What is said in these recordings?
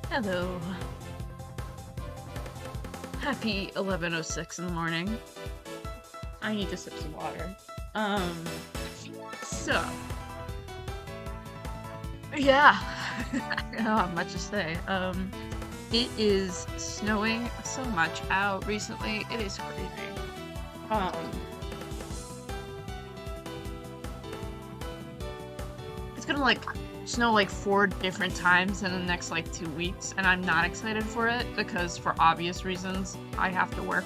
Hello. Happy 11:06 in the morning. I need to sip some water. Um, so, yeah. I don't have much to say. It is snowing so much out recently. It is crazy. Um, it's gonna like snow like 4 different times in the next like 2 weeks, and I'm not excited for it because for obvious reasons, I have to work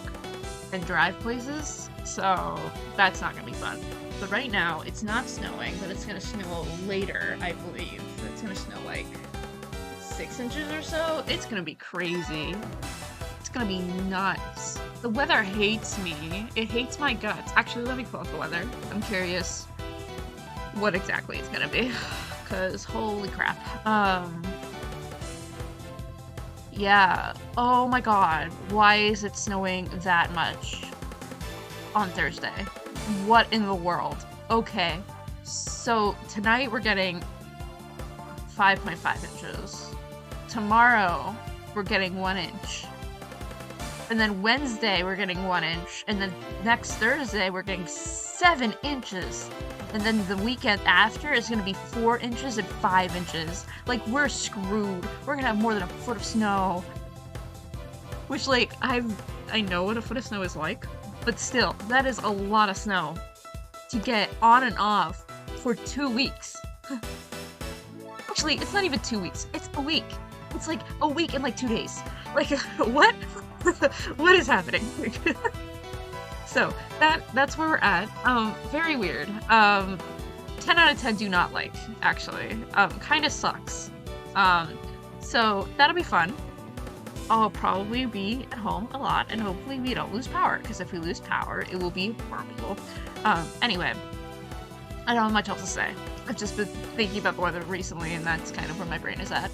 and drive places, so that's not gonna be fun. But right now, it's not snowing, but it's gonna snow later, I believe. It's gonna snow like 6 inches or so. It's gonna be crazy. It's gonna be nuts. The weather hates me. It hates my guts. Actually, let me pull up the weather. I'm curious what exactly it's gonna be. Cause holy crap. Yeah. Oh my god. Why is it snowing that much on Thursday? What in the world? Okay. So tonight we're getting 5.5 inches. Tomorrow we're getting 1 inch. And then Wednesday we're getting 1 inch. And then next Thursday we're getting 7 inches. And then the weekend after is gonna be 4 inches and 5 inches. Like, we're screwed. We're gonna have more than a foot of snow. Which, like, I know what a foot of snow is like, but still, that is a lot of snow to get on and off for 2 weeks. Actually, it's not even 2 weeks. It's a week. It's like a week and like 2 days. Like, what? What is happening? So that's where we're at. Very weird. 10 out of 10 do not like, actually. Kind of sucks. So that'll be fun. I'll probably be at home a lot, and hopefully we don't lose power, because if we lose power, it will be horrible. Anyway, I don't have much else to say. I've just been thinking about the weather recently, and that's kind of where my brain is at.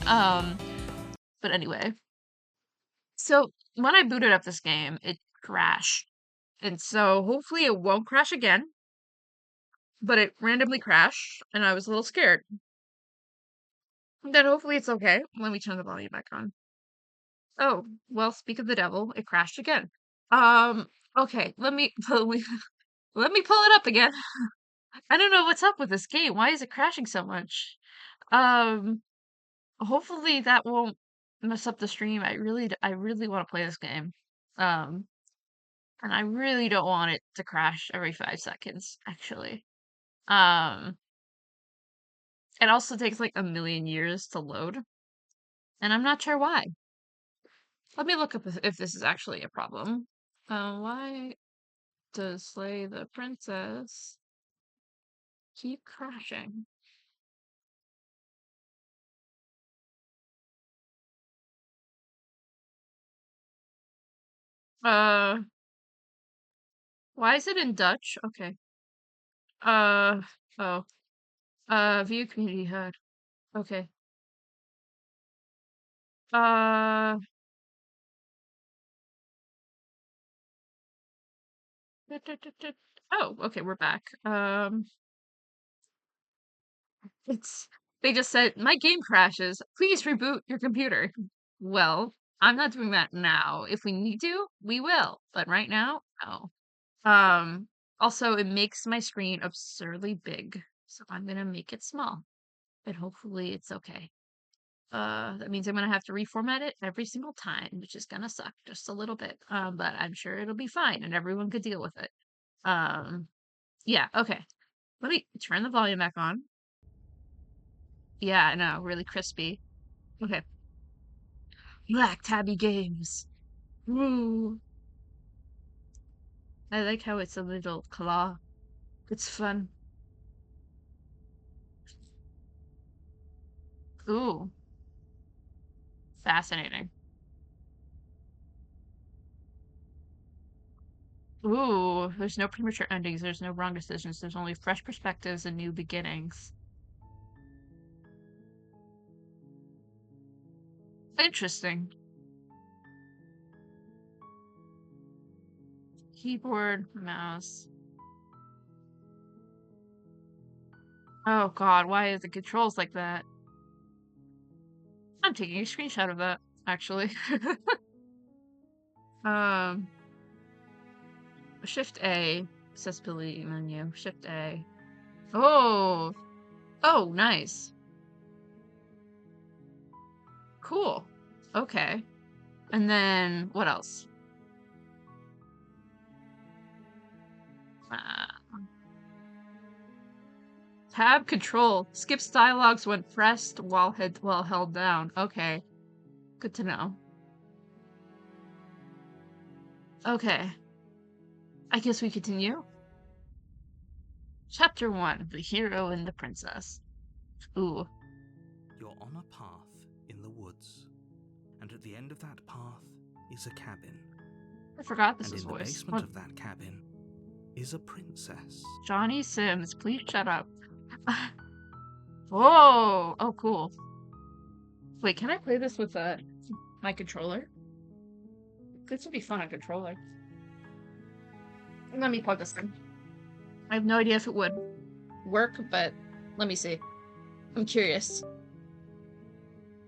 But anyway. So, when I booted up this game, it crashed. And so, hopefully it won't crash again, but it randomly crashed, and I was a little scared. Then hopefully it's okay. Let me turn the volume back on. Oh, well, speak of the devil, it crashed again. Okay, let me pull it up again. I don't know what's up with this game. Why is it crashing so much? Um, Hopefully that won't mess up the stream. I really want to play this game. Um, and I really don't want it to crash every 5 seconds, actually. Um, it also takes like a million years to load, and I'm not sure why. Let me look up if this is actually a problem. Why does Slay the Princess keep crashing? Uh, why is it in Dutch? Okay. Uh, oh. View community HUD. Okay. Uh, oh, okay, we're back. It's, they just said, my game crashes. Please reboot your computer. Well, I'm not doing that now. If we need to, we will. But right now, no. Um, Also, it makes my screen absurdly big, so I'm gonna make it small, and hopefully it's okay. That means I'm gonna have to reformat it every single time, which is gonna suck just a little bit. But I'm sure it'll be fine, and everyone could deal with it. Um, yeah, okay. Let me turn the volume back on. Yeah, I know, really crispy. Okay. Black Tabby Games. Woo! I like how it's a little claw. It's fun. Ooh, fascinating. Ooh, there's no premature endings, there's no wrong decisions, there's only fresh perspectives and new beginnings. Interesting. Keyboard, mouse. Oh god, why is the controls like that? I'm taking a screenshot of that, actually. um, Shift A, accessibility menu, Shift A. Oh, oh, nice. Cool. Okay. And then what else? Tab control skips dialogues when pressed while held down. Okay, good to know. Okay, I guess we continue. Chapter 1: The Hero and the Princess. Ooh. You're on a path in the woods, and at the end of that path is a cabin. I forgot this and was in the voice. basement of that cabin is a princess. Johnny Sims, please shut up. Whoa! Oh, cool. Wait, can I play this with my controller? This would be fun on controller. Let me plug this in. I have no idea if it would work, but let me see. I'm curious.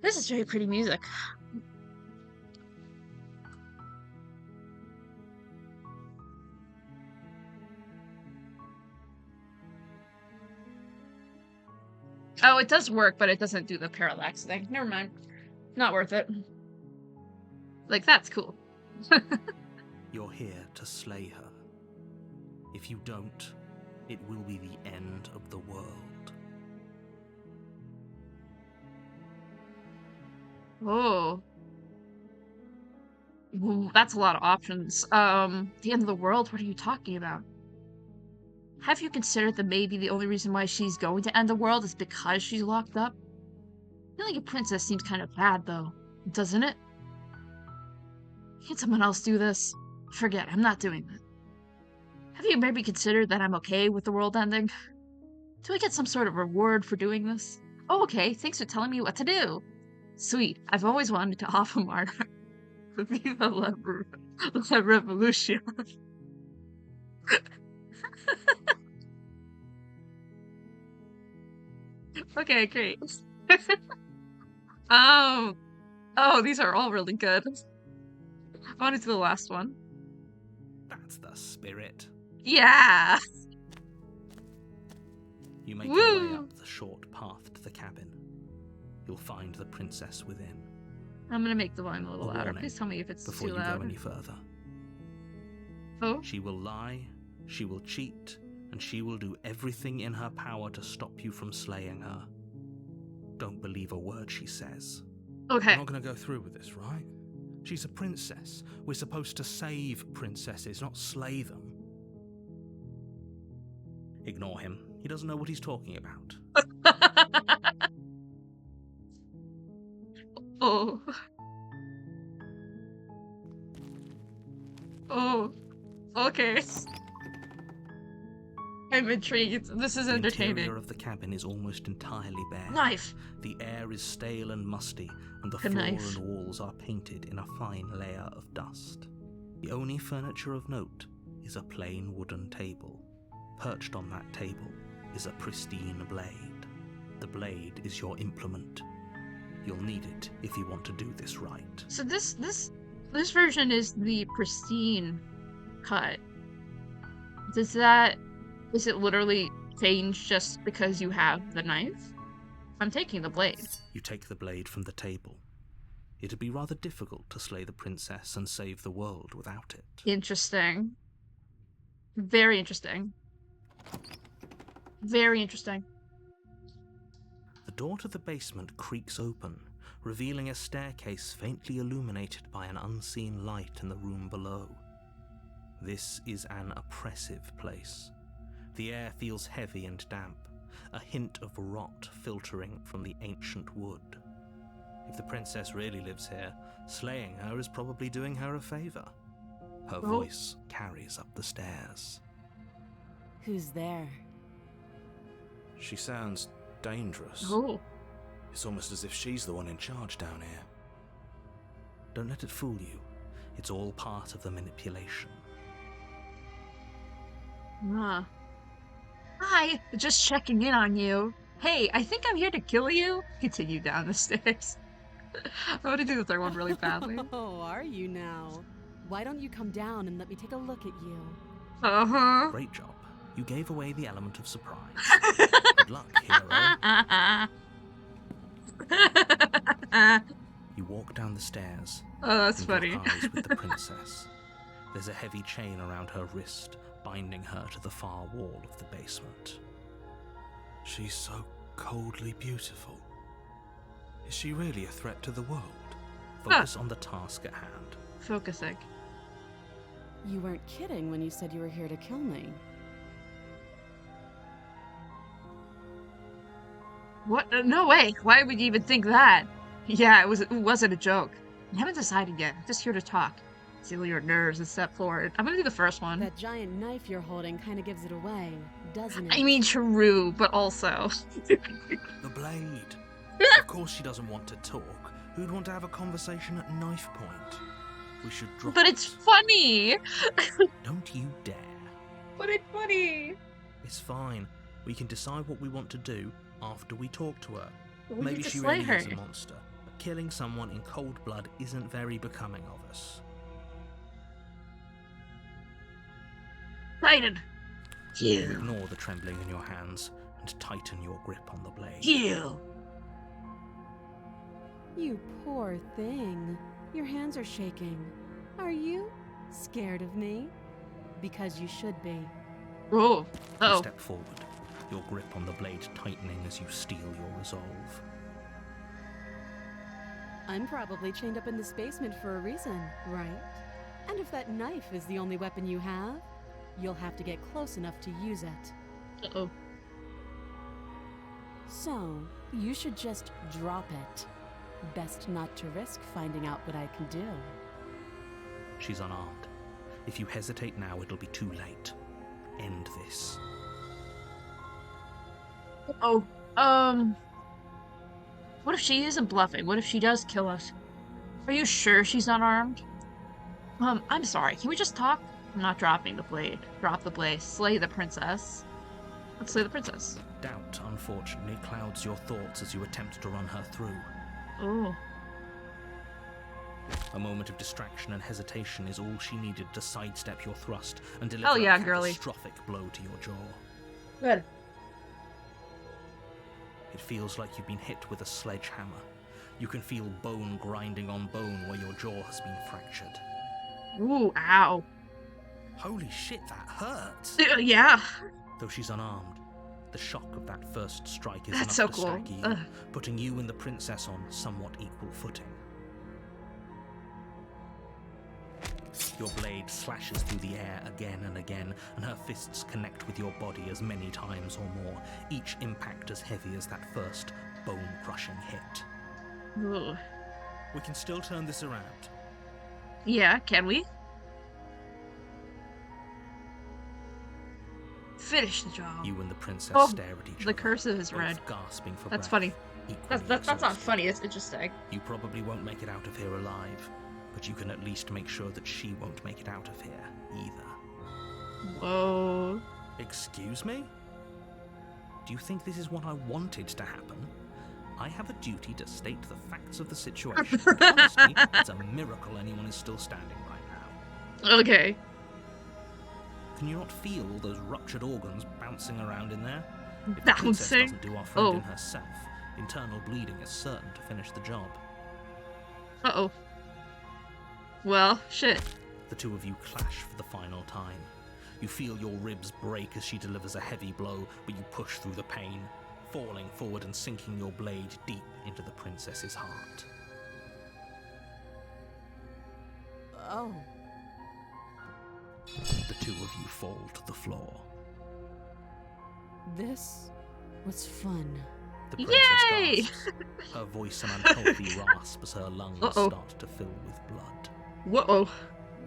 This is very pretty music. Oh, it does work, but it doesn't do the parallax thing. Never mind. Not worth it. Like, that's cool. You're here to slay her. If you don't, it will be the end of the world. Oh. Ooh, that's a lot of options. The end of the world? What are you talking about? Have you considered that maybe the only reason why she's going to end the world is because she's locked up? Killing a princess seems kind of bad, though, doesn't it? Can't someone else do this? Forget, I'm not doing that. Have you maybe considered that I'm okay with the world ending? Do I get some sort of reward for doing this? Oh, okay, thanks for telling me what to do. Sweet, I've always wanted to offer martyr. Viva la revolution. Okay, great. Oh, these are all really good. I want to do the last one. That's the spirit. Yeah! You make your way up the short path to the cabin. You'll find the princess within. I'm gonna make the volume a little louder. Please tell me if it's before too you loud. go any further. Oh? She will lie, she will cheat, and she will do everything in her power to stop you from slaying her. Don't believe a word she says. Okay. You're not going to go through with this, right? She's a princess. We're supposed to save princesses, not slay them. Ignore him. He doesn't know what he's talking about. Oh. Oh. Okay. I'm intrigued. This is entertaining. The interior of the cabin is almost entirely bare. Knife! The air is stale and musty, and the floor and walls are painted in a fine layer of dust. The only furniture of note is a plain wooden table. Perched on that table is a pristine blade. The blade is your implement. You'll need it if you want to do this right. So this version is the pristine cut. Is it literally changed just because you have the knife? I'm taking the blade. You take the blade from the table. It'd be rather difficult to slay the princess and save the world without it. Interesting. Very interesting. Very interesting. The door to the basement creaks open, revealing a staircase faintly illuminated by an unseen light in the room below. This is an oppressive place. The air feels heavy and damp, a hint of rot filtering from the ancient wood. If the princess really lives here, slaying her is probably doing her a favor. Her voice carries up the stairs. Who's there? She sounds dangerous. Oh. It's almost as if she's the one in charge down here. Don't let it fool you. It's all part of the manipulation. Hi, just checking in on you. Hey, I think I'm here to kill you. Continue down the stairs. I want to do the third one really badly. Oh, are you now? Why don't you come down and let me take a look at you? Uh-huh. Great job. You gave away the element of surprise. Good luck, hero. You walk down the stairs. Oh, that's and funny. lock eyes with the princess. There's a heavy chain around her wrist, binding her to the far wall of the basement. She's so coldly beautiful. Is she really a threat to the world? Focus on the task at hand. Focusing. You weren't kidding when you said you were here to kill me. What? No way. Why would you even think that? Yeah, it wasn't a joke. I haven't decided yet. I'm just here to talk. Seal your nerves and step forward. I'm gonna do the first one. That giant knife you're holding kind of gives it away, doesn't it? I mean, true, but also. The blade. Of course she doesn't want to talk. Who'd want to have a conversation at knife point? We should drop But it. it's funny! Don't you dare. But it's funny! It's fine. We can decide what we want to do after we talk to her. We Maybe need to she slay really her. is a monster. But killing someone in cold blood isn't very becoming of us. Titan! You You. ignore the trembling in your hands and tighten your grip on the blade. You. You poor thing. Your hands are shaking. Are you scared of me? Because you should be. Oh. You Oh. step forward, your grip on the blade tightening as you steel your resolve. I'm probably chained up in this basement for a reason, right? And if that knife is the only weapon you have, you'll have to get close enough to use it. Uh-oh. So, you should just drop it. Best not to risk finding out what I can do. She's unarmed. If you hesitate now, it'll be too late. End this. Oh. What if she isn't bluffing? What if she does kill us? Are you sure she's not armed? I'm sorry. Can we just talk? I'm not dropping the blade. Drop the blade. Slay the princess. Let's slay the princess. Doubt, unfortunately, clouds your thoughts as you attempt to run her through. Oh. A moment of distraction and hesitation is all she needed to sidestep your thrust and deliver Hell yeah, a girly. catastrophic blow to your jaw. Good. It feels like you've been hit with a sledgehammer. You can feel bone grinding on bone where your jaw has been fractured. Ooh, ow. Holy shit, that hurts! Yeah. Though she's unarmed, the shock of that first strike is That's enough so to cool. stagger you, Ugh. putting you and the princess on somewhat equal footing. Your blade slashes through the air again and again, and her fists connect with your body as many times or more, each impact as heavy as that first bone-crushing hit. Ooh. We can still turn this around. Yeah, can we? Finish the job. You and the princess Oh, stare at each other. The cursive is both red. gasping for That's breath, funny. equally That's not exhausted. funny. It's interesting. You probably won't make it out of here alive, but you can at least make sure that she won't make it out of here either. Whoa. Excuse me? Do you think this is what I wanted to happen? I have a duty to state the facts of the situation. Honestly, it's a miracle anyone is still standing right now. Okay. Can you not feel all those ruptured organs bouncing around in there? If the princess Bouncing? doesn't do our friend Oh. in herself, internal bleeding is certain to finish the job. Uh-oh. Well, shit. The two of you clash for the final time. You feel your ribs break as she delivers a heavy blow, but you push through the pain, falling forward and sinking your blade deep into the princess's heart. Oh. The two of you fall to the floor. This was fun. The princess Yay! gasps, her voice an unhealthy rasp as her lungs Uh-oh. start to fill with blood. Whoa.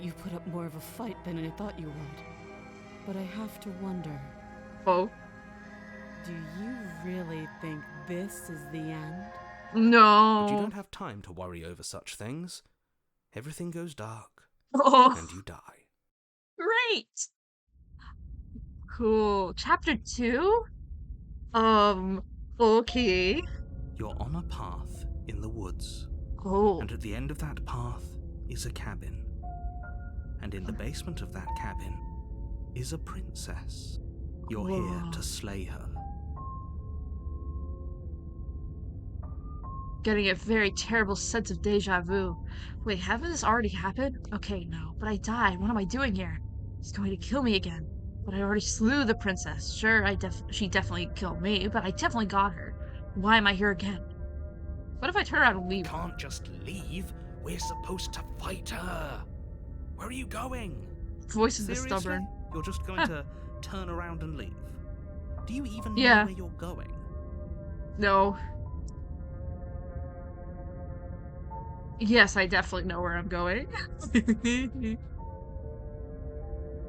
You put up more of a fight than I thought you would. But I have to wonder, Oh. do you really think this is the end? No. But you don't have time to worry over such things. Everything goes dark, Oh. and you die. Great. Cool. Chapter 2? Okay. You're on a path in the woods. Oh. And at the end of that path is a cabin. And in the basement of that cabin is a princess. You're here to slay her. Getting a very terrible sense of deja vu. Wait, haven't this already happened? Okay, no, but I died. What am I doing here? He's going to kill me again. But I already slew the princess. Sure, she definitely killed me, but I definitely got her. Why am I here again? What if I turn around and leave? Can't just leave. We're supposed to fight her. Where are you going? Voice is Seriously? stubborn. You're just going to turn around and leave? Do you even know Yeah. where you're going? No. Yes, I definitely know where I'm going.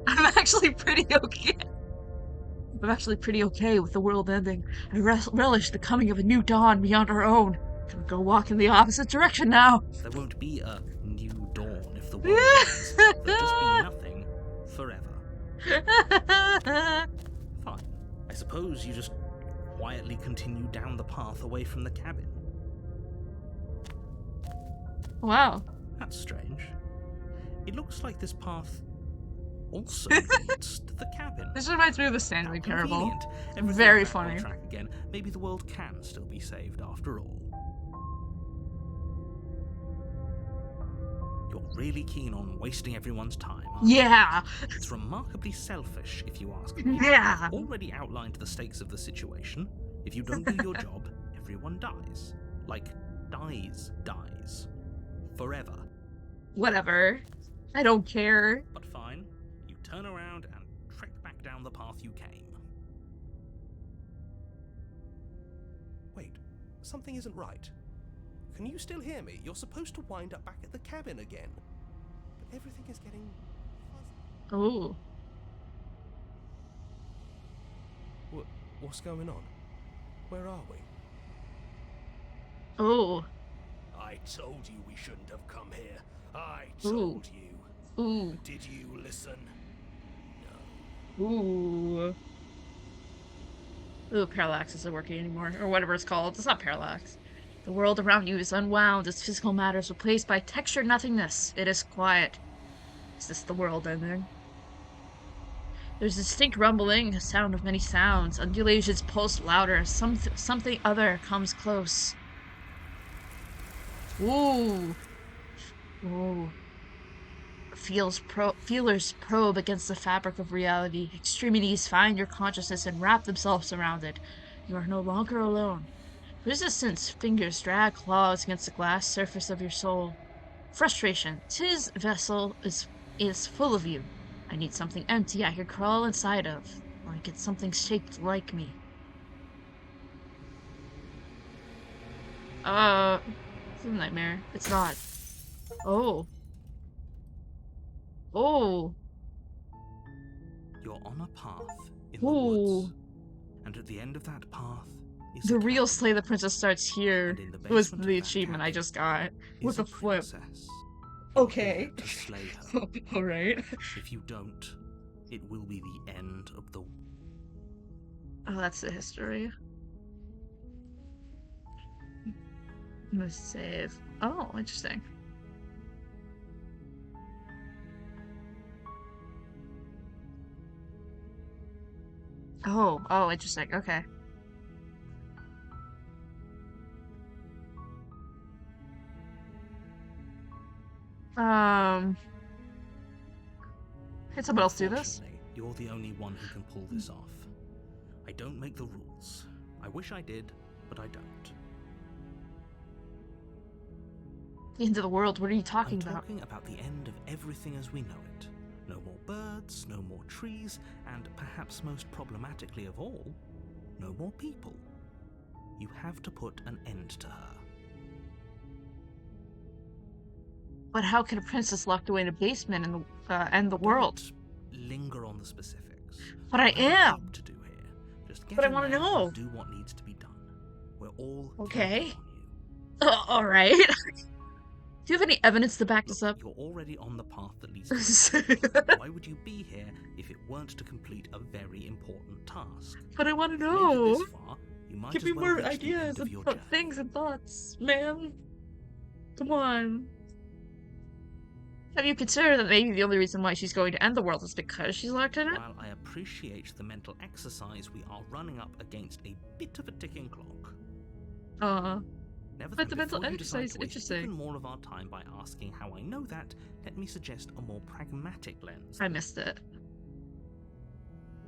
I'm actually pretty okay. I'm actually pretty okay with the world ending. I relish the coming of a new dawn beyond our own. Gonna go walk in the opposite direction now. There won't be a new dawn if the world ends. There'll just be nothing forever. Fine. I suppose you just quietly continue down the path away from the cabin. Wow. That's strange. It looks like this path also leads to the cabin. This reminds me of the How Stanley Parable. convenient. Everything's Very back on funny. track again. Maybe the world can still be saved after all. You're really keen on wasting everyone's time, aren't you? Yeah. It's remarkably selfish, if you ask me. Yeah. I've already outlined the stakes of the situation. If you don't do your job, everyone dies. Like, dies. Forever. Whatever. I don't care. But fine, you turn around and trek back down the path you came. Wait, something isn't right. Can you still hear me? You're supposed to wind up back at the cabin again. But everything is getting fuzzy. Oh. What's going on? Where are we? Oh. I told you we shouldn't have come here. I Ooh. told you. Ooh. Did you listen? No. Ooh. Ooh, parallax isn't working anymore. Or whatever it's called. It's not parallax. The world around you is unwound, its physical matter is replaced by textured nothingness. It is quiet. Is this the world ending? There's a distinct rumbling, a sound of many sounds. Undulations pulse louder. Something other comes close. Ooh. Ooh. Feelers probe against the fabric of reality. Extremities find your consciousness and wrap themselves around it. You are no longer alone. Resistance. Fingers drag claws against the glass surface of your soul. Frustration. Tis vessel is full of you. I need something empty I could crawl inside of. Like it's something shaped like me. It's a nightmare. It's not. Oh. Oh. You're on a path in the Ooh. woods. And at the end of that path is The a real cabin. Slay the Princess starts here. And in the It was basement of the that achievement I cabin just got. is With a flip. princess. Okay. You're here to slay her. Alright. If you don't, it will be the end of the... Oh, that's the history. I'm gonna save. Oh, interesting. Oh, interesting. Okay. Can someone else do this? Unfortunately, you're the only one who can pull this off. I don't make the rules. I wish I did, but I don't. The end of the world, what are you I'm talking about? talking about the end of everything as we know it. No more birds, no more trees, and perhaps most problematically of all, no more people. You have to put an end to her. But how can a princess locked away in a basement end the world? Don't linger on the specifics. But I have a am. job to do here. Just get But I in wanna there know. and do what needs to be done. We're all Okay. counting on Alright. Do you have any evidence to back you. this up? You're already on the path that leads to the Why would you be here if it weren't to complete a very important task? But I want to Made it know. this far, you might Give as me well more reach the ideas end of and your journey. things and thoughts, man. Come on. Have you considered that maybe the only reason why she's going to end the world is because she's locked in it? While I appreciate the mental exercise, we are running up against a bit of a ticking clock. But the mental before you exercise is decide to waste interesting. even more of our time by asking how I know that, let me suggest a more pragmatic lens. I missed it.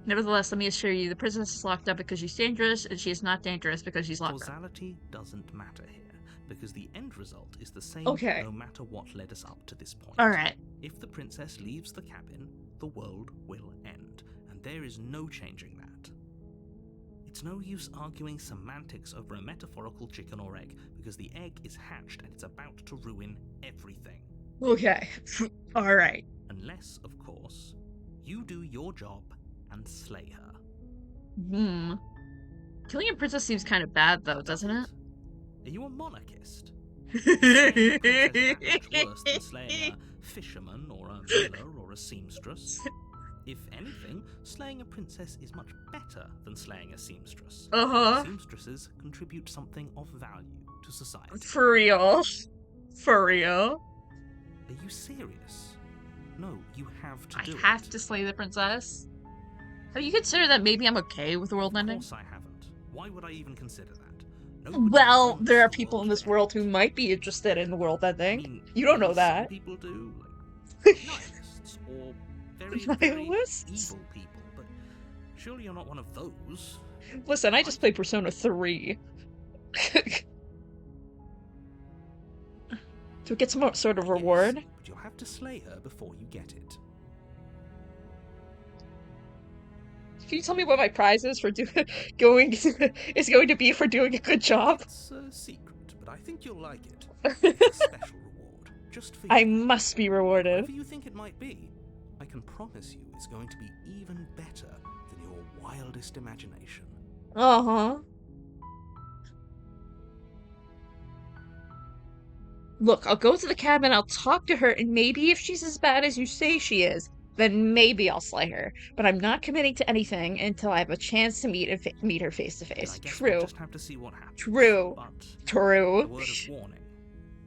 Nevertheless, let me assure you, the princess is locked up because she's dangerous, and she is not dangerous because she's locked up. Causality doesn't matter here, because the end result is the same Okay. no matter what led us up to this point. Alright. If the princess leaves the cabin, the world will end, and there is no changing that. It's no use arguing semantics over a metaphorical chicken or egg, because the egg is hatched and it's about to ruin everything. Okay. Alright. Unless, of course, you do your job and slay her. Killing a princess seems kind of bad, though, doesn't it? Are you a monarchist? Slaying a princess that much worse than slaying a fisherman or a miller or a seamstress? If anything, slaying a princess is much better than slaying a seamstress. Seamstresses contribute something of value to society. For real. For real. Are you serious? No, you have to do it. I have to slay the princess. Have you considered that maybe I'm okay with the world ending? Of course I haven't. Why would I even consider that? Well, wants there are the people world in this to world end. who might be interested in the world ending. I mean, You don't know maybe that. Some people do, like nihilists or very Nihilists? evil people, but surely you're not one of those. Listen, I just played Persona 3. Do we get some sort of reward? Yes, but you'll have to slay her before you get it. Can you tell me what my prize is for going to be for doing a good job? It's a secret, but I think you'll like it. It's a special reward, just for you. I must be rewarded. Whatever you think it might be, I can promise you it's going to be even better than your wildest imagination. Look, I'll go to the cabin, I'll talk to her, and maybe if she's as bad as you say she is, then maybe I'll slay her. But I'm not committing to anything until I have a chance to meet her face to Then face. I guess True. we'll just have to see what happens. True. But True. a word of warning: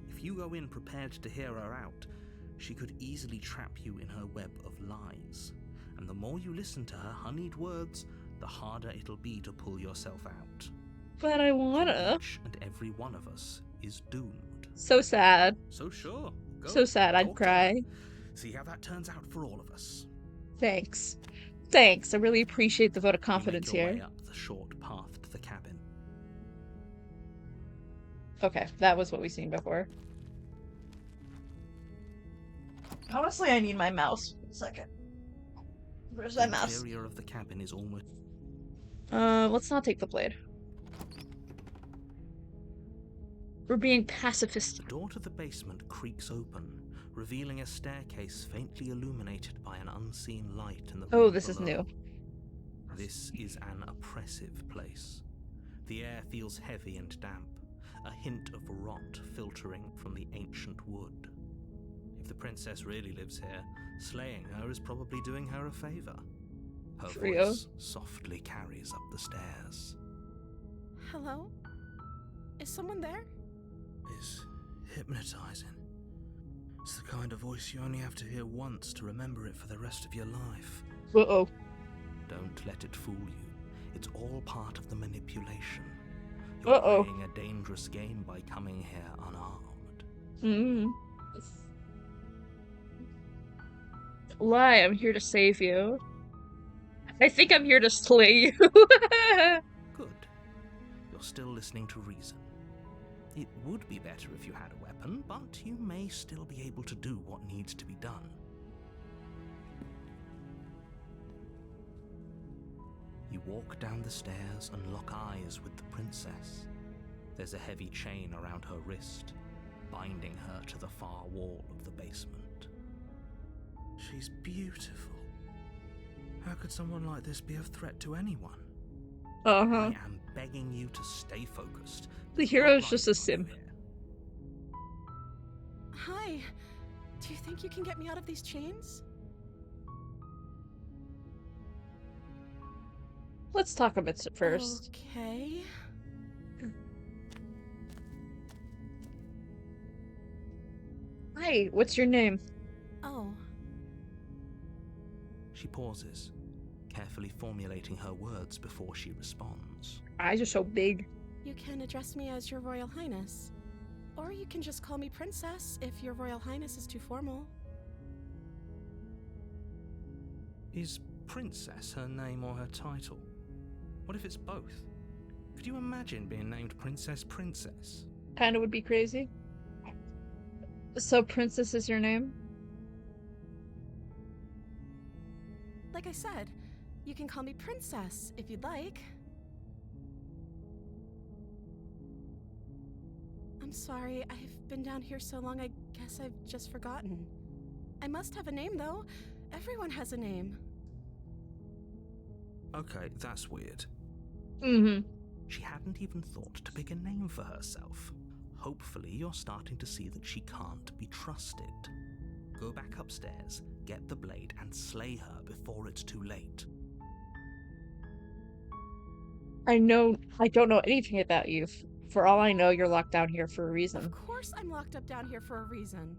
if you go in prepared to hear her out, she could easily trap you in her web of lies. And the more you listen to her honeyed words, the harder it'll be to pull yourself out. But I wanna. Each and every one of us is doomed. So sad. So sure. Go, So sad, I'd talk to her. cry. See how that turns out for all of us. Thanks. Thanks, I really appreciate the vote of You confidence make your here. way up the short path to the cabin. Okay, that was what we've seen before. Honestly, I need my mouse. A second. Where's The my mouse? interior of the cabin is almost Let's not take the blade. We're being pacifist. The door to the basement creaks open, revealing a staircase faintly illuminated by an unseen light in the Oh, room this is below. new. This is an oppressive place. The air feels heavy and damp, a hint of rot filtering from the ancient wood. If the princess really lives here, slaying her is probably doing her a favor. Her Trio. voice softly carries up the stairs. Hello? Is someone there? It's hypnotizing. It's the kind of voice you only have to hear once to remember it for the rest of your life. Uh-oh. Don't let it fool you. It's all part of the manipulation. You're Uh-oh. playing a dangerous game by coming here unarmed. Lie, I'm here to save you. I think I'm here to slay you. Good. You're still listening to reason. It would be better if you had a weapon, but you may still be able to do what needs to be done. You walk down the stairs and lock eyes with the princess. There's a heavy chain around her wrist, binding her to the far wall of the basement. She's beautiful. How could someone like this be a threat to anyone? Uh-huh. I am begging you to stay focused. The There's hero's no just a hiding sim. here. Hi. Do you think you can get me out of these chains? Let's talk a bit first. Okay. Hi, what's your name? Oh, She pauses, carefully formulating her words before she responds. Eyes are so big. you can address me as Your Royal Highness. Or you can just call me Princess if Your Royal Highness is too formal. Is Princess her name or her title? What if it's both? Could you imagine being named Princess? Kinda would be crazy. So Princess is your name? Like I said, you can call me Princess if you'd like. I'm sorry, I've been down here so long I guess I've just forgotten. I must have a name though. Everyone has a name. Okay, that's weird. Mm-hmm. She hadn't even thought to pick a name for herself. Hopefully you're starting to see that she can't be trusted. Go back upstairs, get the blade, and slay her before it's too late. I don't know anything about you. For all I know, you're locked down here for a reason. Of course I'm locked up down here for a reason.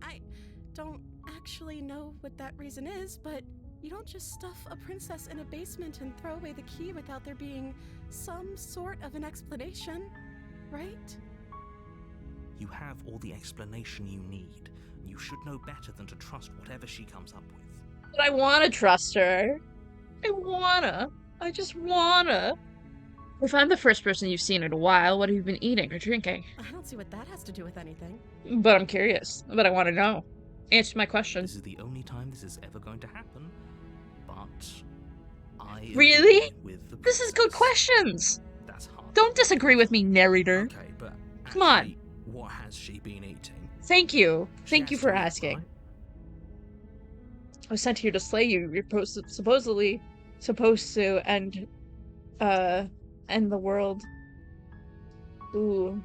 I don't actually know what that reason is, but you don't just stuff a princess in a basement and throw away the key without there being some sort of an explanation, right? You have all the explanation you need. You should know better than to trust whatever she comes up with. But I wanna trust her. I just wanna. If I'm the first person you've seen in a while, what have you been eating or drinking? I don't see what that has to do with anything. But I'm curious. But I want to know. Answer my question. This is the only time this is ever going to happen, but I Really? agree with the This is good princess. questions. That's hard. Don't disagree with me, narrator. Okay, but Come on. actually, what has she been eating? Thank you. She Thank you has for to eat, asking. right? I was sent here to slay you. You're supposedly supposed to end the world. Ooh.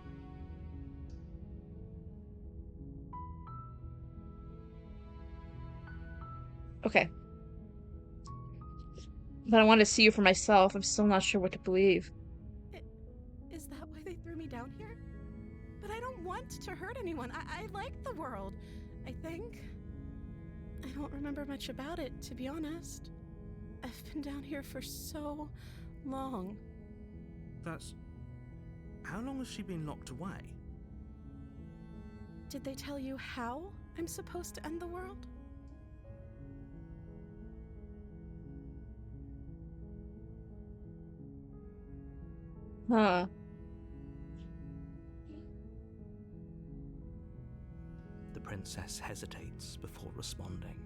Okay. But I want to see you for myself. I'm still not sure what to believe. Is that why they threw me down here? But I don't want to hurt anyone. I like the world, I think. I don't remember much about it, to be honest. I've been down here for so long. That's... How long has she been locked away? Did they tell you how I'm supposed to end the world? Huh. The princess hesitates before responding.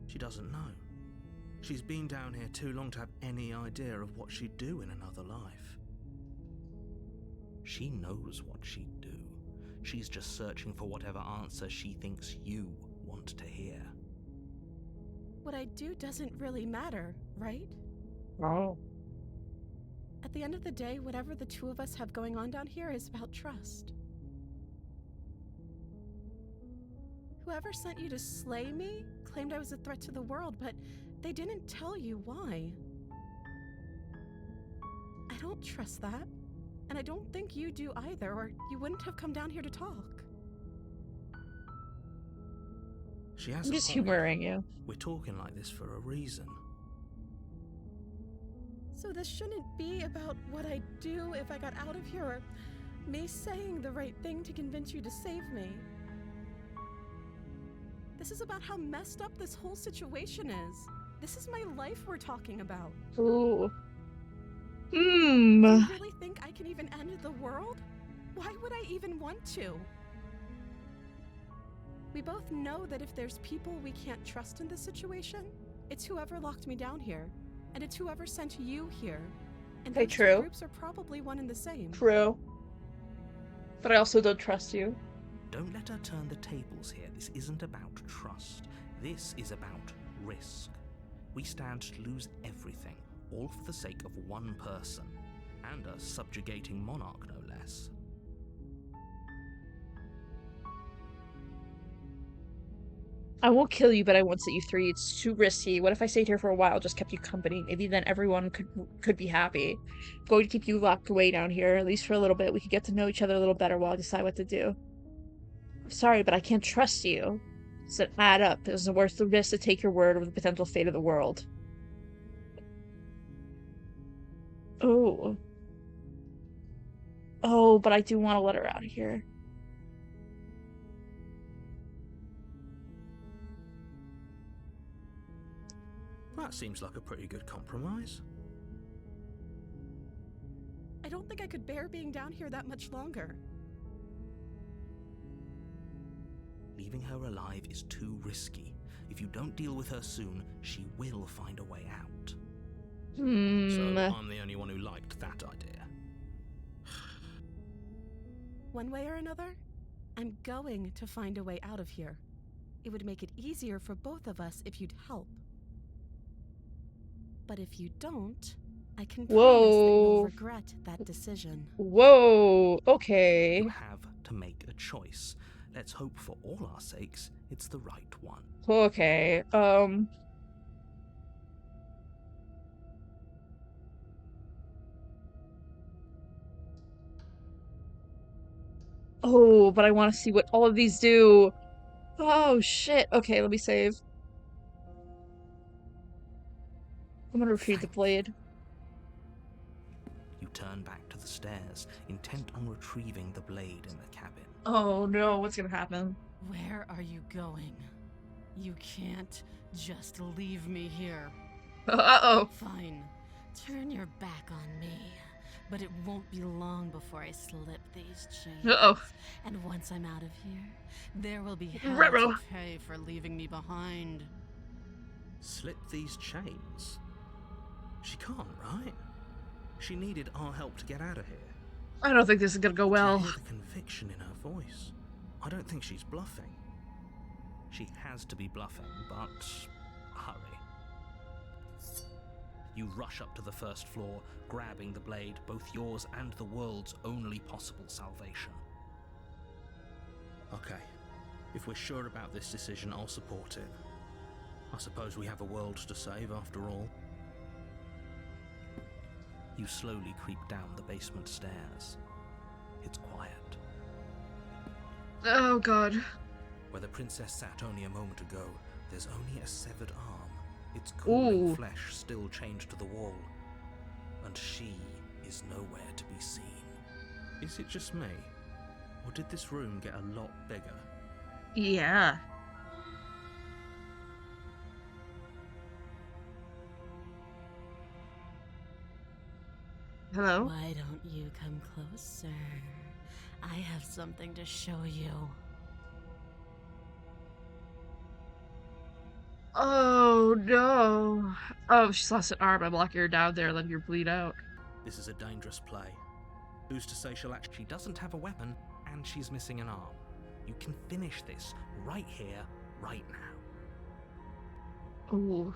She doesn't know. She's been down here too long to have any idea of what she'd do in another life. She knows what she'd do. She's just searching for whatever answer she thinks you want to hear. What I do doesn't really matter, right? Oh. At the end of the day, whatever the two of us have going on down here is about trust. Whoever sent you to slay me claimed I was a threat to the world, but they didn't tell you why. I don't trust that, and I don't think you do either, or you wouldn't have come down here to talk. She has I'm a just point. humoring you. We're talking like this for a reason. So this shouldn't be about what I'd do if I got out of here, or me saying the right thing to convince you to save me. This is about how messed up this whole situation is. This is my life we're talking about. Ooh. Do you Hmm. really think I can even end the world? Why would I even want to? We both know that if there's people we can't trust in this situation, it's whoever locked me down here, and it's whoever sent you here. And Okay, those true. two groups are probably one and the same. True. But I also don't trust you. Don't let her turn the tables here. This isn't about trust. This is about risk. We stand to lose everything, all for the sake of one person, and a subjugating monarch, no less. But, I won't kill you, but I won't set you free. It's too risky. What if I stayed here for a while, just kept you company? Maybe then everyone could be happy. I'm going to keep you locked away down here, at least for a little bit. We could get to know each other a little better while I decide what to do. I'm sorry, but I can't trust you. Does it add up? Is it worth the risk to take your word over the potential fate of the world? Oh. Oh, but I do want to let her out of here. That seems like a pretty good compromise. I don't think I could bear being down here that much longer. Leaving her alive is too risky. If you don't deal with her soon, she will find a way out. So I'm the only one who liked that idea. One way or another, I'm going to find a way out of here. It would make it easier for both of us if you'd help. But if you don't, I can promise that you'll regret that decision. Whoa, okay. You have to make a choice. Let's hope for all our sakes it's the right one. Okay, Oh, but I want to see what all of these do. Oh, shit. Okay, let me save. I'm gonna retrieve the blade. You turn back to the stairs, intent on retrieving the blade in the cabin. Oh no, what's gonna happen? Where are you going? You can't just leave me here. Uh-oh. Fine. Turn your back on me. But it won't be long before I slip these chains. Uh-oh. And once I'm out of here, there will be hell Ruh-roh. to pay for leaving me behind. Slip these chains? She can't, right? She needed our help to get out of here. I don't think this is gonna go well. I hear the conviction in her voice. I don't think she's bluffing. She has to be bluffing, but hurry. You rush up to the first floor, grabbing the blade, both yours and the world's only possible salvation. Okay, if we're sure about this decision, I'll support it. I suppose we have a world to save after all. You slowly creep down the basement stairs. It's quiet. Oh god. Where the princess sat only a moment ago, there's only a severed arm. Its cooling flesh still chained to the wall. And she is nowhere to be seen. Is it just me? Or did this room get a lot bigger? Yeah. Hello? Why don't you come closer? I have something to show you. Oh no. Oh, she's lost an arm. I'm locking her down there, letting her bleed out. This is a dangerous play. Who's to say she doesn't have a weapon, and she's missing an arm. You can finish this right here, right now. Ooh.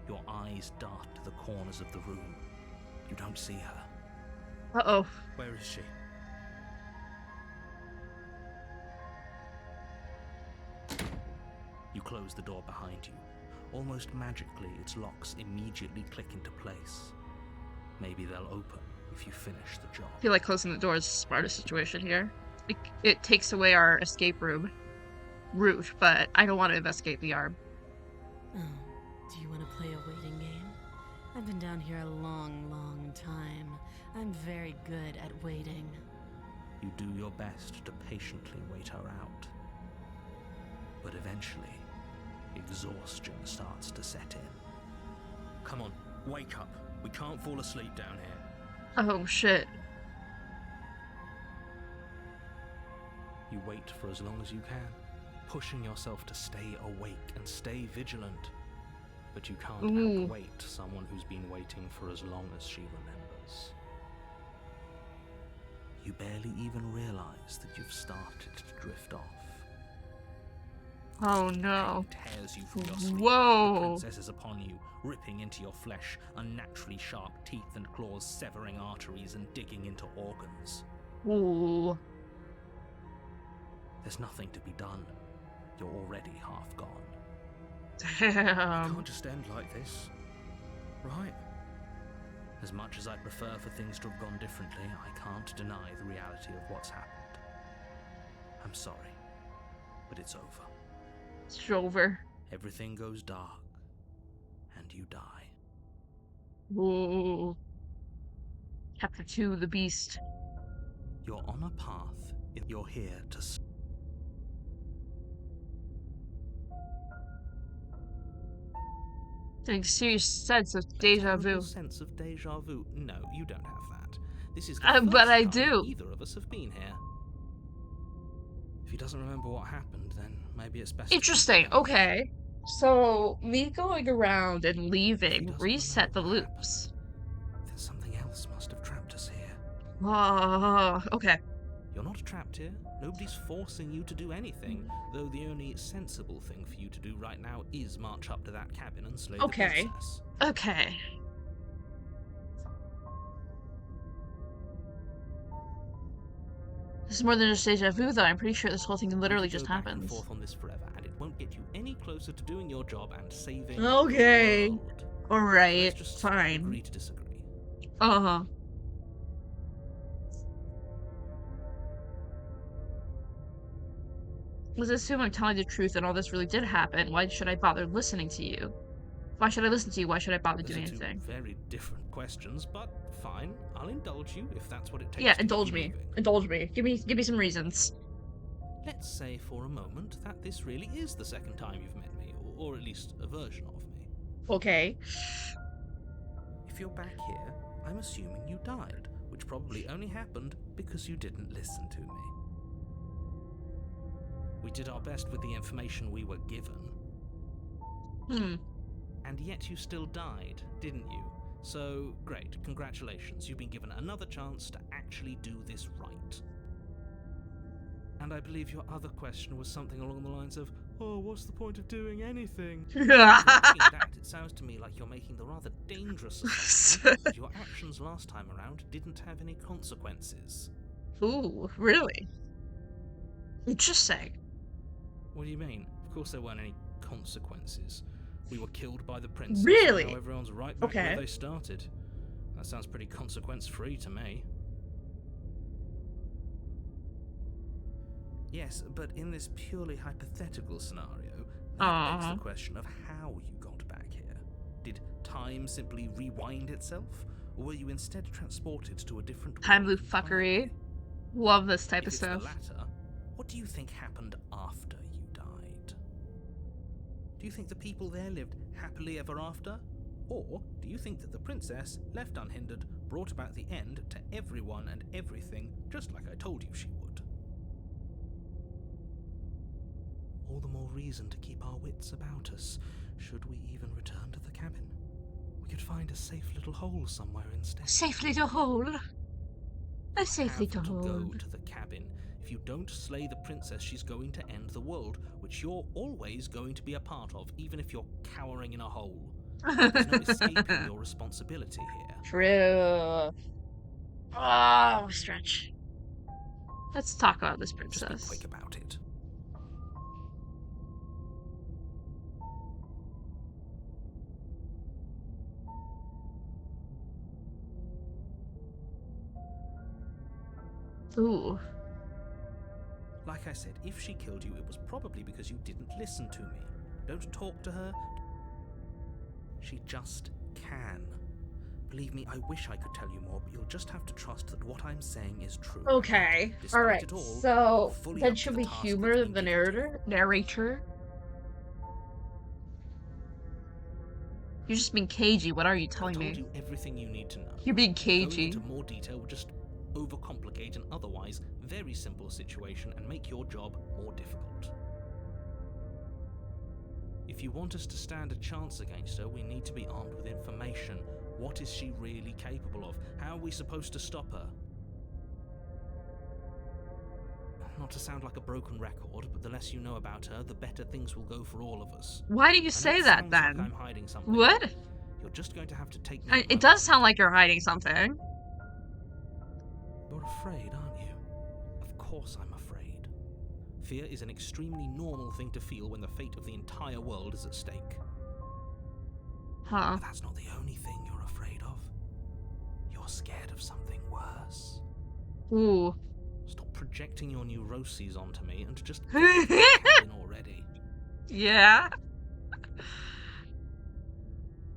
Your eyes dart to the corners of the room. You don't see her. Uh-oh. Where is she? You close the door behind you. Almost magically, its locks immediately click into place. Maybe they'll open if you finish the job. I feel like closing the door is the smartest situation here. It takes away our escape room route, but I don't want to investigate the arm. Oh, do you want to play a waiting game? I've been down here a long, long time. I'm very good at waiting. You do your best to patiently wait her out. But eventually, exhaustion starts to set in. Come on, wake up. We can't fall asleep down here. Oh shit. You wait for as long as you can, pushing yourself to stay awake and stay vigilant. But you can't outwait someone who's been waiting for as long as she remembers. You barely even realize that you've started to drift off. Oh no. Tears you from your sleep. Whoa. The princess is upon you, ripping into your flesh, unnaturally sharp teeth and claws severing arteries and digging into organs. Ooh. There's nothing to be done. You're already half gone. It Damn. can't just end like this, right? As much as I'd prefer for things to have gone differently, I can't deny the reality of what's happened. I'm sorry, but it's over. It's over. Everything goes dark, and you die. Ooh. Chapter 2, The Beast. You're on a path. You're here to... Getting serious sense of A deja terrible vu. sense of deja vu. No, you don't have that. This is the But first I time do. either of us have been here. If he doesn't remember what happened, then maybe it's best. Interesting. Okay. So, me going around and If he leaving doesn't reset the remember what loops. then something else must have trapped us here. Okay. You're not trapped here. Nobody's forcing you to do anything, though the only sensible thing for you to do right now is march up to that cabin and slay the princess. Okay. This is more than just deja vu, though. I'm pretty sure this whole thing literally We could just go back and happens. forth on this forever, and it won't get you any closer to doing your job and saving Okay. the world. Alright, Let's just fine. agree to disagree. Uh-huh. Let's assume I'm telling the truth and all this really did happen. Why should I bother listening to you? Why should I listen to you? Why should I bother Those doing are two anything? very different questions, but fine. I'll indulge you if that's what it takes. Yeah, to get indulge you me. moving. Indulge me. Give me some reasons. Let's say for a moment that this really is the second time you've met me, or at least a version of me. Okay. If you're back here, I'm assuming you died, which probably only happened because you didn't listen to me. We did our best with the information we were given. And yet you still died, didn't you? So, great, congratulations, you've been given another chance to actually do this right. And I believe your other question was something along the lines of, oh, what's the point of doing anything? Looking back, it sounds to me like you're making the rather dangerous assumption that your actions last time around didn't have any consequences. Ooh, really? Interesting. What do you mean? Of course there weren't any consequences. We were killed by the princess. Really? And now everyone's right back Okay. where they started. That sounds pretty consequence-free to me. Yes, but in this purely hypothetical scenario, that begs the question of how you got back here. Did time simply rewind itself? Or were you instead transported to a different Time world loop entirely? fuckery. Love this type If of it's stuff. the latter, what do you think happened after you died? Do you think the people there lived happily ever after? Or do you think that the princess, left unhindered, brought about the end to everyone and everything, just like I told you she would? All the more reason to keep our wits about us, should we even return to the cabin. We could find a safe little hole somewhere instead. Safe little hole. A safe Have little to hole. go to the cabin. If you don't slay the princess, she's going to end the world, which you're always going to be a part of, even if you're cowering in a hole. There's no escaping your responsibility here. True. Oh, stretch. Let's talk about this Just be princess. quick about it. Ooh. Like I said, if she killed you, it was probably because you didn't listen to me. Don't talk to her. She just can. Believe me, I wish I could tell you more, but you'll just have to trust that what I'm saying is true. Okay. Despite Alright. it all, So fully then up to should the we task humor that's been the given to you. narrator? You're just being cagey. What are you I telling told me? you everything you need to know. You're being Going cagey. into more detail would just overcomplicate an otherwise very simple situation and make your job more difficult. If you want us to stand a chance against her, we need to be armed with information. What is she really capable of? How are we supposed to stop her? Not to sound like a broken record, but the less you know about her, the better things will go for all of us. Why do you I know say it that sounds like then? I'm hiding something. What? You're just going to have to take me. It does sound like you're hiding something. You're afraid, aren't you? Of course I'm afraid. Fear is an extremely normal thing to feel when the fate of the entire world is at stake. Huh. But that's not the only thing you're afraid of. You're scared of something worse. Ooh. Stop projecting your neuroses onto me and just get to the cabin already. Yeah.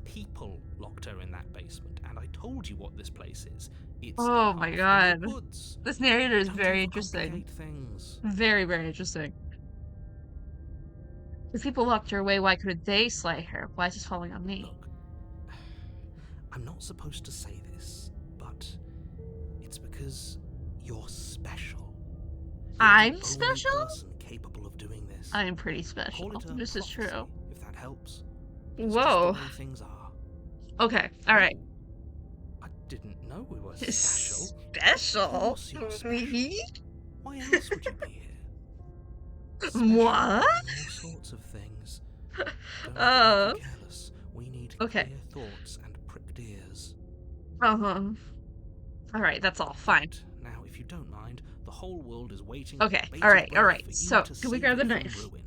People locked her in that basement, and I told you what this place is. It's Oh half my in the god. woods. This narrator is Don't very interesting. overcomplicate things. Very, very interesting. If people locked her away, why couldn't they slay her? Why is this falling on me? Look, I'm not supposed to say this, but it's because you're special. You're I'm the only special? person capable of doing this. I'm pretty special. Call it a This is prophecy, true. if that helps. It's Whoa. just the way things are. Okay, alright. I didn't know we were special. Special? Of course you're special. Me? Why else would you be here? Special What? in all sorts of things. Don't let it make you careless. We need Okay. clear thoughts and pricked ears. Alright, that's all. Fine. Right, now, if you don't mind, the whole world is waiting. Okay, with bated alright, breath alright. for you So, to can we save grab the it from knife? ruin.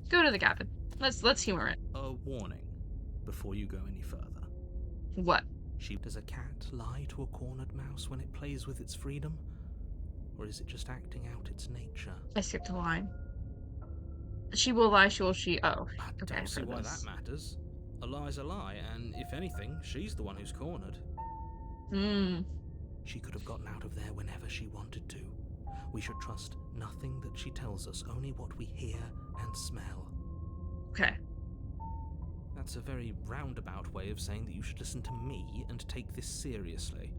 Go to the cabin. Let's humor it. A warning before you go any further. What? Does a cat lie to a cornered mouse when it plays with its freedom? Or is it just acting out its nature? I skipped a line. She will lie, she will she. Oh, I okay. don't see for why this. that matters. A lie's a lie, and if anything, she's the one who's cornered. She could have gotten out of there whenever she wanted to. We should trust nothing that she tells us, only what we hear and smell. Okay. That's a very roundabout way of saying that you should listen to me and take this seriously.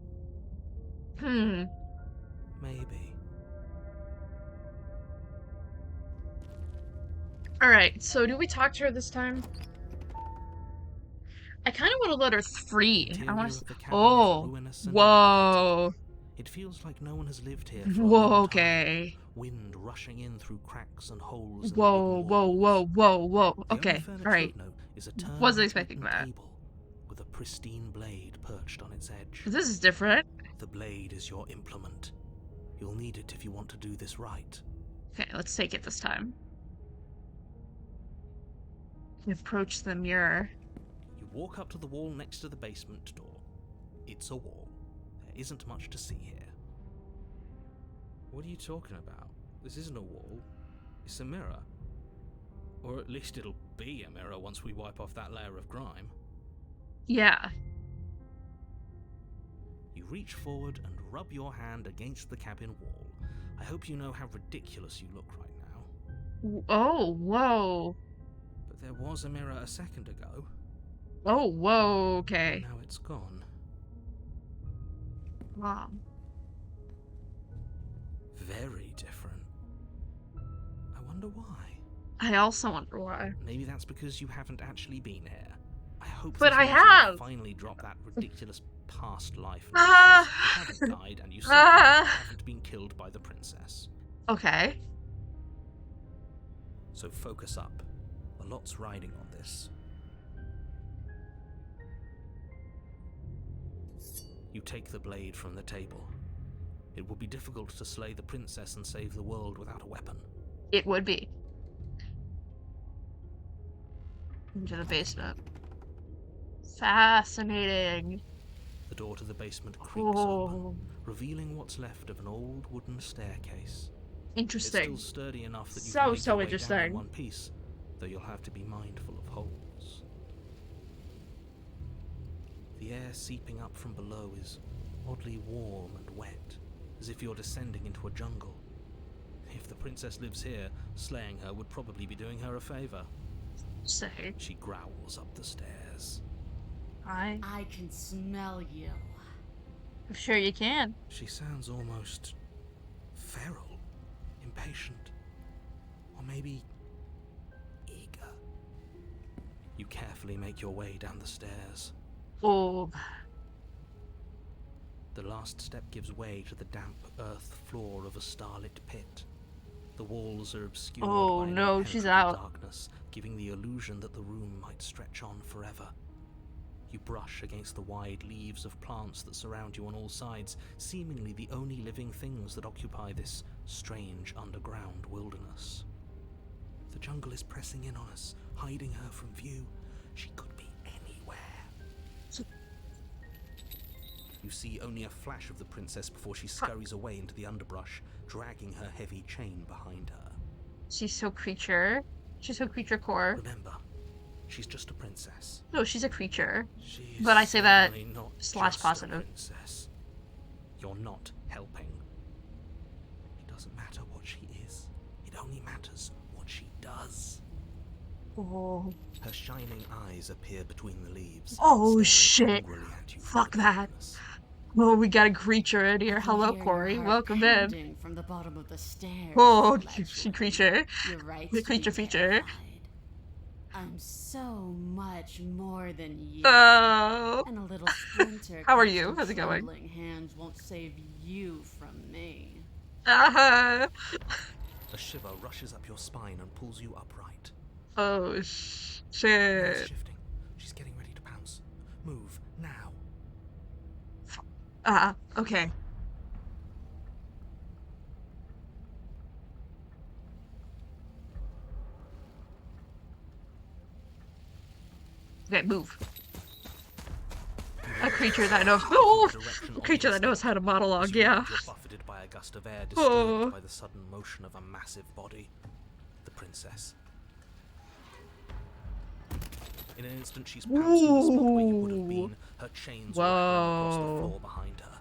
Maybe. Alright, so do we talk to her this time? I kind of want to let her free. I want to. Oh. Whoa. It feels like no one has lived here for a Whoa, long okay. time. Wind rushing in through cracks and holes. In Whoa, the whoa, walls. whoa, whoa, whoa. The Okay, only furniture alright. of note is a Wasn't expecting turn-and-open that. table with a pristine blade perched on its edge. This is different. The blade is your implement. You'll need it if you want to do this right. Okay, let's take it this time. We approach the mirror. You walk up to the wall next to the basement door. It's a wall. There isn't much to see here. What are you talking about? This isn't a wall. It's a mirror. Or at least it'll be a mirror once we wipe off that layer of grime. Yeah. You reach forward and rub your hand against the cabin wall. I hope you know how ridiculous you look right now. Oh, whoa. But there was a mirror a second ago. Oh, whoa, okay. Now it's gone. Wow. Very different. I wonder why. I also wonder why. Maybe that's because you haven't actually been here. I hope But this I means you'll have! finally drop that ridiculous past life Ah! nonsense. You haven't died, and you certainly haven't been killed by the princess. Okay. So focus up. A lot's riding on this. You take the blade from the table. It would be difficult to slay the princess and save the world without a weapon. It would be. Into the basement. Fascinating. The door to the basement creaks open, revealing what's left of an old wooden staircase. Interesting. It's still sturdy enough that you So, can make so your way down interesting. in one piece, though you'll have to be mindful of holes. The air seeping up from below is oddly warm and wet, as if you're descending into a jungle. If the princess lives here, slaying her would probably be doing her a favor. Say. She growls up the stairs. I can smell you. I'm sure you can. She sounds almost feral, impatient, or maybe eager. You carefully make your way down the stairs. Oh. The last step gives way to the damp earth floor of a starlit pit. The walls are obscured Oh by an no, she's impenetrable out. darkness, giving the illusion that the room might stretch on forever. You brush against the wide leaves of plants that surround you on all sides, seemingly the only living things that occupy this strange underground wilderness. The jungle is pressing in on us, hiding her from view. She could be anywhere. You see only a flash of the princess before she scurries away into the underbrush, dragging her heavy chain behind her. She's so creature. She's so creature core. Remember, she's just a princess. No, she's a creature. She's But I say that not slash just positive. a princess. You're not helping. It doesn't matter what she is. It only matters what she does. Oh. Her shining eyes appear between the leaves. Oh staring shit. angrily at you from Fuck the that. darkness. Oh, we got a creature in here. I can Hello, hear your Corey. heart Welcome in. pounding from the bottom of the stairs. Oh, Fletchling. she creature. You're right The to be creature feature. terrified. I'm so much more than you. Oh. And a little splinter. How are clutched you? in How's it going? trembling hands won't save you from me. Uh-huh. A shiver rushes up your spine and pulls you upright. Oh, Her head's shit. shifting. She's getting ready to pounce. Move now. Okay. Okay, move. A creature that knows. Oh, a creature that knows how to monologue. Yeah. You're buffeted by a gust of air, Oh. disturbed by the sudden motion of a massive body. The princess. In an instant, she's pounced in the spot where you would have been. Her chains rattling across the Whoa. floor behind her.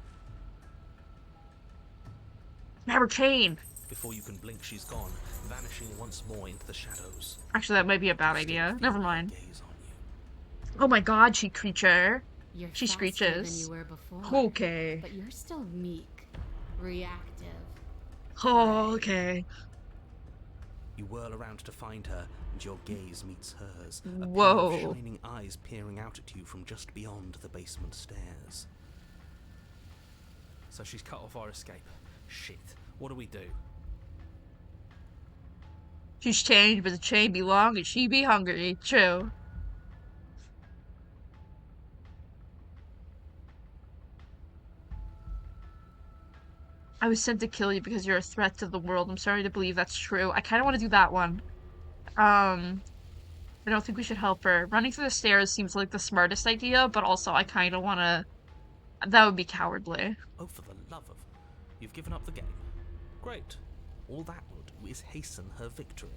Grab her chain. Before you can blink, she's gone, vanishing once more into the shadows. Actually, that might be a bad You idea. still Never feel her mind. gaze on you. Oh my god, she creature. You're She faster screeches. than you were before. Okay. But you're still meek, reactive. Oh, okay. You whirl around to find her, and your gaze meets hers. A pair Whoa. of shining eyes peering out at you from just beyond the basement stairs. So she's cut off our escape. Shit. What do we do? She's changed, but the chain be long and she be hungry. True. I was sent to kill you because you're a threat to the world. I'm sorry to believe that's true. I kind of want to do that one. I don't think we should help her. Running through the stairs seems like the smartest idea, but also I kind of want to... That would be cowardly. Oh, for the love of... You've given up the game. Great. All that will do is hasten her victory.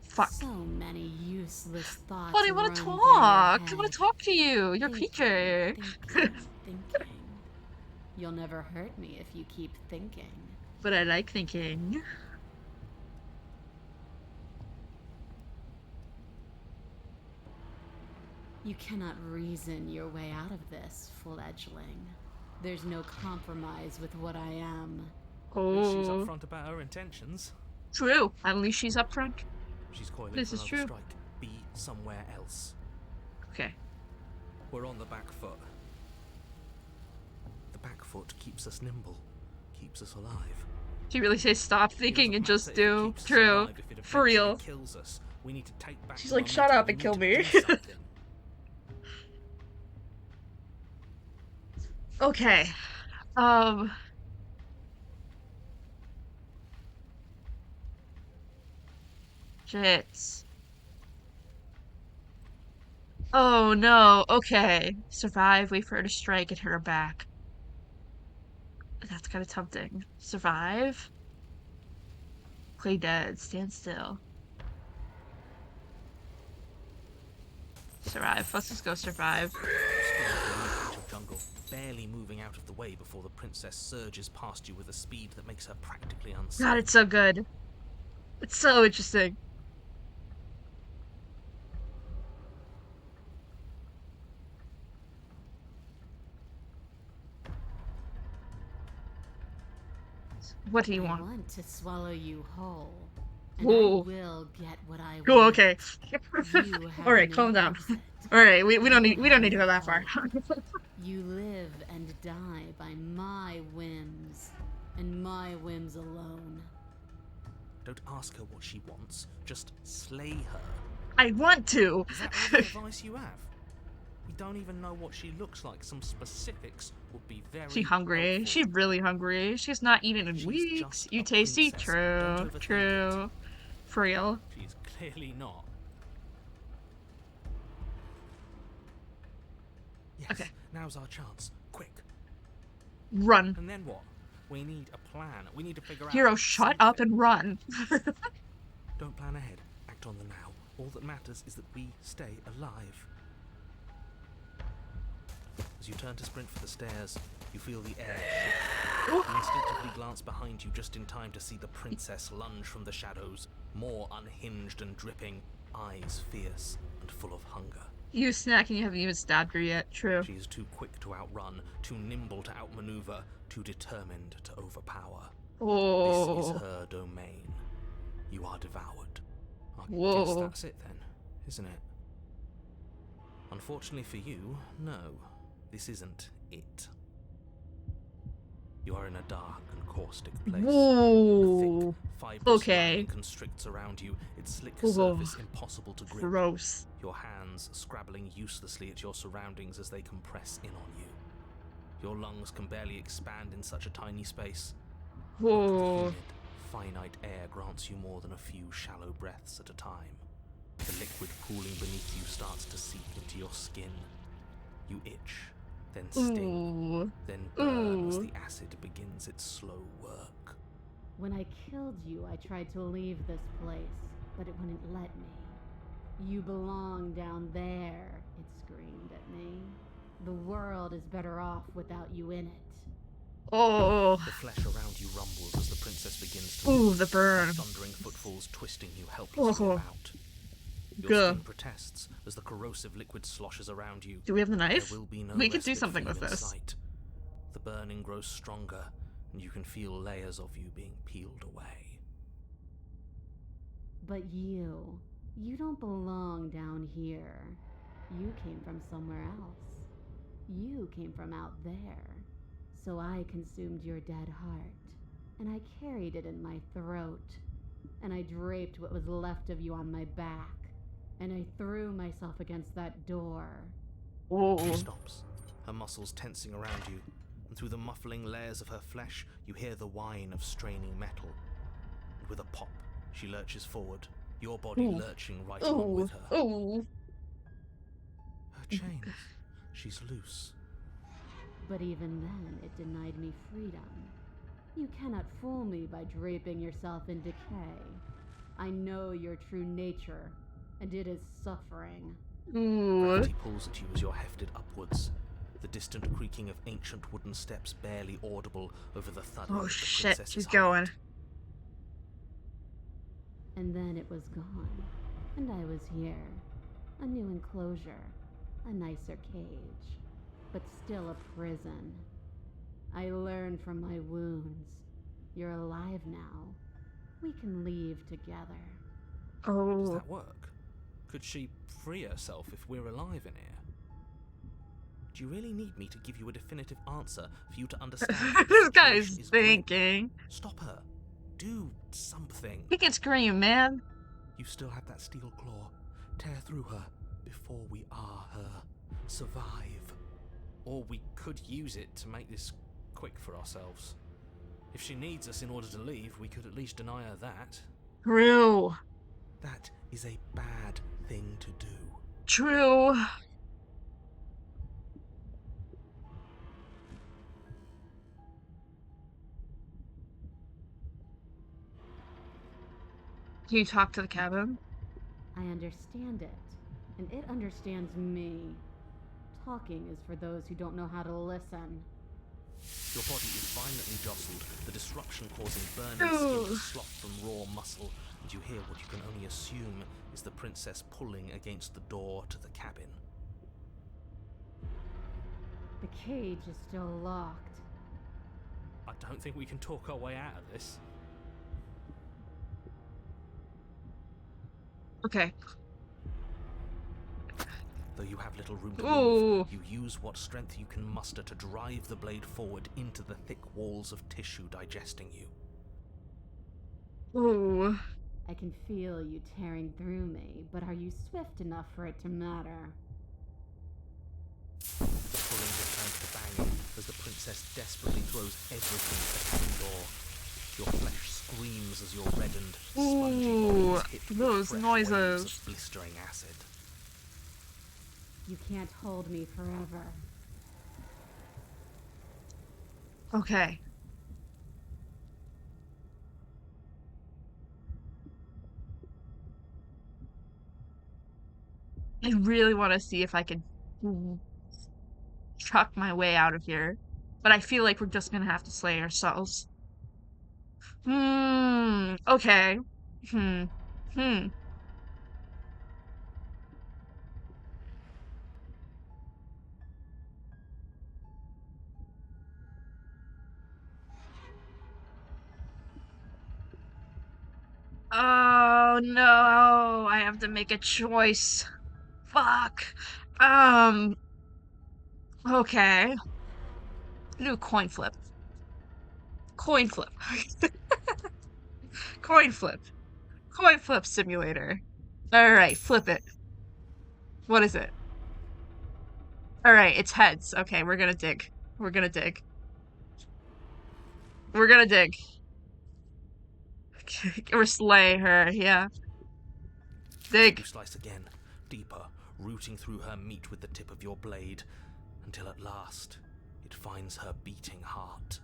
Fuck. So many useless thoughts. But I want run to through your talk. I head. want to talk to you. You're a creature. Thinking. You'll never hurt me if you keep thinking. But I like thinking. You cannot reason your way out of this, fledgling. There's no compromise with what I am. At least she's Oh, upfront about her intentions. true. At least she's up front. She's coiling This for is another true. strike. Be somewhere else. Okay. We're on the back foot. The back foot keeps us nimble, keeps us alive. She really says stop It thinking doesn't and just matter if it do. keeps us True. alive, if it For real. eventually kills us. We need to take back She's the like, shut momentum. up We and need kill to me. do something. Okay. Shit. Oh no. Okay. Survive, wait for her to strike, and hit her back. That's kind of tempting. Survive. Play dead. Stand still. Survive. Let's just go survive. Spinning through a patch of jungle, barely moving out of the way before the princess surges past you with a speed that makes her practically unseen. God, it's so good. It's so interesting. What do you I want? want to swallow you whole. And Ooh. I will get what I Cool, want. okay. You have Alright, no calm down. exit. Alright, we don't need to go that far. You live and die by my whims, and my whims alone. Don't ask her what she wants, just slay her. I want to. Is that all the advice you have? We don't even know what she looks like. Some specifics would be very She hungry. helpful. She's really hungry. She's not eaten in She's weeks. just You a tasty? princess. True. Don't overthink True. For real. She's clearly not. Yes, Okay. now's our chance. Quick. Run. And then what? We need a plan. We need to figure out. Hero, shut up something. and run. Don't plan ahead. Act on the now. All that matters is that we stay alive. As you turn to sprint for the stairs, you feel the air shift. You instinctively glance behind you just in time to see the princess lunge from the shadows, more unhinged and dripping, eyes fierce and full of hunger. You snack and you haven't even stabbed her yet. True. She is too quick to outrun, too nimble to outmaneuver, too determined to overpower. Oh. This is her domain. You are devoured. I guess Whoa. that's it then, isn't it? Unfortunately for you, no. This isn't it. You are in a dark and caustic place. Whoa. A thick, fibrous Okay. lining constricts around you, its slick Whoa. surface impossible to grip. Gross. Your hands scrabbling uselessly at your surroundings as they compress in on you. Your lungs can barely expand in such a tiny space. The Whoa. humid, finite air grants you more than a few shallow breaths at a time. The liquid pooling beneath you starts to seep into your skin. You itch, then sting, Ooh. then burn as Ooh. the acid begins its slow work. When I killed you, I tried to leave this place, but it wouldn't let me. You belong down there, it screamed at me. The world is better off without you in it. Oh. The flesh around you rumbles as the princess begins to Ooh, move, the burn. her thundering footfalls twisting you helplessly Oh. about. Your Gah. skin protests as the corrosive liquid sloshes around you. Do we have the There knife? will be no We could do respite something for you with in this. sight. The burning grows stronger, and you can feel layers of you being peeled away. But you don't belong down here. You came from somewhere else. You came from out there. So I consumed your dead heart, and I carried it in my throat, and I draped what was left of you on my back, and I threw myself against that door. She Oh. stops, her muscles tensing around you, and through the muffling layers of her flesh, you hear the whine of straining metal. And with a pop, she lurches forward, your body Ooh. lurching right along Ooh. with her. Ooh. Her chains, she's loose. But even then, it denied me freedom. You cannot fool me by draping yourself in decay. I know your true nature, and it is suffering. Ooh. Gravity pulls at you as you're hefted upwards. The distant creaking of ancient wooden steps barely audible over the thudding Oh of the shit, princess's she's heart. going. And then it was gone, and I was here. A new enclosure, a nicer cage, but still a prison. I learned from my wounds. You're alive now. We can leave together. Does Oh. that work? Could she free herself if we're alive in here? Do you really need me to give you a definitive answer for you to understand that This the guy's situation is grim? thinking. Stop her. Do something. He can scream, man. You still have that steel claw. Tear through her before we are her. Survive. Or we could use it to make this quick for ourselves. If she needs us in order to leave, we could at least deny her that. True. That is a bad thing to do. True. Can you talk to the cabin? I understand it, and it understands me. Talking is for those who don't know how to listen. Your body is violently jostled, the disruption causing burning skin to slop from raw muscle, and you hear what you can only assume is the princess pulling against the door to the cabin. The cage is still locked. I don't think we can talk our way out of this. Okay. Though you have little room to Ooh. move, you use what strength you can muster to drive the blade forward into the thick walls of tissue digesting you. Ooh. I can feel you tearing through me, but are you swift enough for it to matter? chest desperately throws everything at the cabin door. Your flesh screams as your reddened, spongy body is hit with those fresh noises. waves of blistering acid. You can't hold me forever. Okay. I really want to see if I can truck my way out of here. But I feel like we're just gonna have to slay ourselves. Okay. Hmm. Hmm. Oh no, I have to make a choice. Fuck. Okay. Do coin flip. Coin flip. Coin flip. Coin flip simulator. Alright, flip it. What is it? Alright, it's heads. Okay, we're gonna dig. We're gonna dig. We're gonna dig. Or slay her, yeah. Dig. You slice again, deeper, rooting through her meat with the tip of your blade, until at last it finds her beating heart.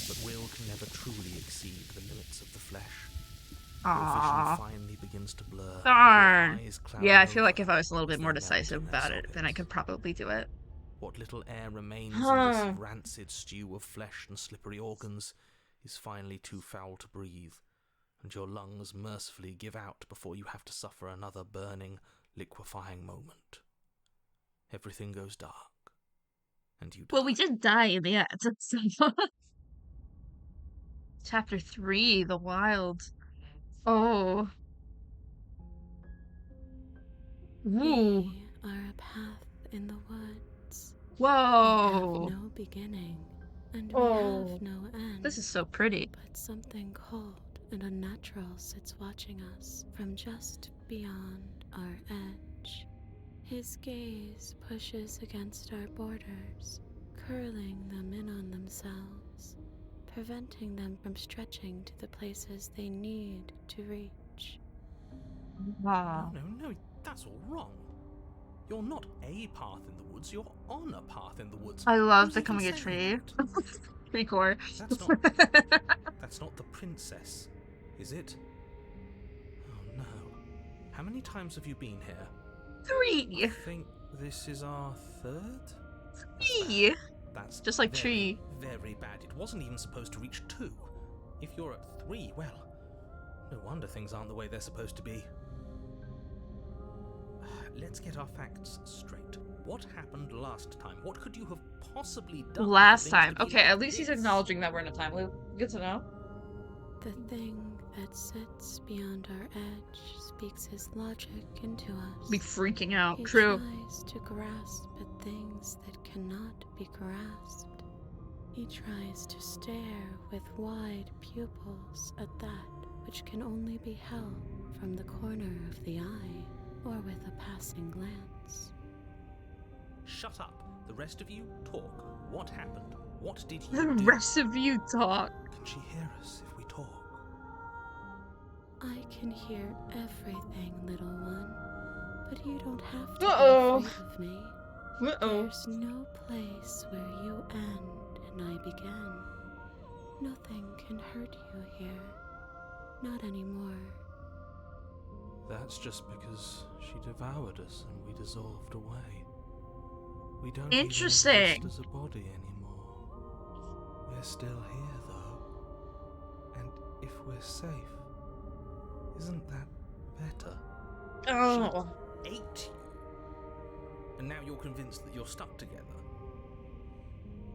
But will can never truly exceed the limits of the flesh. Your Aww. vision finally begins to blur. Darn. Your eyes cloud Yeah, I feel over like if I was a little as bit they more melt decisive in their about it, then I sockets. could probably do it. What little air remains in this rancid stew of flesh and slippery organs is finally too foul to breathe, and your lungs mercifully give out before you have to suffer another burning, liquefying moment. Everything goes dark, and you die. Well, we did die in the end. So. Chapter 3, The Wild. Oh. Ooh. We are a path in the woods. Whoa. We have no beginning, and we Oh. have no end. This is so pretty. But something cold and unnatural sits watching us from just beyond our edge. His gaze pushes against our borders, curling them in on themselves, preventing them from stretching to the places they need to reach. Wow. No, that's all wrong. You're not a path in the woods, you're on a path in the woods. I love Who's becoming a even saying tree. that? Tree core. That's not the princess, is it? Oh no. How many times have you been here? 3. I think this is our third? 3. That's Just like very, tree. very bad. It wasn't even supposed to reach 2. If you're at 3, well, no wonder things aren't the way they're supposed to be. Let's get our facts straight. What happened last time? What could you have possibly done? Last time. Okay, at least he's acknowledging that we're in a time loop. Good to know. The thing that sits beyond our edge speaks his logic into us. Be freaking out. He True. tries to grasp at things that cannot be grasped. He tries to stare with wide pupils at that which can only be held from the corner of the eye or with a passing glance. Shut up. The rest of you talk. What happened? What did you The do? rest of you talk. Can she hear us if we talk? I can hear everything, little one, but you don't have to Uh-oh. be afraid of me. Uh-oh. There's no place where you end and I begin. Nothing can hurt you here. Not anymore. That's just because she devoured us and we dissolved away. We don't Interesting. even exist as a body anymore. We're still here, though. And if we're safe, isn't that better? Oh. She ate you. And now you're convinced that you're stuck together.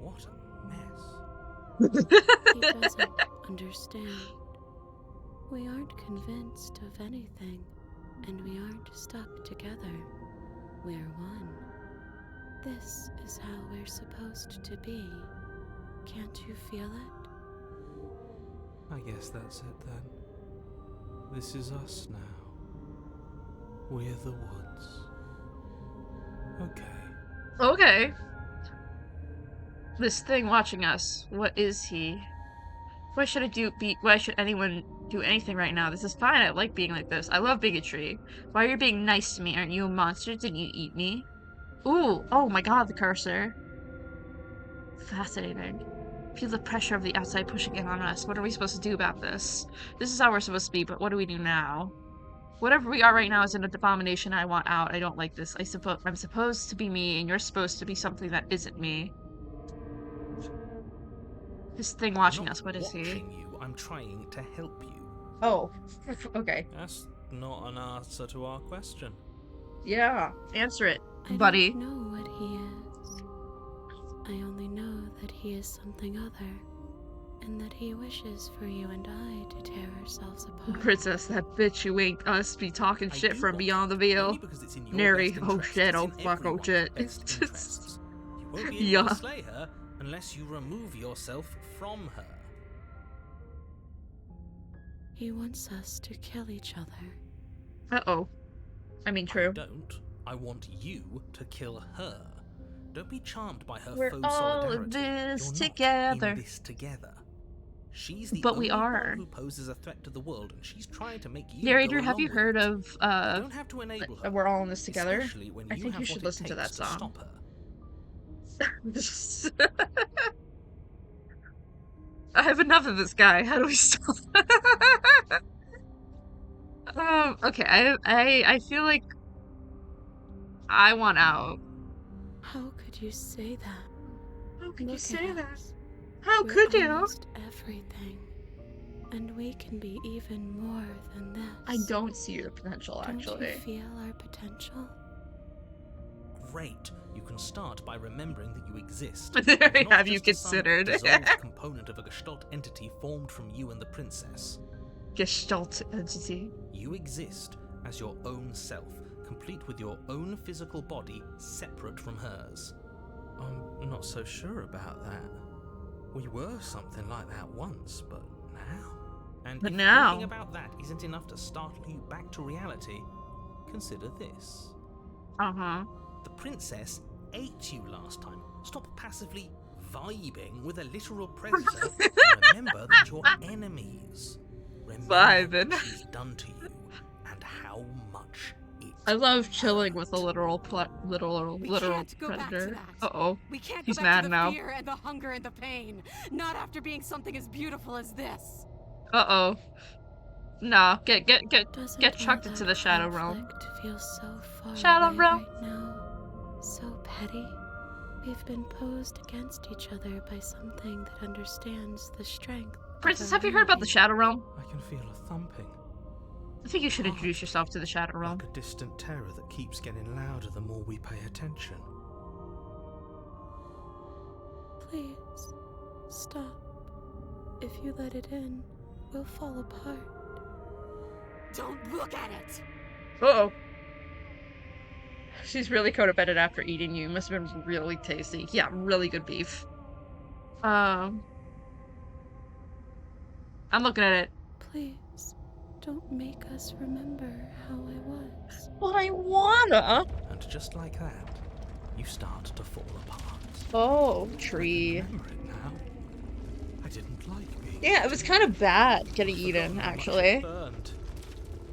What a mess. He doesn't understand. We aren't convinced of anything, and we aren't stuck together. We're one. This is how we're supposed to be. Can't you feel it? I guess that's it then. This is us now. We're the woods. Okay. Okay. This thing watching us. What is he? Why should why should anyone do anything right now? This is fine. I like being like this. I love bigotry. Why are you being nice to me? Aren't you a monster? Didn't you eat me? Ooh, oh my god, the cursor. Fascinating. Feel the pressure of the outside pushing in on us. What are we supposed to do about this? This is how we're supposed to be, but what do we do now? Whatever we are right now is an abomination. I want out. I don't like this. I'm supposed to be me, and you're supposed to be something that isn't me. This thing watching us, what is he? Watching you, I'm trying to help you. Oh, okay. That's not an answer to our question. Yeah, answer it, I buddy. don't know what he is. I only know that he is something other, and that he wishes for you and I to tear ourselves apart. Princess, that bitch you ain't us be talking shit from beyond the veil. Nary, oh shit, oh fuck, oh shit. You won't be able Yeah. to slay her unless you remove yourself from her. He wants us to kill each other. Uh-oh. I mean, true. I don't. I want you to kill her. Don't be charmed by her We're faux all solidarity. in this You're together. Not in this together. She's the But only we are. one who poses a threat to the world, and she's trying to make you Narrator, go have you along heard with it. of, You don't have to enable her, We're All in This Together? especially when I you think have you should what listen it to that takes song. stop her. I have enough of this guy. How do we stop? Okay, I feel like I want out. How could you say that? How could you Look say at that? us. How We're could you? almost everything. And we can be even more than this. I don't see your potential, Don't actually. you feel our potential? Great. You can start by remembering that you exist. Have Not you just some considered? dissolved component of a Gestalt entity formed from you and the princess. Gestalt entity. You exist as your own self, complete with your own physical body, separate from hers. I'm not so sure about that. We were something like that once, but now? And But if now- thinking about that isn't enough to startle you back to reality, consider this. Uh-huh. The princess ate you last time. Stop passively vibing with a literal predator and remember that you're enemies. Remember Vibing. what she's done to you and how much it I love chilling with a literal We can't go back to predator. that. Uh-oh. We can't He's go back mad to the now. fear and the hunger and the pain. Not after being something as beautiful as this. Uh-oh. Nah, get Doesn't chucked all into that the Shadow Realm. conflict feel so far Shadow away Realm. right now? So petty. We've been posed against each other by something that understands the strength. of Princess, our have you heard about the unity. Shadow Realm? I can feel a thumping, I think you should introduce yourself to the Shadow Realm. like a distant terror that keeps getting louder the more we pay attention. Please, stop. If you let it in, we'll fall apart. Don't look at it! Uh-oh. She's really codependent after eating you. Must have been really tasty. Yeah, really good beef. I'm looking at it. Please, don't make us remember how I was. But I wanna. And just like that, you start to fall apart. Oh, I tree. remember it now. I didn't like being Yeah, it was kind of bad getting Forgotten eaten, how much actually. it burned.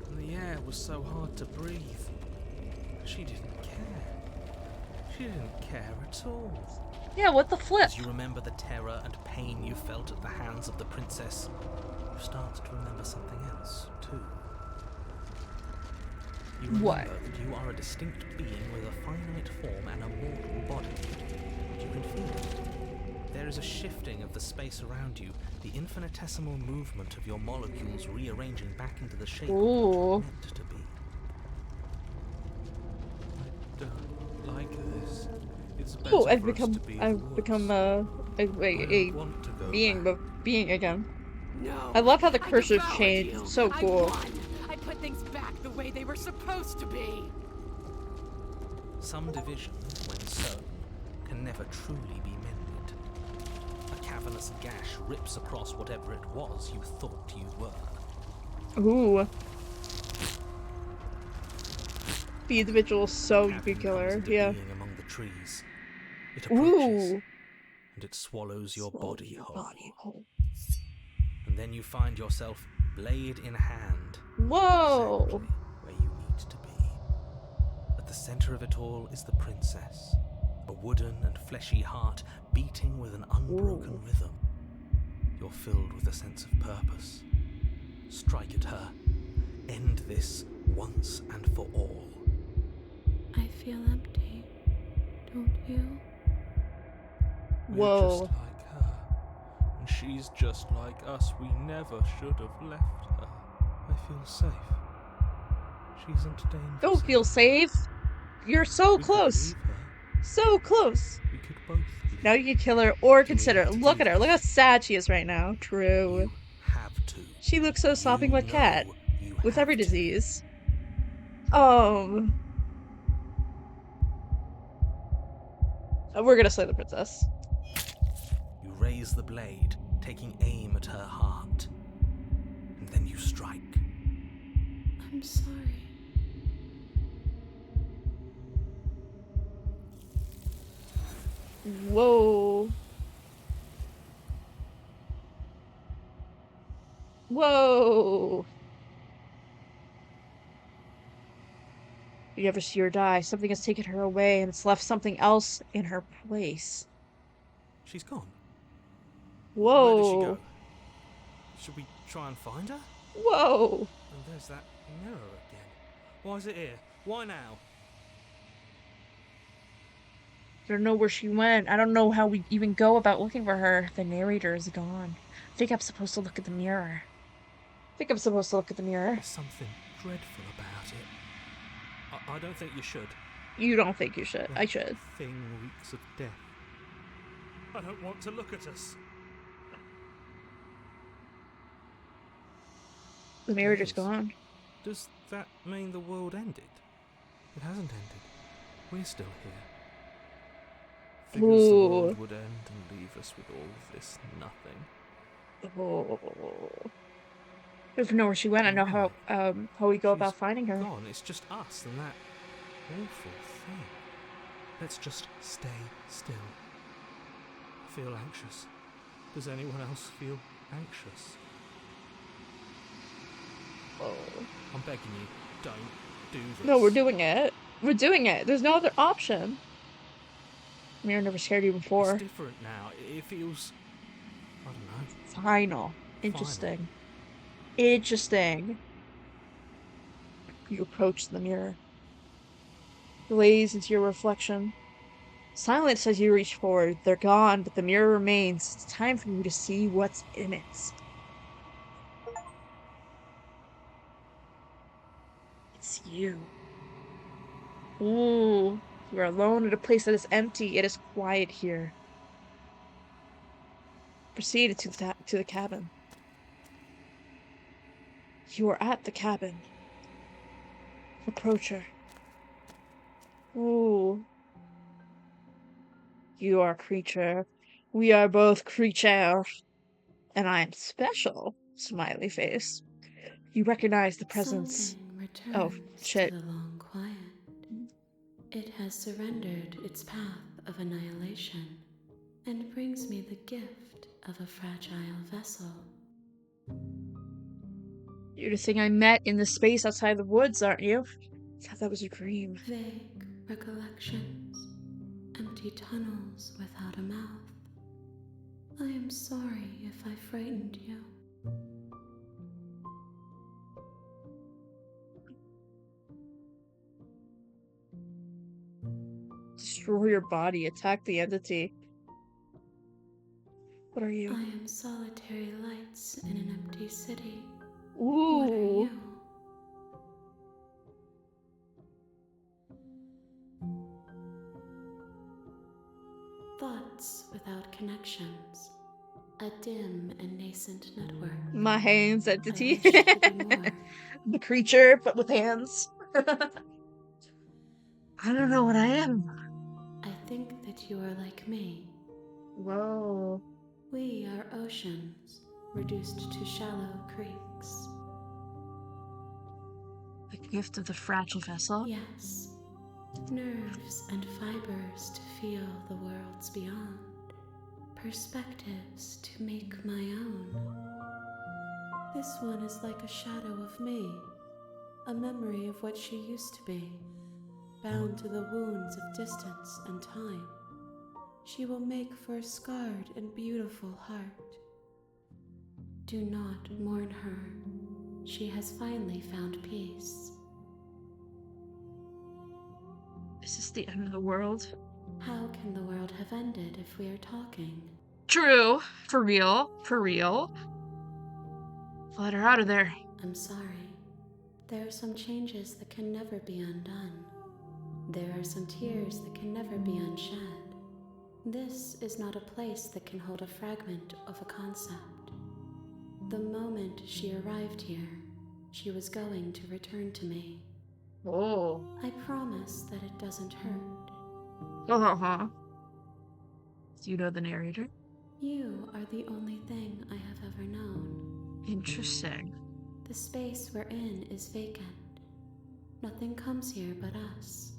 And the air was so hard to breathe. She didn't care. She didn't care at all. Yeah, what the flip? As you remember the terror and pain you felt at the hands of the princess, you start to remember something else, too. You remember What? that you are a distinct being with a finite form and a mortal body. You can feel it. There is a shifting of the space around you, the infinitesimal movement of your molecules rearranging back into the shape Ooh. of what meant to be. I don't like this. It's better Oh, I've for us become to be in the I've become woods. a I don't want to go being, back. but being again. No. I love how the I cursor devoured changed. you. It's so cool. I won. I put things back the way they were supposed to be. Some division, when sown, can never truly be mended. A cavernous gash rips across whatever it was you thought you were. Ooh. the individual so The you cabin could kill comes her. into Yeah. being among the trees. It approaches, Ooh. and it swallows your body whole. And then you find yourself, blade in hand, Whoa. exactly where you need to be. At the center of it all is the princess, a wooden and fleshy heart beating with an unbroken rhythm. You're filled with a sense of purpose. Strike at her. End this once and for all. I feel empty, don't you? We're just Whoa. like her. And she's just like us. We never should have left her. I feel safe. She isn't dangerous. Don't feel anymore. safe. You're so We could close. leave her. So close. We could both leave. Now you can kill her or Do we consider. have to Look do at her. Look how this? sad she is right now. True. You have to. She looks so sopping You wet cat. know you With have every to. disease. We're gonna slay the princess. You raise the blade, taking aim at her heart. And then you strike. I'm sorry. Whoa. Whoa. You never see her die. Something has taken her away and it's left something else in her place. She's gone. Whoa. Where did she go? Should we try and find her? Whoa. And there's that mirror again. Why is it here? Why now? I don't know where she went. I don't know how we even go about looking for her. The narrator is gone. I think I'm supposed to look at the mirror. There's something dreadful about it. I don't think you should. You don't think you should. I That should. thing reeks of death. I don't want to look at us. The narrator's Yes. gone. Does that mean the world ended? It hasn't ended. We're still here. Figures the world would end and leave us with all of this nothing. Oh. I don't know where she went. I know how we go about finding her. Gone. It's just us and that awful thing. Let's just stay still. I feel anxious. Does anyone else feel anxious? Oh. I'm begging you, don't do this. No, we're doing it. We're doing it. There's no other option. Mirror never scared you before. It's different now. It feels, I don't know. Final. Interesting. Interesting. You approach the mirror. Gaze into your reflection. Silence as you reach forward. They're gone, but the mirror remains. It's time for you to see what's in it. It's you. Ooh. You are alone at a place that is empty. It is quiet here. Proceed to the cabin. You are at the cabin. Approach her. Ooh. You are creature. We are both creature. And I am special. Smiley face. You recognize the presence. Something Oh, returns shit. to the long quiet. It has surrendered its path of annihilation and brings me the gift of a fragile vessel. You're the thing I met in the space outside the woods, aren't you? I thought that was a dream. Vague recollections, empty tunnels without a mouth. I am sorry if I frightened you. Destroy your body. Attack the entity. What are you? I am solitary lights in an empty city. What are Ooh. you? Thoughts without connections. A dim and nascent network. My hands entity. I wish to be more. The creature, but with hands. I don't know what I am. I think that you are like me. Whoa. We are oceans, reduced to shallow creeks. Like Gift of the fragile vessel? Yes. Nerves and fibers to feel the worlds beyond. Perspectives to make my own. This one is like a shadow of me, a memory of what she used to be, bound to the wounds of distance and time. She will make for a scarred and beautiful heart. Do not mourn her. She has finally found peace. Is this the end of the world? How can the world have ended if we are talking? True. For real. For real. Let her out of there. I'm sorry. There are some changes that can never be undone. There are some tears that can never be unshed. This is not a place that can hold a fragment of a concept. The moment she arrived here, she was going to return to me. Oh. I promise that it doesn't hurt. Uh-huh. Do you know the narrator? You are the only thing I have ever known. Interesting. The space we're in is vacant. Nothing comes here but us.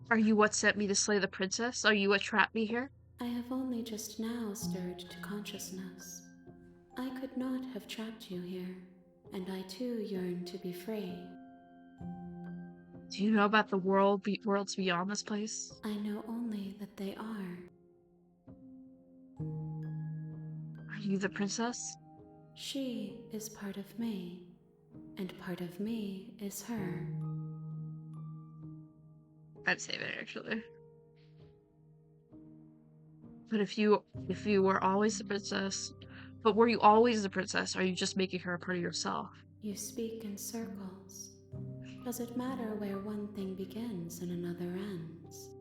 Are you what sent me to slay the princess? Are you what trapped me here? I have only just now stirred to consciousness. I could not have trapped you here, and I too yearn to be free. Do you know about the worlds beyond this place? I know only that they are. Are you the princess? She is part of me, and part of me is her. I'd say that actually. But if you were always the princess, but were you always the princess? Or are you just making her a part of yourself? You speak in circles. Does it matter where one thing begins and another ends?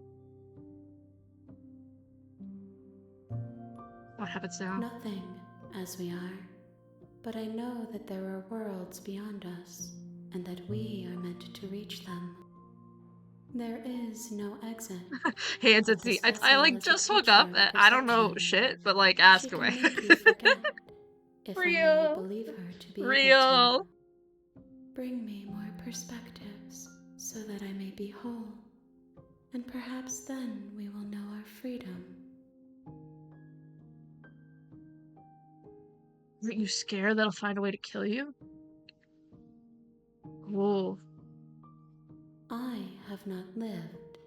What happens now? Nothing, as we are. But I know that there are worlds beyond us, and that we are meant to reach them. There is no exit. Hands at sea. I like just woke up. I don't know shit, but like ask She away. can make you forget, if only you Real. believe her to be able Real. to. Bring me more perspectives, so that I may be whole, and perhaps then we will know our freedom. Aren't you scared that I'll find a way to kill you? Cool. I have not lived.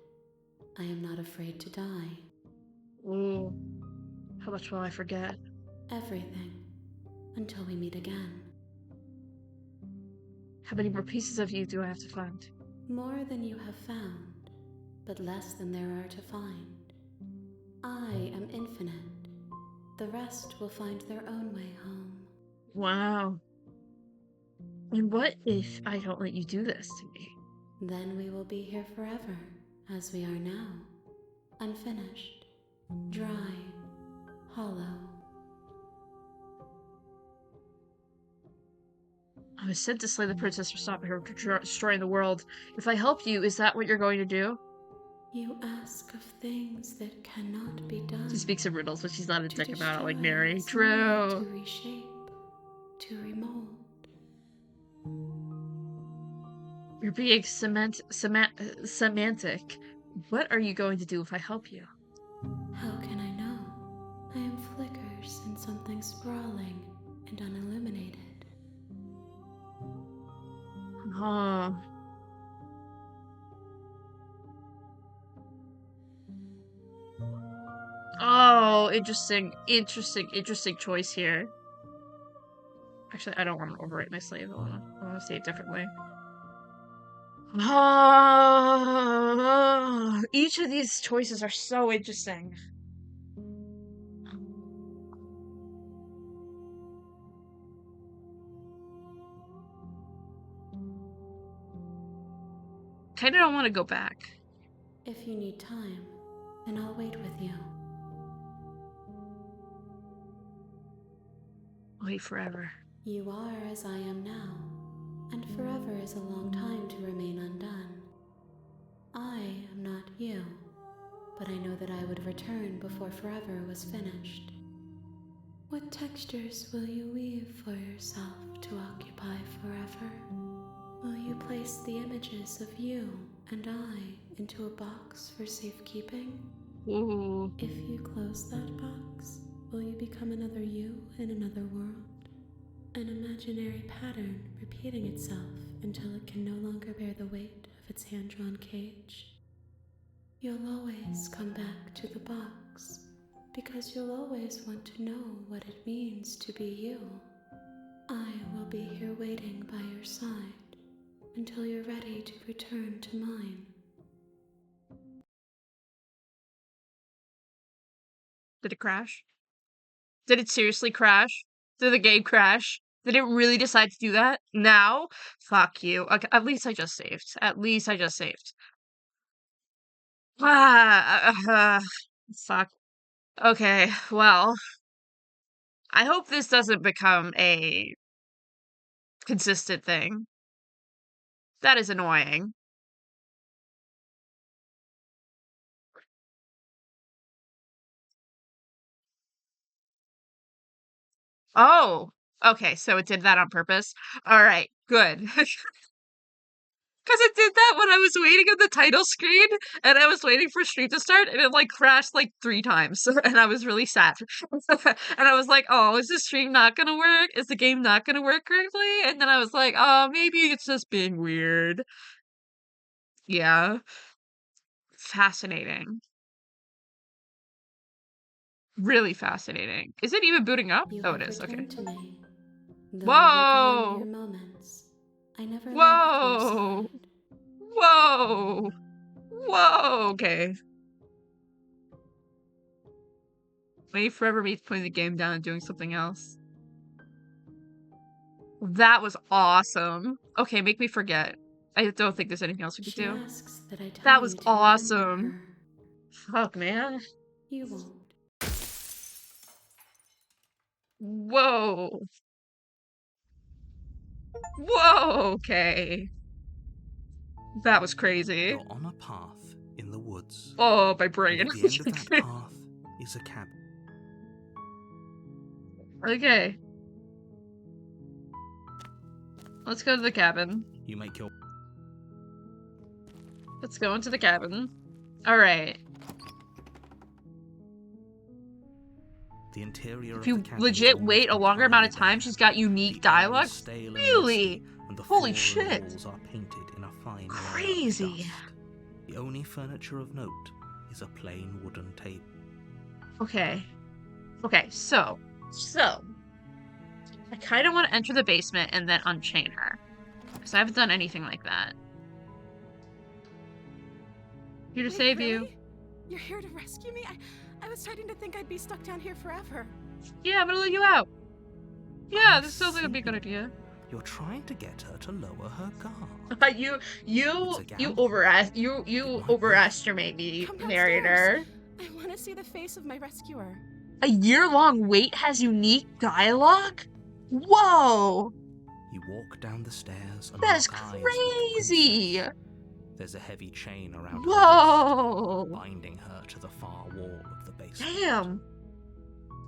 I am not afraid to die. Ooh. How much will I forget? Everything. Until we meet again. How many more pieces of you do I have to find? More than you have found, but less than there are to find. I am infinite. The rest will find their own way home. Wow. And what if I don't let you do this to me? Then we will be here forever, as we are now. Unfinished, dry, hollow. I was sent to slay the princess for stopping her from destroying the world. If I help you, is that what you're going to do? You ask of things that cannot be done. She speaks in riddles, but she's not a To dick about it like destroy Mary. is merely True. To reshape, to remold. You're being semantic. What are you going to do if I help you? How can I know? I am flickers in something sprawling and unilluminated. Oh. Oh, interesting choice here. Actually, I don't want to overwrite my slave. I want to say it differently. Oh, each of these choices are so interesting. Kinda don't want to go back. If you need time, then I'll wait with you. Wait forever. You are as I am now, and forever is a long time to remain undone. I am not you, but I know that I would return before forever was finished. What textures will you weave for yourself to occupy forever? you place the images of you and I into a box for safekeeping? Ooh. If you close that box, will you become another you in another world? An imaginary pattern repeating itself until it can no longer bear the weight of its hand-drawn cage. You'll always come back to the box, because you'll always want to know what it means to be you. I will be here waiting by your side until you're ready to return to mine. Did it crash? Did it seriously crash? Did the game crash? Did it really decide to do that? Now? Fuck you. Okay, at least I just saved. At least I just saved. Fuck. Okay, well, I hope this doesn't become a consistent thing. That is annoying. Oh, okay, so it did that on purpose. All right, good. Because it did that when I was waiting on the title screen, and I was waiting for stream to start, and it like crashed like 3 times, and I was really sad. And I was like, "Oh, is the stream not gonna work? Is the game not gonna work correctly?" And then I was like, "Oh, maybe it's just being weird." Yeah, fascinating. Really fascinating. Is it even booting up? You Oh, have it is. Okay. returned to me. Though recalling Whoa! your moments, I never left your Whoa! side. Whoa! Whoa! Okay. May forever be putting the game down and doing something else. That was awesome. Okay, make me forget. I don't think there's anything else we could She do. asks that I tell That you was to awesome. remember her. Fuck, man. You won't. Whoa. Whoa, okay. That was crazy. You're on a path in the woods. Oh, my And brain. at the end of that path is a cabin. Okay. Let's go to the cabin. You make your Let's go into the cabin. Alright. the interior If of you the cabin legit is wait a almost longer amount of entirely time, bare. she's got unique The air is dialogue? stale and Really? musty, and the Holy floor and shit. walls are painted in a fine layer of Crazy. dust. The only furniture of note is a plain wooden table. Okay. Okay, so. I kind of want to enter the basement and then unchain her. Because I haven't done anything like that. Here to Wait, save you. really? You're here to rescue me? I was starting to think I'd be stuck down here forever. Yeah, I'm gonna let you out. Yeah, I this sounds like it'd be a good see. idea. You're trying to get her to lower her guard. you It's a gamble. you might overestimate me, Come narrator. downstairs. I want to see the face of my rescuer. A year-long wait has unique dialogue? Whoa! You walk down the stairs and That is lock eyes with the crazy! princess. There's a heavy chain around her Whoa! wrist, binding her to the far wall of the basement. Damn!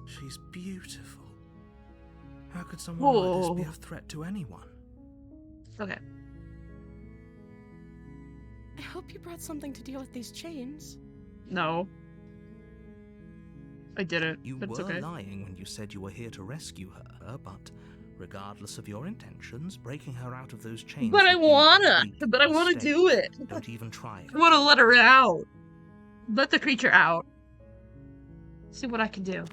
She's beautiful. How could someone like this be Whoa. a threat to anyone? Okay. I hope you brought something to deal with these chains. No. I didn't, You but it's were okay. lying when you said you were here to rescue her, but regardless of your intentions, breaking her out of those chains. But I would be a wanna! big But I wanna mistake. do it! Don't even try it. I wanna let her out! Let the creature out. See what I can do.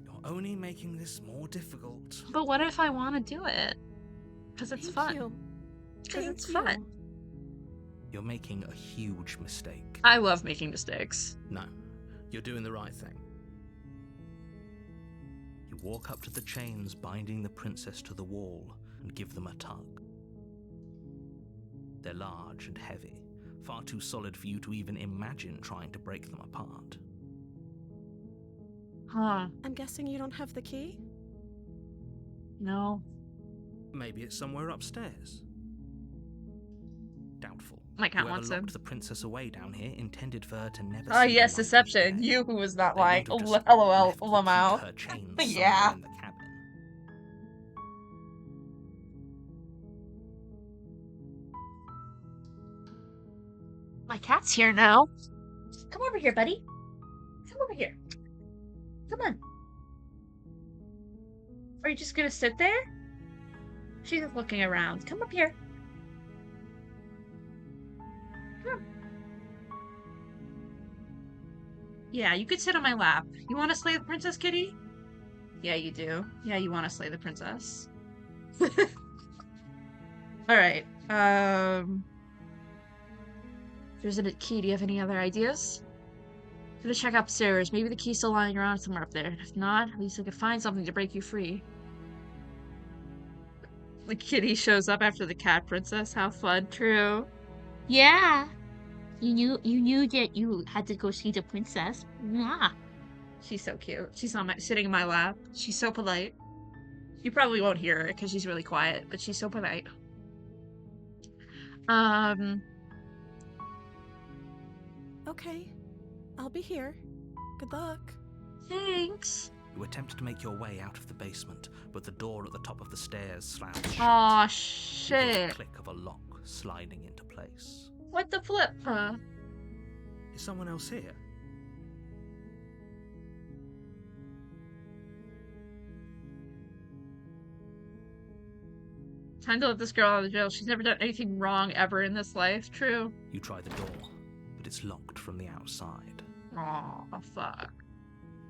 You're only making this more difficult. But what if I wanna do it? Because it's Thank fun. you. Because Thank it's you. fun. You're making a huge mistake. I love making mistakes. No, you're doing the right thing. You walk up to the chains binding the princess to the wall and give them a tug. They're large and heavy, far too solid for you to even imagine trying to break them apart. Huh. I'm guessing you don't have the key? No. Maybe it's somewhere upstairs. Doubtful. My cat Whoever wants him. locked the princess away down here intended for her to never Ah, see the yes, light of deception. day. You who was not They like, wouldn't have just lol, left the key to Lamau. her chains Yeah. somewhere in the cabin. My cat's here now. Come over here, buddy. Come over here. Come on. Are you just gonna sit there? She's just looking around. Come up here. Come. Yeah, you could sit on my lap. You want to slay the princess, kitty? Yeah, you do. Yeah, you want to slay the princess. Alright, there's a key. Do you have any other ideas? I'm gonna check upstairs. Maybe the key's still lying around somewhere up there. If not, at least I could find something to break you free. The kitty shows up after the cat princess. How fun. True. Yeah. You knew that you had to go see the princess. Yeah. She's so cute. She's sitting in my lap. She's so polite. You probably won't hear her because she's really quiet, but she's so polite. Okay, I'll be here. Good luck. Thanks. You attempt to make your way out of the basement, but the door at the top of the stairs slams shut. Aw, You hear shit. the click of a lock sliding into place. What the flip, huh? Is someone else here? Time to let this girl out of jail. She's never done anything wrong ever in this life. True. You try the door, but it's locked from the outside. Aw, fuck.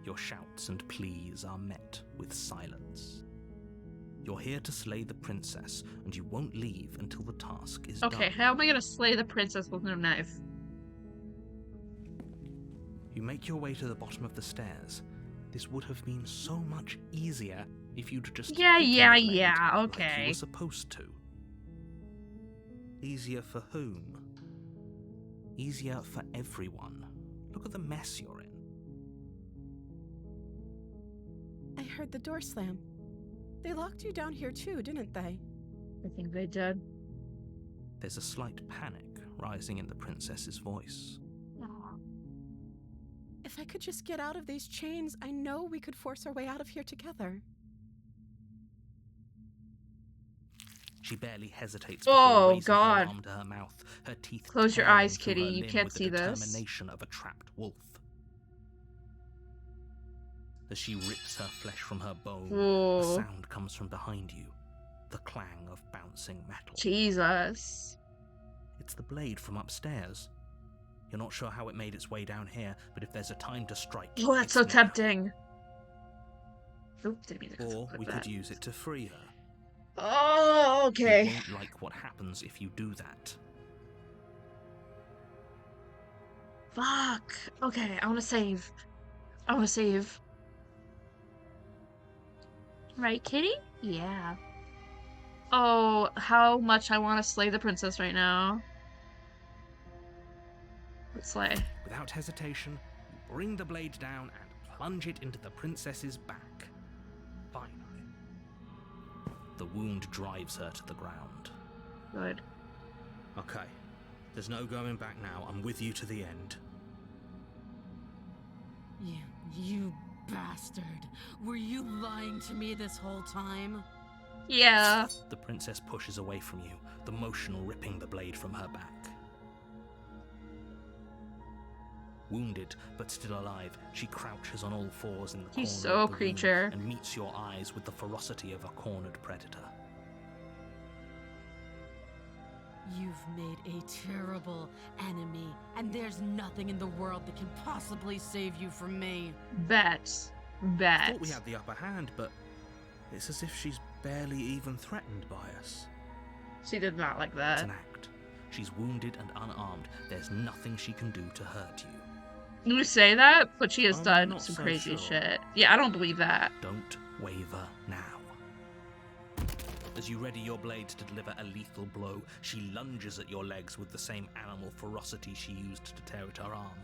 Your shouts and pleas are met with silence. You're here to slay the princess, and you won't leave until the task is Okay, done. how am I gonna slay the princess with no knife? You make your way to the bottom of the stairs. This would have been so much easier if you'd just Yeah, taken yeah, the blade yeah, like okay. you were supposed to. Easier for whom? Easier for everyone. Look at the mess you're in. I heard the door slam. They locked you down here too, didn't they? I think they did. There's a slight panic rising in the princess's voice. Aw. If I could just get out of these chains, I know we could force our way out of here together. She barely hesitates before Oh, raising God. her arm to her mouth, her teeth Close your tearing eyes, through kitty. her You limb can't with see the this. determination of a trapped wolf. As she rips her flesh from her bone, a Whoa. sound comes from behind you, the clang of bouncing metal. Jesus. It's the blade from upstairs. You're not sure how it made its way down here, but if there's a time to strike, Oh, that's it's so now. tempting. Oop, didn't mean to Or click we that. could use it to free her. Oh, You okay. won't like what happens if you do that. Fuck. Okay, I wanna save. I wanna save. Right, kitty? Yeah. Oh, how much I want to slay the princess right now. Let's slay. Without hesitation, you bring the blade down and plunge it into the princess's back. Finally. The wound drives her to the ground. Good. Okay. There's no going back now. I'm with you to the end. You bastard. Were you lying to me this whole time? Yeah. The princess pushes away from you, the motion ripping the blade from her back. Wounded, but still alive, she crouches on all fours in the corner She's so of the room creature. and meets your eyes with the ferocity of a cornered predator. You've made a terrible enemy, and there's nothing in the world that can possibly save you from me. Bet. I Bet. thought we had the upper hand, but it's as if she's barely even threatened by us. She did not like It's that. an act. She's wounded and unarmed. There's nothing she can do to hurt you. You say that, but she has I'm done not some so crazy sure. shit. Yeah, I don't believe that. Don't waver now. As you ready your blade to deliver a lethal blow, she lunges at your legs with the same animal ferocity she used to tear at her arm.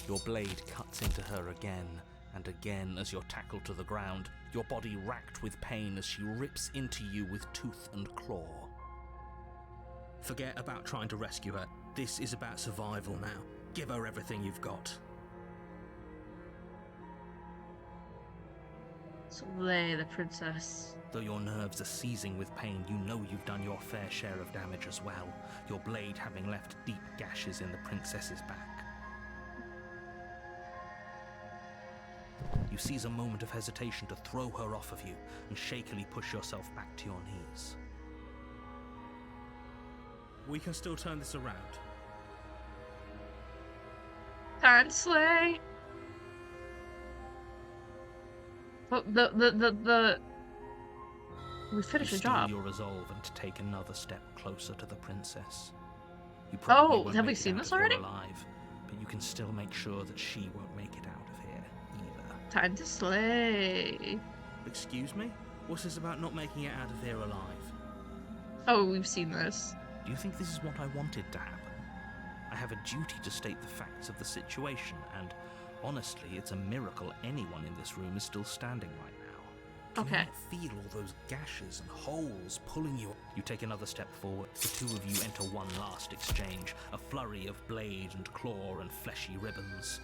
Your blade cuts into her again and again as you're tackled to the ground, your body racked with pain as she rips into you with tooth and claw. Forget about trying to rescue her. This is about survival now. Give her everything you've got. Slay the princess. Though your nerves are seizing with pain, you know you've done your fair share of damage as well, your blade having left deep gashes in the princess's back. You seize a moment of hesitation to throw her off of you and shakily push yourself back to your knees. We can still turn this around. Can't slay. Oh, we finished the You steel job. your resolve and to take another step closer to the princess. You probably won't have we make it seen out this of here already? alive, but you can still make sure that she won't make it out of here either. Time to slay. Excuse me? What's this about not making it out of here alive? Oh, we've seen this. Do you think this is what I wanted to happen? I have a duty to state the facts of the situation, and honestly, it's a miracle anyone in this room is still standing right now. Okay. Can you not feel all those gashes and holes pulling you? You take another step forward. The two of you enter one last exchange, a flurry of blade and claw and fleshy ribbons.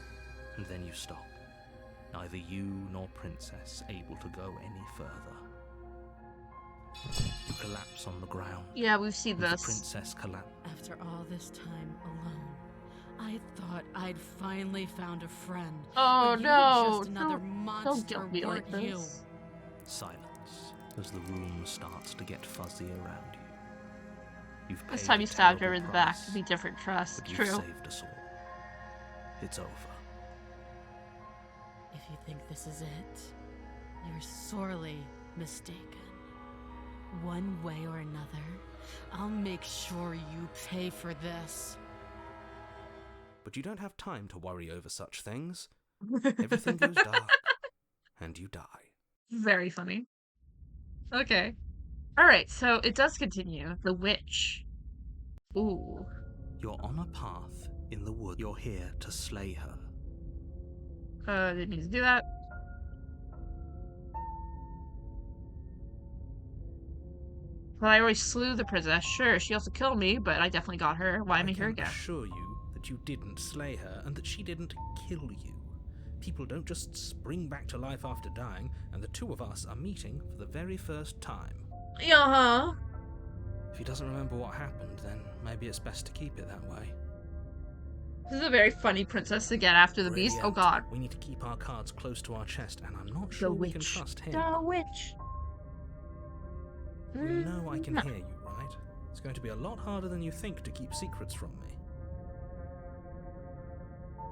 And then you stop. Neither you nor Princess able to go any further. You collapse on the ground. Yeah, we've seen The this. princess collapses. After all this time alone, I thought I'd finally found a friend. Oh but you no! were just another Don't monster, guilt me like weren't you? this. Silence as the room starts to get fuzzy around you. You've This paid time a you stabbed her terrible in the back. price, It'd be different trust. but you've True. saved us all. It's over. If you think this is it, you're sorely mistaken. One way or another, I'll make sure you pay for this. But you don't have time to worry over such things. Everything goes dark, and you die. Very funny. Okay. Alright, so it does continue. The witch. Ooh. You're on a path in the wood. You're here to slay her. Didn't need to do that. Well, I already slew the princess. Sure, she also killed me, but I definitely got her. Why am I here can again? assure you that you didn't slay her and that she didn't kill you. People don't just spring back to life after dying, and the two of us are meeting for the very first time. Uh-huh. If he doesn't remember what happened, then maybe it's best to keep it that way. This is a very funny princess to get after the beast. Oh Brilliant. god. We need to keep our cards close to our chest, and I'm not sure we can witch. trust him. The witch. You know I can hear you, right? It's going to be a lot harder than you think to keep secrets from me.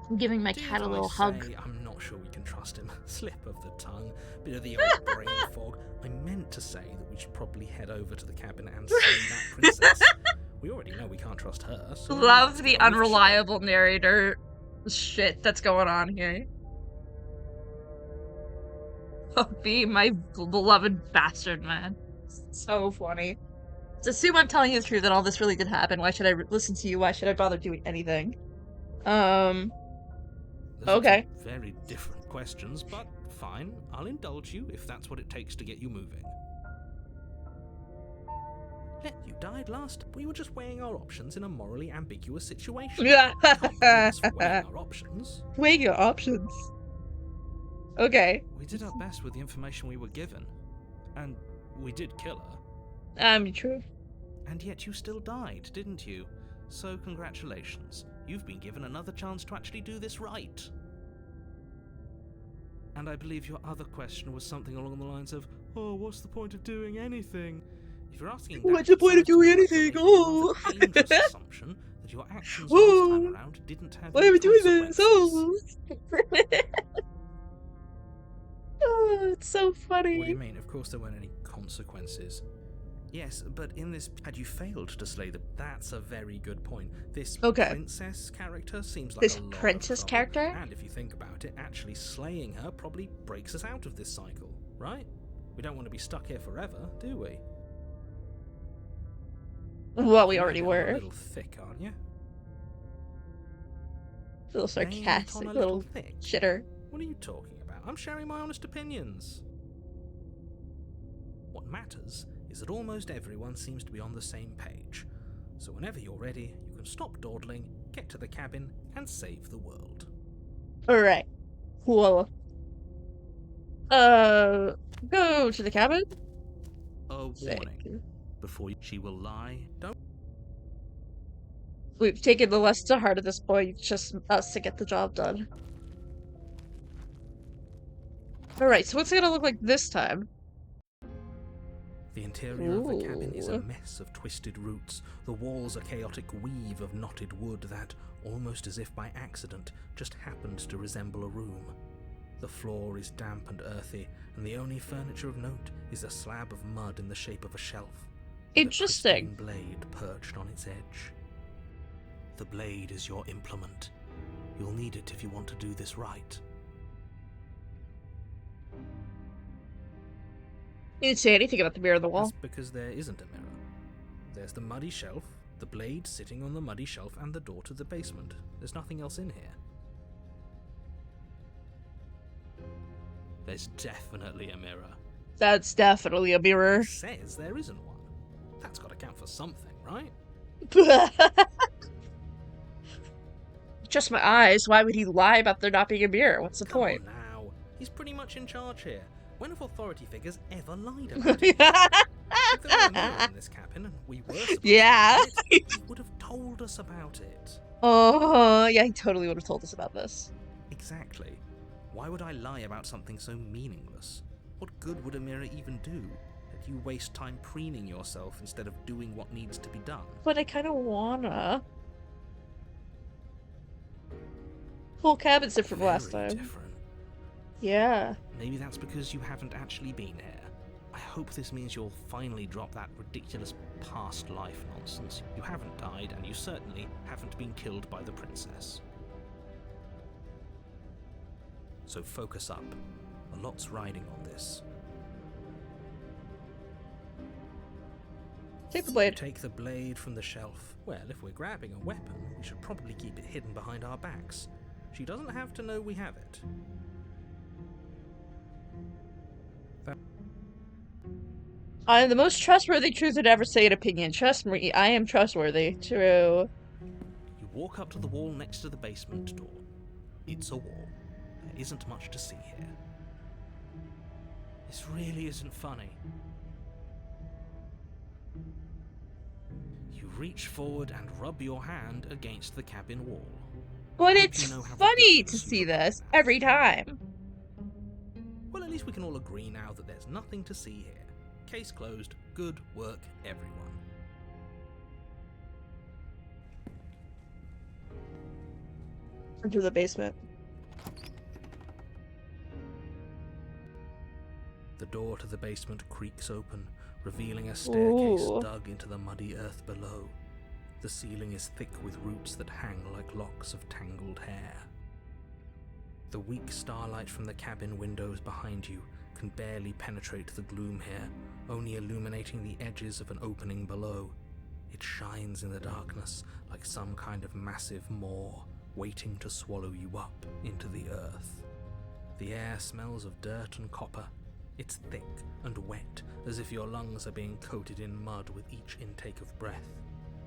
I'm giving my Did cat a I little hug. say I'm not sure we can trust him. Slip of the tongue, bit of the old brain fog. I meant to say that we should probably head over to the cabin and slay that princess. We already know we can't trust her. So Love let's the go with unreliable narrator shit that's going on here. Oh, be my beloved bastard, man. So funny. Let's assume I'm telling you the truth that all this really did happen. Why should I listen to you? Why should I bother doing anything? Those Okay. are two very different questions, but fine. I'll indulge you if that's what it takes to get you moving. You died last. We were just weighing our options in a morally ambiguous situation. Yeah. Can't blame us for weighing our options. Weighing your options. Okay. We did our best with the information we were given. And we did kill her. True. And yet you still died, didn't you? So congratulations. You've been given another chance to actually do this right. And I believe your other question was something along the lines of, oh, what's the point of doing anything? If you're asking that, What's the point of it sounds to doing me like you're anything? making a Oh. rather dangerous assumption that your actions last Oh. time around didn't have Why any are we doing this? consequences. Oh, it's so funny. What do you mean? Of course there weren't any consequences. Yes, but in this, had you failed to slay the... That's a very good point. This princess character seems like This a lot princess of trouble. character? And if you think about it, actually slaying her probably breaks us out of this cycle, right? We don't want to be stuck here forever, do we? Well, we You're already a were. little thick, aren't you? A little sarcastic, Ain't on a little thick. shitter. What are you talking about? I'm sharing my honest opinions. What matters is that almost everyone seems to be on the same page. So whenever you're ready, you can stop dawdling, get to the cabin, and save the world. Alright. Cool. Go to the cabin. A Thank warning. you. Before she will lie, don't. We've taken the lesson to heart at this point, just us to get the job done. Alright, so what's it gonna look like this time? The interior of the cabin is a Ooh. mess of twisted roots. The walls a chaotic weave of knotted wood that, almost as if by accident, just happened to resemble a room. The floor is damp and earthy, and the only furniture of note is a slab of mud in the shape of a shelf, with Interesting. a pristine blade perched on its edge. The blade is your implement. You'll need it if you want to do this right. You didn't say anything about the mirror on the wall. That's because there isn't a mirror. There's the muddy shelf, the blade sitting on the muddy shelf, and the door to the basement. There's nothing else in here. There's definitely a mirror. That's definitely a mirror. It says there isn't one. That's got to count for something, right? Just my eyes. Why would he lie about there not being a mirror? What's the Come point? on now. He's pretty much in charge here. When have authority figures ever lied about it? If there were a mirror in this cabin and we were supposed Yeah. to see it, he would have told us about it. Oh, yeah, he totally would have told us about this. Exactly. Why would I lie about something so meaningless? What good would a mirror even do? That you waste time preening yourself instead of doing what needs to be done. But I kind of wanna. Whole cabin's different from last Very time. different. Yeah. Maybe that's because you haven't actually been here. I hope this means you'll finally drop that ridiculous past life nonsense. You haven't died, and you certainly haven't been killed by the princess. So focus up. A lot's riding on this. Take the blade. Take the blade from the shelf. Well, if we're grabbing a weapon, we should probably keep it hidden behind our backs. She doesn't have to know we have it. I am the most trustworthy truth to ever say an opinion. Trust me, I am trustworthy. True. You walk up to the wall next to the basement door. It's a wall. There isn't much to see here. This really isn't funny. You reach forward and rub your hand against the cabin wall. But How do it's you know how funny to ridiculous you see look this right now? every time. Well, at least we can all agree now that there's nothing to see here. Case closed. Good work, everyone. Into the basement. The door to the basement creaks open, revealing a staircase Ooh. dug into the muddy earth below. The ceiling is thick with roots that hang like locks of tangled hair. The weak starlight from the cabin windows behind you can barely penetrate the gloom here, only illuminating the edges of an opening below. It shines in the darkness like some kind of massive maw, waiting to swallow you up into the earth. The air smells of dirt and copper. It's thick and wet, as if your lungs are being coated in mud with each intake of breath.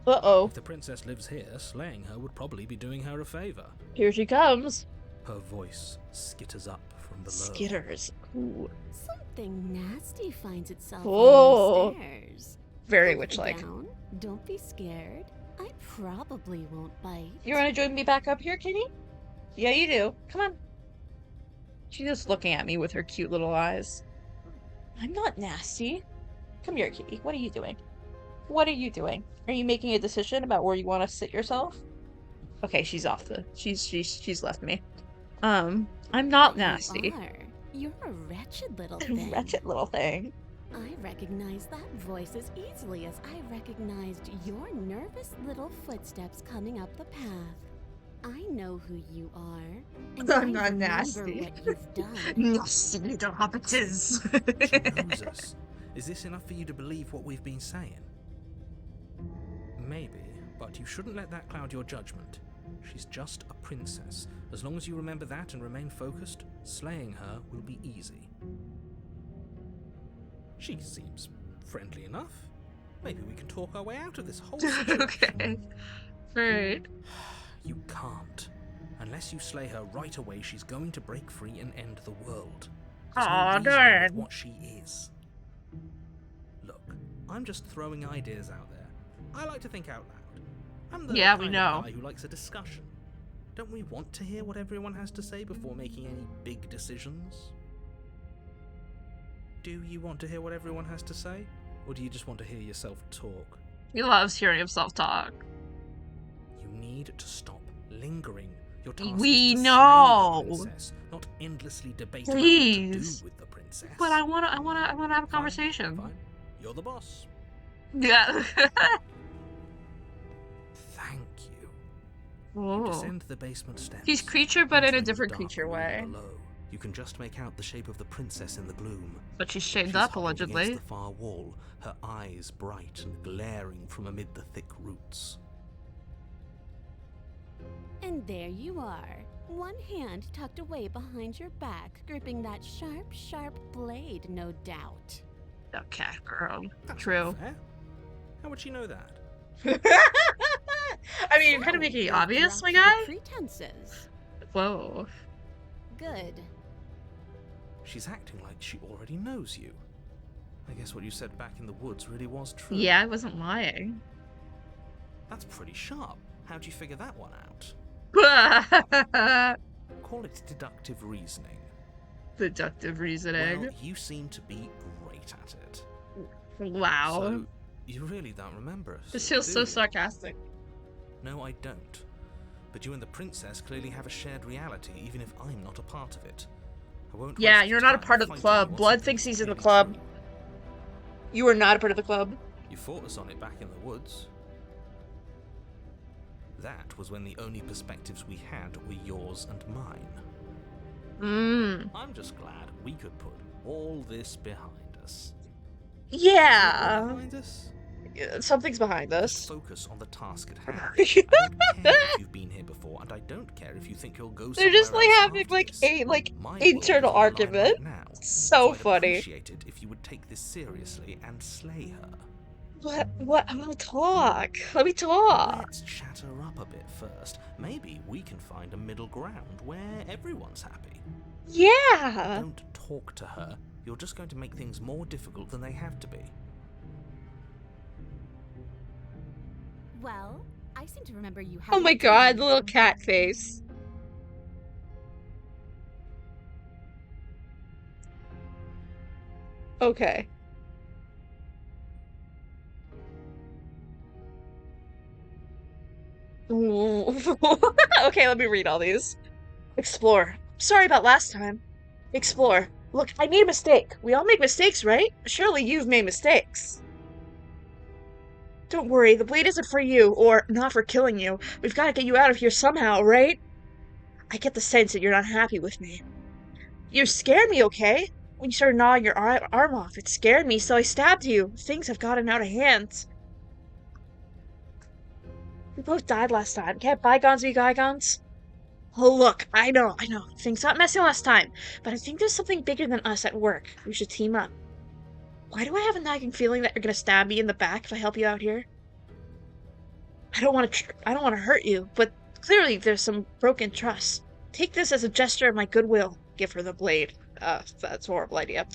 Uh-oh. If the princess lives here, slaying her would probably be doing her a favor. Here she comes. Her voice skitters up from below. Skitters. Ooh. Something nasty finds itself Oh. on the stairs. Very Calm witch-like. down. Don't be scared. I probably won't bite. You want to join me back up here, Kitty? Yeah, you do. Come on. She's just looking at me with her cute little eyes. I'm not nasty. Come here, Kitty. What are you doing? What are you doing? Are you making a decision about where you want to sit yourself? Okay, she's off the. She's left me. I'm not nasty. You are. You're a wretched little thing. Wretched little thing. I recognize that voice as easily as I recognized your nervous little footsteps coming up the path. I know who you are. And I'm I not remember nasty. what you've done. Nasty little hobbitses. She knows us. Is this enough for you to believe what we've been saying? Maybe, but you shouldn't let that cloud your judgment. She's just a princess. As long as you remember that and remain focused, slaying her will be easy. She seems friendly enough. Maybe we can talk our way out of this whole situation. Okay. Right. You can't. Unless you slay her right away, she's going to break free and end the world. There's no Aw, reasoning with darn. what she is. Look, I'm just throwing ideas out there. I like to think out loud. I'm the Yeah, we kind know. of guy who likes a discussion. Don't we want to hear what everyone has to say before making any big decisions? Do you want to hear what everyone has to say? Or do you just want to hear yourself talk? He loves hearing himself talk. You need to stop lingering. Your task We is to know. slay the princess, not endlessly debate about what to Please. do with the princess. But I wanna have a Fine, conversation. Fine. You're the boss. Yeah. Thank you. You Oh. descend the basement steps. He's creature, but in a entering the different dark creature room way. Below. You can just make out the shape of the princess in the gloom. But she's shaved She's up, huddled allegedly. against the far wall, her eyes bright and glaring from amid the thick roots. And there you are, one hand tucked away behind your back, gripping that sharp, sharp blade, no doubt. Okay, girl. That's True. not fair. How would she know that? I mean, you're kind of So, making it you're obvious, my dropped guy. the pretenses. Whoa. Good. She's acting like she already knows you. I guess what you said back in the woods really was true. Yeah, I wasn't lying. That's pretty sharp. How'd you figure that one out? Call it deductive reasoning. Deductive reasoning. Well, you seem to be great at it. Wow. So, you really don't remember us. This feels do so you? sarcastic. No, I don't. But you and the princess clearly have a shared reality, even if I'm not a part of it. I won't Yeah, waste you're not a time part of the fighting club. what's Blood thinks he's in the really club. true. You are not a part of the club. You fought us on it back in the woods. That was when the only perspectives we had were yours and mine. I'm just glad we could put all this behind us. Yeah. Behind us? Something's behind Just us. focus on the task at hand. I don't care if you've been here before, and I don't care if you think you'll go They're somewhere just like else having after like this. a My world is internal on the line argument. right now, So I'd funny. appreciate it if you would take this seriously and slay her. What? I want to talk. Let me talk. Let's chat her up a bit first. Maybe we can find a middle ground where everyone's happy. Yeah. Don't talk to her. You're just going to make things more difficult than they have to be. Well, I seem to remember you Oh having my a god, date. the little cat face. Okay. Okay, let me read all these. Explore. Sorry about last time. Explore. Look, I made a mistake. We all make mistakes, right? Surely you've made mistakes. Don't worry, the blade isn't for you, or not for killing you. We've got to get you out of here somehow, right? I get the sense that you're not happy with me. You scared me, okay? When you started gnawing your arm off, it scared me, so I stabbed you. Things have gotten out of hand. We both died last time. Can't bygones be bygones? Oh, look, I know. Things got messy last time, but I think there's something bigger than us at work. We should team up. Why do I have a nagging feeling that you're gonna stab me in the back if I help you out here? I don't want to hurt you, but clearly there's some broken trust. Take this as a gesture of my goodwill. Give her the blade. That's a horrible idea.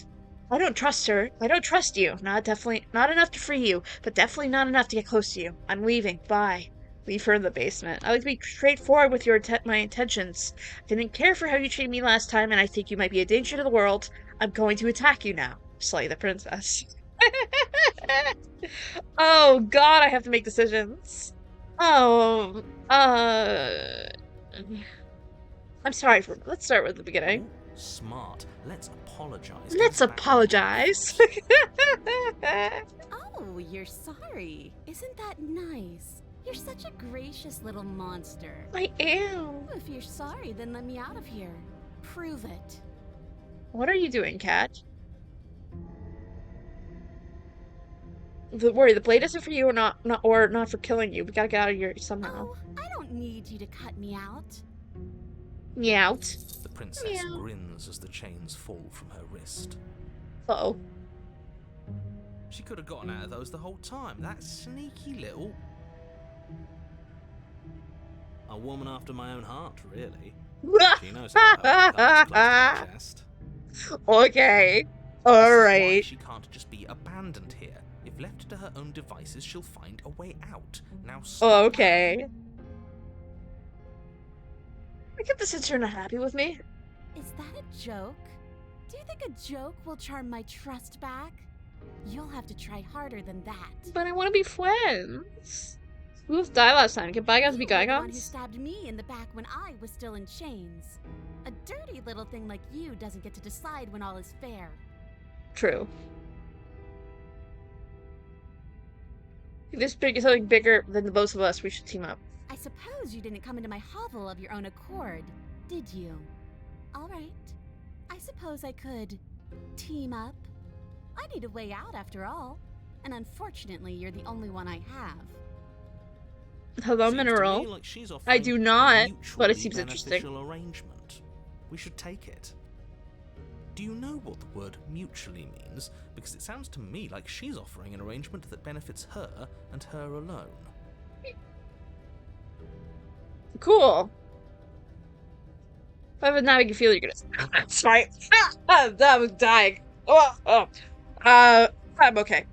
I don't trust her. I don't trust you. Not enough to free you, but definitely not enough to get close to you. I'm leaving. Bye. Leave her in the basement. I like to be straightforward with my intentions. I didn't care for how you treated me last time, and I think you might be a danger to the world. I'm going to attack you now. Slay the princess. Oh god, I have to make decisions. Oh, I'm sorry for. Let's start with the beginning. Ooh, smart. Let's apologize. Let's apologize. Oh, you're sorry. Isn't that nice? You're such a gracious little monster. I am. If you're sorry, then let me out of here. Prove it. What are you doing, Cat? The blade isn't for you, or not for killing you. We gotta get out of here somehow. Oh, I don't need you to cut me out. Meowt. The princess Meow. grins as the chains fall from her wrist. Uh-oh. She could have gotten out of those the whole time. That sneaky little... A woman after my own heart, really. She knows how to hold her cards close to her chest. Okay. This is why Alright. she can't just be abandoned here. If left to her own devices, she'll find a way out. Now stop. Okay. I get the sense you're not happy with me. Is that a joke? Do you think a joke will charm my trust back? You'll have to try harder than that. But I want to be friends. We both died last time. Can bygones be You were the one who bygones? stabbed me in the back when I was still in chains. A dirty little thing like you doesn't get to decide when all is fair. True. If there's something bigger than the both of us, we should team up. I suppose you didn't come into my hovel of your own accord, did you? All right. I suppose I could team up. I need a way out after all. And unfortunately, you're the only one I have. Hello, Seems to me Mineral. like she's I offering do a not, but it mutually seems interesting. beneficial arrangement. We should take it. Do you know what the word mutually means? Because it sounds to me like she's offering an arrangement that benefits her and her alone. Cool. I have a nagging feeling you're gonna. Sorry. I was dying. I'm okay.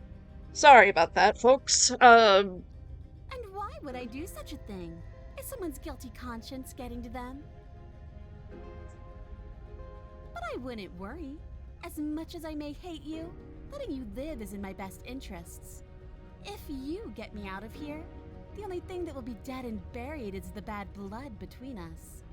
Sorry about that, folks. And why would I do such a thing? Is someone's guilty conscience getting to them? But I wouldn't worry. As much as I may hate you, letting you live is in my best interests. If you get me out of here, the only thing that will be dead and buried is the bad blood between us.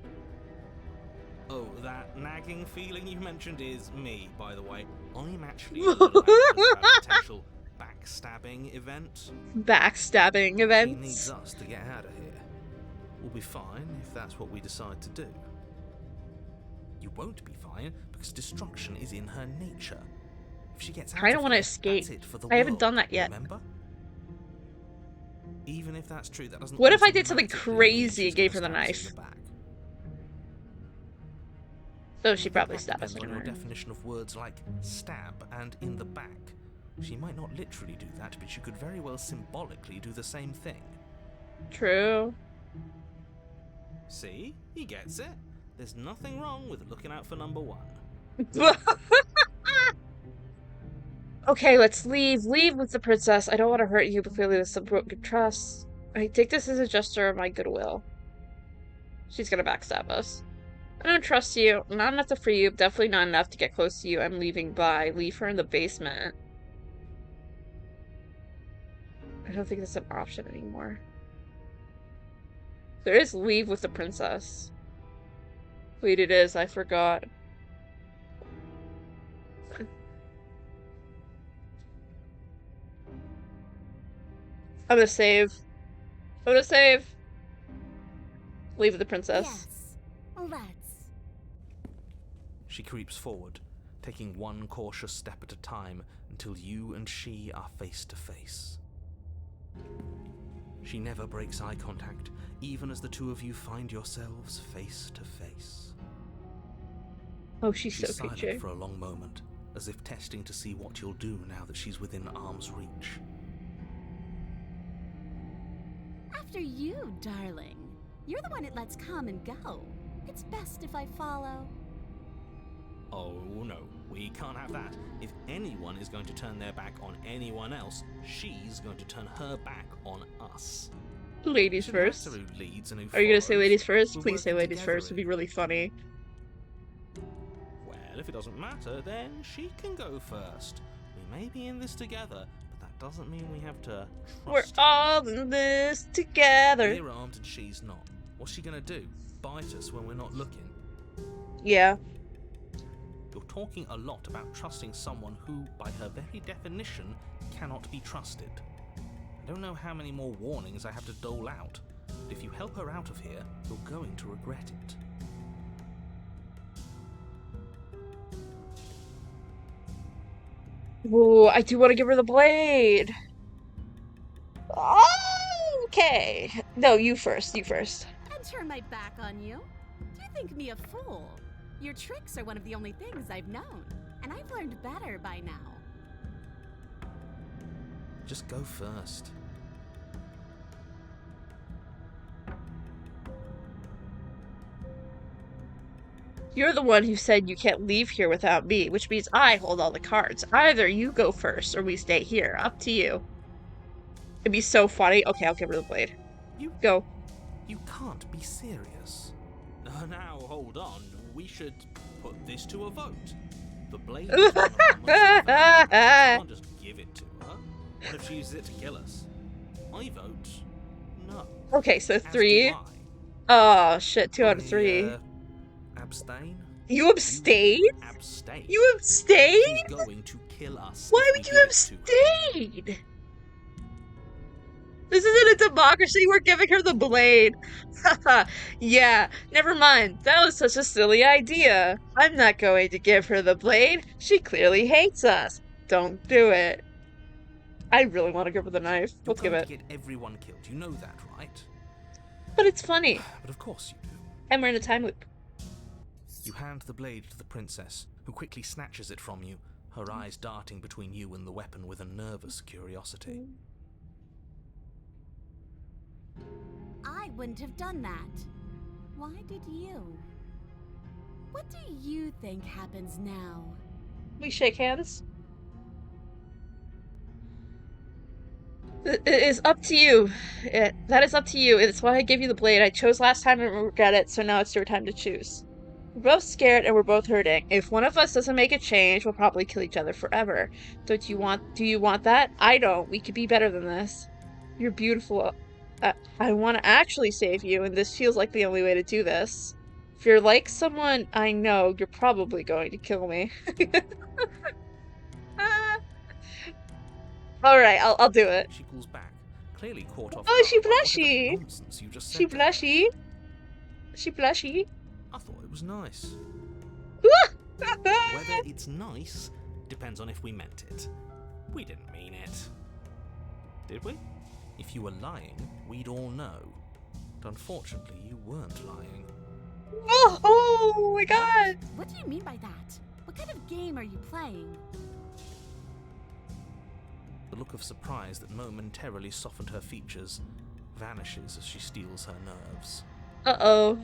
Oh, that nagging feeling you mentioned is me, by the way. I'm actually a little anxious about a potential backstabbing event. Backstabbing She events. needs us to get out of here. We'll be fine if that's what we decide to do. You won't be fine because destruction is in her nature. If she gets out I don't of want to here, escape. that's it for the I haven't world, done that yet. Remember? Even if that's true, that doesn't. What if I did something automatically mean crazy she's and gave her gonna the stab us in knife? the back. Oh, she'd I probably think that stab us depends on your anyway. definition of words like stab and in the back. She might not literally do that, but she could very well symbolically do the same thing. True. See? He gets it. There's nothing wrong with looking out for number one. Okay, let's leave. Leave with the princess. I don't want to hurt you, but clearly there's some broken trust. I take this as a gesture of my goodwill. She's gonna backstab us. I don't trust you. Not enough to free you. Definitely not enough to get close to you. I'm leaving. Bye. Leave her in the basement. I don't think that's an option anymore. There is leave with the princess. Wait, it is. I forgot. I'm gonna save. I'm gonna save. Leave with the princess. Yes, let's. She creeps forward, taking one cautious step at a time until you and she are face to face. She never breaks eye contact, even as the two of you find yourselves face to face. Oh, she's She's so silent cute. for a long moment, as if testing to see what you'll do now that she's within arm's reach. After you, darling. You're the one that lets come and go. It's best if I follow. Oh no, we can't have that. If anyone is going to turn their back on anyone else, she's going to turn her back on us. Ladies Shouldn't first. matter who leads and who Are you gonna say follows. ladies first? We're Please say working ladies together first. It'd be here. really funny. Well, if it doesn't matter, then she can go first. We may be in this together, but that doesn't mean we have to We're trust all in this together. We're armed and she's not. What's she gonna do? Bite us when we're not looking? Yeah. You're talking a lot about trusting someone who, by her very definition, cannot be trusted. I don't know how many more warnings I have to dole out, but if you help her out of here, you're going to regret it. Ooh, I do want to give her the blade. Okay. No, you first. You first. And turn my back on you? Do you think me a fool? Your tricks are one of the only things I've known, and I've learned better by now. Just go first. You're the one who said you can't leave here without me, which means I hold all the cards. Either you go first or we stay here. Up to you. It'd be so funny. Okay, I'll give her the blade. You Go. You can't be serious. Now, hold on. We should put this to a vote. The blade is one of our most valuable items. We can't just give it to her. What if she uses it to kill us? I vote no. Okay, so As 3. do Oh, shit. 2 I. out of 3. Abstain? You abstained? Abstain. You abstained? She's going to kill us. Why if would we you give it to her. abstain? This isn't a democracy. We're giving her the blade. Haha. Yeah, never mind. That was such a silly idea. I'm not going to give her the blade. She clearly hates us. Don't do it. I really want to give her the knife. You're Let's give going it. to get everyone killed. You know that, right? But it's funny. But of course you do. And we're in a time loop. You hand the blade to the princess, who quickly snatches it from you, her eyes darting between you and the weapon with a nervous curiosity. I wouldn't have done that. Why did you? What do you think happens now? We shake hands. It is up to you. That is up to you. It's why I gave you the blade. I chose last time and regret it, so now it's your time to choose. We're both scared and we're both hurting. If one of us doesn't make a change, we'll probably kill each other forever. Do you want that? I don't. We could be better than this. You're beautiful. I want to actually save you, and this feels like the only way to do this. If you're like someone I know, you're probably going to kill me. Alright, I'll do it. She pulls back, clearly caught off Oh, guard she by whatever blushy. nonsense you just said She there. blushy. She blushy. I thought it was nice. Whether Whether it's nice depends on if we meant it. We didn't mean it. Did we? If you were lying, we'd all know. But unfortunately, you weren't lying. Oh my god! What do you mean by that? What kind of game are you playing? The look of surprise that momentarily softened her features vanishes as she steels her nerves. Uh-oh.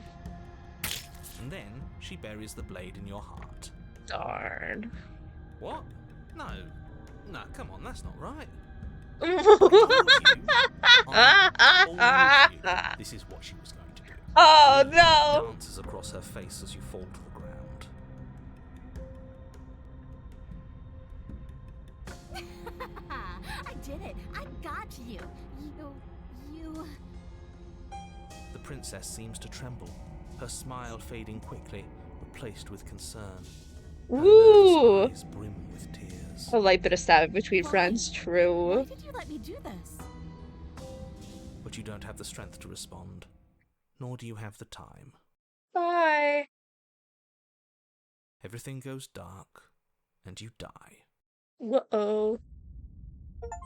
And then she buries the blade in your heart. Darn. What? No, come on, that's not right. I told you. This is what she was going to do. Oh Blood no! dances across her face as you fall to the ground. I did it. I got you. You... The princess seems to tremble, her smile fading quickly, replaced with concern. Her Ooh! nervous eyes brim with tears. A light bit of stabbing between Why? friends, Why true. did you let me do this? But you don't have the strength to respond, nor do you have the time. Bye. Everything goes dark, and you die. Uh-oh.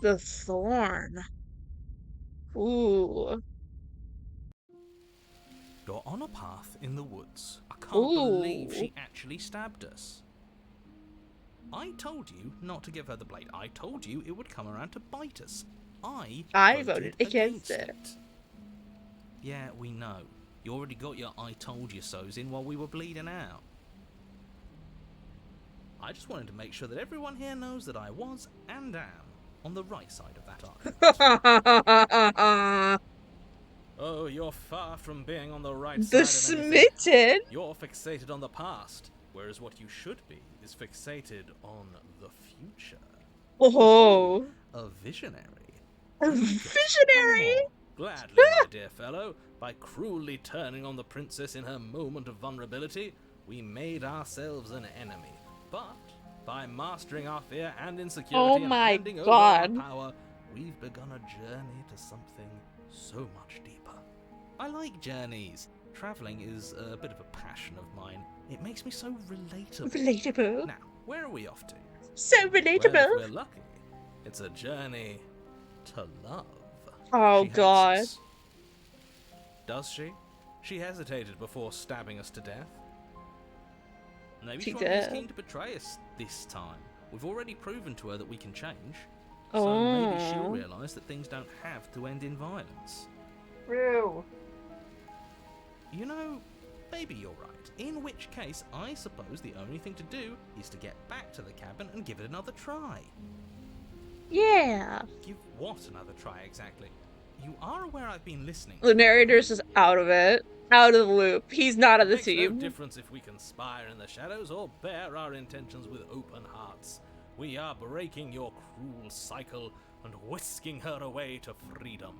The thorn. Ooh. You're on a path in the woods. I can't Ooh. believe she actually stabbed us. I told you not to give her the blade. I told you it would come around to bite us. I voted against it. Yeah, we know. You already got your I told you so's in while we were bleeding out. I just wanted to make sure that everyone here knows that I was and am on the right side of that argument. Oh, you're far from being on the right The side of anything. smitten. You're fixated on the past, whereas what you should be is fixated on the future. Oh. A visionary. A visionary. Gladly, my dear fellow, by cruelly turning on the princess in her moment of vulnerability, we made ourselves an enemy. But by mastering our fear and insecurity Oh and my handing over God. our power, we've begun a journey to something so much deeper. I like journeys. Traveling is a bit of a passion of mine. It makes me so relatable. Relatable. Now, where are we off to? So Well, relatable. if we're lucky, it's a journey to love. Oh She hates god. us. Does she? She hesitated before stabbing us to death. Maybe She she won't be as did. keen to betray us this time. We've already proven to her that we can change. So maybe she'll Oh. realise that things don't have to end in violence. True. You know, Maybe you're right. In which case, I suppose the only thing to do is to get back to the cabin and give it another try. Yeah. Give what another try, exactly? You are aware I've been listening. The narrator's just out of it. Out of the loop. He's not on It the makes no team. difference if we conspire in the shadows or bear our intentions with open hearts. We are breaking your cruel cycle and whisking her away to freedom.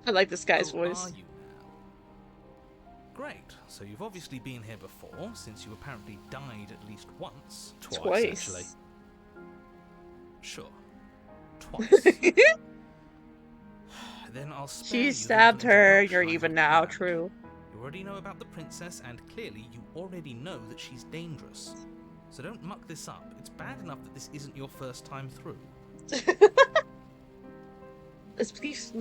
I like this guy's Who voice. are you now? Great. So you've obviously been here before, since you apparently died at least once. Twice, actually. Sure. Twice. Then I'll spare you She the stabbed little her, introduction you're I even had now, planned. true. You already know about the princess, and clearly you already know that she's dangerous. So don't muck this up. It's bad enough that this isn't your first time through. This place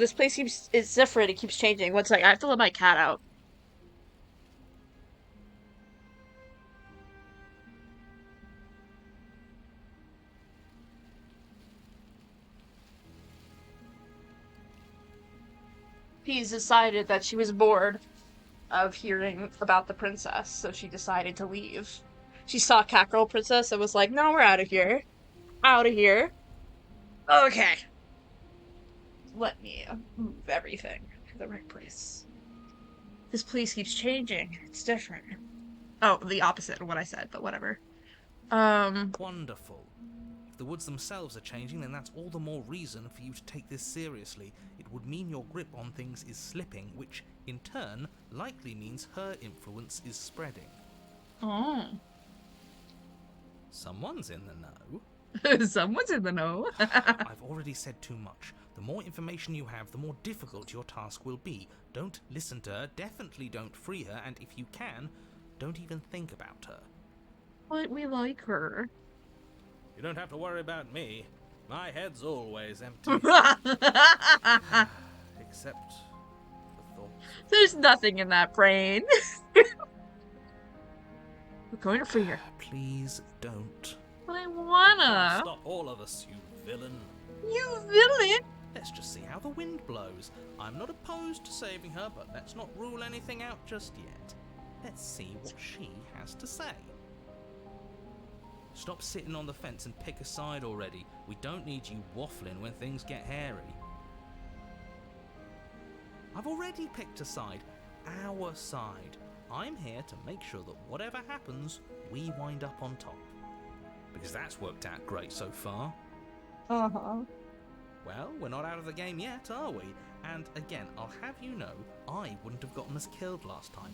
it's different, it keeps changing. One second, I have to let my cat out. He's decided that she was bored of hearing about the princess, so she decided to leave. She saw Catgirl Princess and was like, no, we're out of here. Out of here. Okay. Let me move everything to the right place. This place keeps changing. It's different. Oh, the opposite of what I said, but whatever. Wonderful. If the woods themselves are changing, then that's all the more reason for you to take this seriously. It would mean your grip on things is slipping, which, in turn, likely means her influence is spreading. Oh. Someone's in the know. Someone's in the know. I've already said too much. The more information you have, the more difficult your task will be. Don't listen to her, definitely don't free her, and if you can, don't even think about her. But we like her. You don't have to worry about me. My head's always empty. Except for thoughts. There's nothing in that brain. We're going to free her. Please don't. But I Can't wanna. stop all of us, you villain. You villain. Let's just see how the wind blows. I'm not opposed to saving her, but let's not rule anything out just yet. Let's see what she has to say. Stop sitting on the fence and pick a side already. We don't need you waffling when things get hairy. I've already picked a side. Our side. I'm here to make sure that whatever happens, we wind up on top. Because that's worked out great so far. Uh-huh. Well, we're not out of the game yet, are we? And again, I'll have you know, I wouldn't have gotten us killed last time.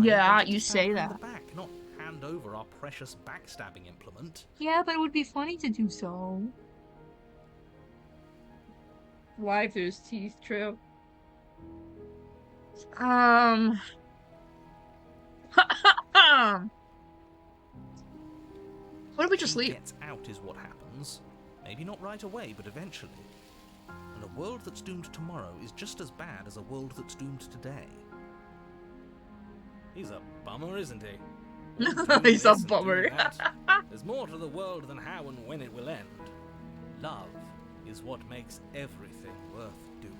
Yeah, wanted to you stab say her in that. the back, not hand over our precious backstabbing implement. Yeah, but it would be funny to do so. Why there's teeth, true. What if we just She leave? gets out is what happens. Maybe not right away, but eventually. And a world that's doomed tomorrow is just as bad as a world that's doomed today. He's a bummer, isn't he? We'll do He's a this and do bummer. that. There's more to the world than how and when it will end. Love is what makes everything worth doing.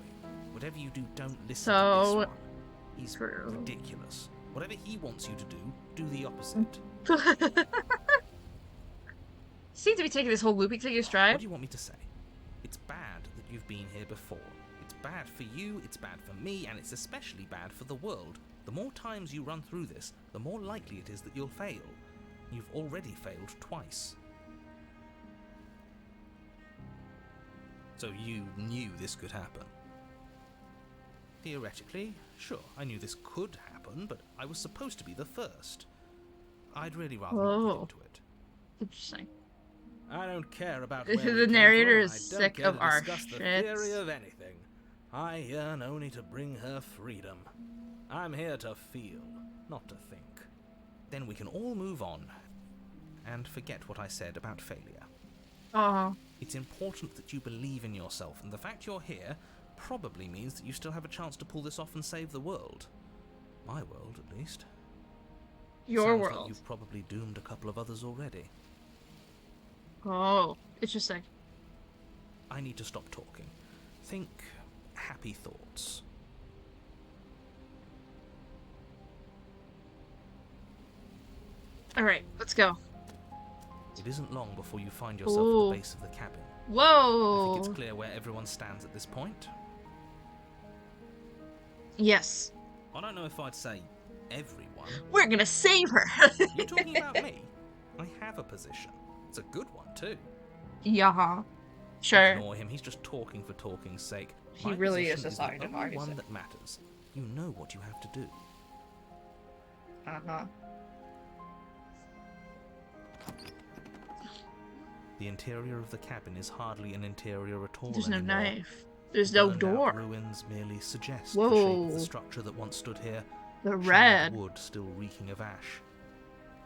Whatever you do, don't listen to this So one. He's true. ridiculous. Whatever he wants you to do the opposite. Seem to be taking this whole looping thing in What stride. do you want me to say? It's bad that you've been here before. It's bad for you, it's bad for me, and it's especially bad for the world. The more times you run through this, the more likely it is that you'll fail. You've already failed twice. So you knew this could happen? Theoretically, sure, I knew this could happen, but I was supposed to be the first. I'd really rather not Oh. get into it. Interesting. I don't care about The where we came narrator from, is and I don't sick care of to our discuss the shits. theory of anything. I yearn only to bring her freedom. I'm here to feel, not to think. Then we can all move on and forget what I said about failure. Uh-huh. It's important that you believe in yourself, and the fact you're here probably means that you still have a chance to pull this off and save the world. My world, at least. Your Sounds like world. you've probably doomed a couple of others already. Oh, interesting. I need to stop talking. Think happy thoughts. Alright, let's go. It isn't long before you find yourself at Ooh. the base of the cabin. I Whoa! think it's clear where everyone stands at this point. Yes. I don't know if I'd say everyone. We're gonna save her! You talking about me? I have a position. It's a good one, too. Yeah. Sure. Ignore him, he's just talking for talking's sake. He My really is position just talking the to only talking's one sake. that matters. You know what you have to do. Uh-huh. The interior of the cabin is hardly an interior at all There's no anymore. knife. There's no Burned out door. ruins merely suggest Whoa. the shape of the structure that once stood here. The charred red. wood still reeking of ash.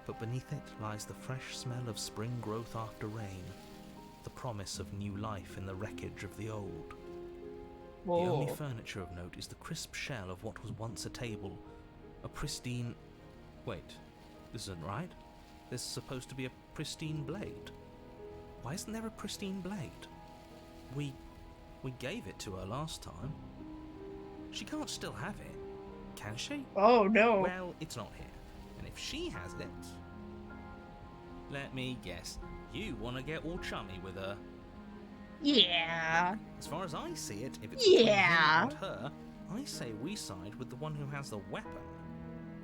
But beneath it lies the fresh smell of spring growth after rain, the promise of new life in the wreckage of the old. The only Whoa. furniture of note is the crisp shell of what was once a table, a pristine... Wait, this isn't right. There's supposed to be a pristine blade. Why isn't there a pristine blade? We gave it to her last time. She can't still have it, can she? Oh no. Well, it's not here. And if she has it... Let me guess. You want to get all chummy with her. Yeah. As far as I see it, if it's between Yeah. him and her, I say we side with the one who has the weapon.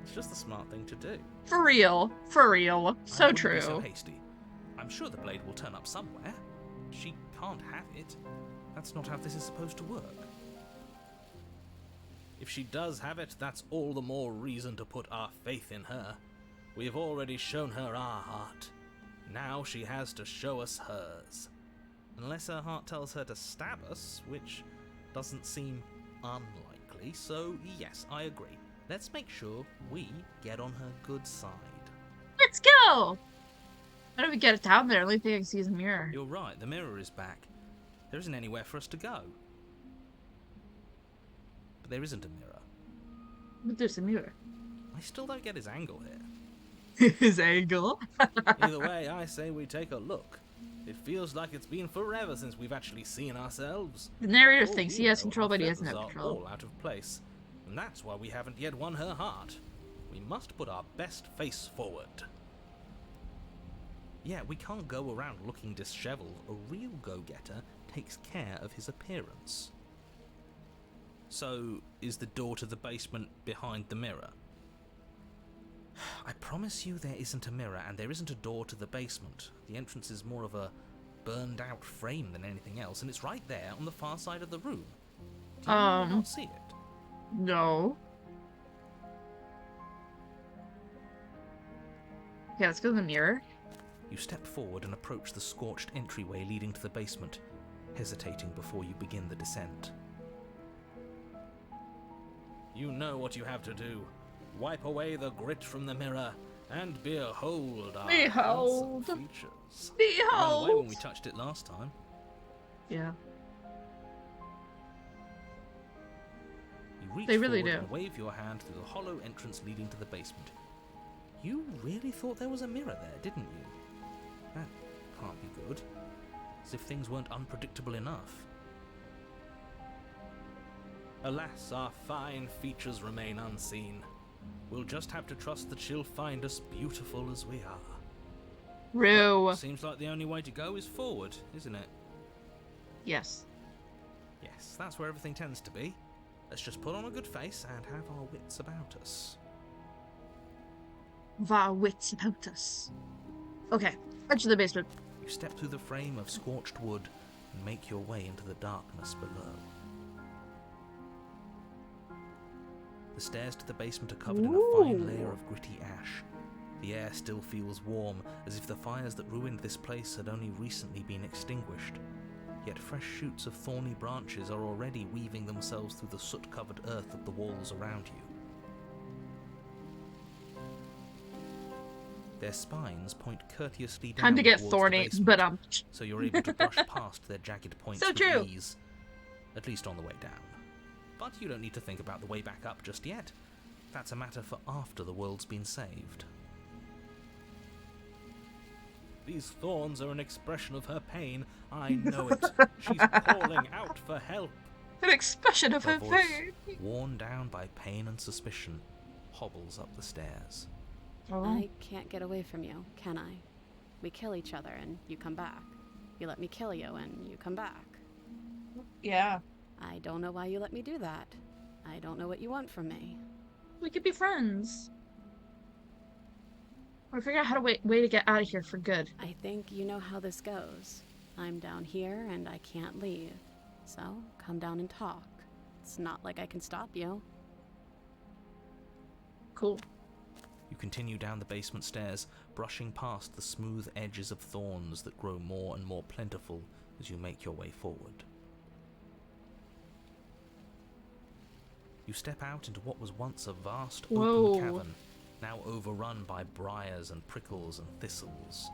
It's just the smart thing to do. For real. For real. I So wouldn't be so true. hasty. I'm sure the blade will turn up somewhere. She can't have it. That's not how this is supposed to work. If she does have it, that's all the more reason to put our faith in her. We have already shown her our heart. Now she has to show us hers. Unless her heart tells her to stab us, which doesn't seem unlikely, so yes, I agree. Let's make sure we get on her good side. Let's go! How do we get it down there? The only thing I can see is a mirror. You're right, the mirror is back. There isn't anywhere for us to go. But there isn't a mirror. But there's a mirror. I still don't get his angle here. His angle. Either way, I say we take a look. It feels like it's been forever since we've actually seen ourselves. The narrator For all thinks we he has know, control, our but he doesn't feathers have are control. all out of place. And that's why we haven't yet won her heart. We must put our best face forward. Yeah, we can't go around looking disheveled. A real go-getter takes care of his appearance. So, is the door to the basement behind the mirror? I promise you there isn't a mirror, and there isn't a door to the basement. The entrance is more of a burned-out frame than anything else, and it's right there on the far side of the room. Do you not see it? No. Okay, let's go to the mirror. You step forward and approach the scorched entryway leading to the basement, hesitating before you begin the descent. You know what you have to do. Wipe away the grit from the mirror, and behold our Behold. handsome features. Ran away Behold! when we touched it last time. Yeah. You reach They really forward do. and wave your hand through the hollow entrance leading to the basement. You really thought there was a mirror there, didn't you? That can't be good. As if things weren't unpredictable enough. Alas, our fine features remain unseen. We'll just have to trust that she'll find us beautiful as we are. Rue. Seems like the only way to go is forward, isn't it? Yes. Yes, that's where everything tends to be. Let's just put on a good face and have our wits about us. Our wits about us. Okay, enter the basement. You step through the frame of scorched wood and make your way into the darkness below. The stairs to the basement are covered in a fine layer of gritty ash. The air still feels warm, as if the fires that ruined this place had only recently been extinguished. Yet fresh shoots of thorny branches are already weaving themselves through the soot-covered earth of the walls around you. Their spines point courteously down Time to get towards the thorny, basement, but so you're able to brush past their jagged points So with true. ease, at least on the way down. But you don't need to think about the way back up just yet. That's a matter for after the world's been saved. These thorns are an expression of her pain. I know it. She's calling out for help. an expression of Her her voice, face. worn down by pain and suspicion, hobbles up the stairs. Oh. I can't get away from you, can I? We kill each other and you come back. You let me kill you and you come back. Yeah. I don't know why you let me do that. I don't know what you want from me. We could be friends. Or figure out how to way to get out of here for good. I think you know how this goes. I'm down here and I can't leave. So, come down and talk. It's not like I can stop you. Cool. You continue down the basement stairs, brushing past the smooth edges of thorns that grow more and more plentiful as you make your way forward. You step out into what was once a vast open cavern, now overrun by briars and prickles and thistles,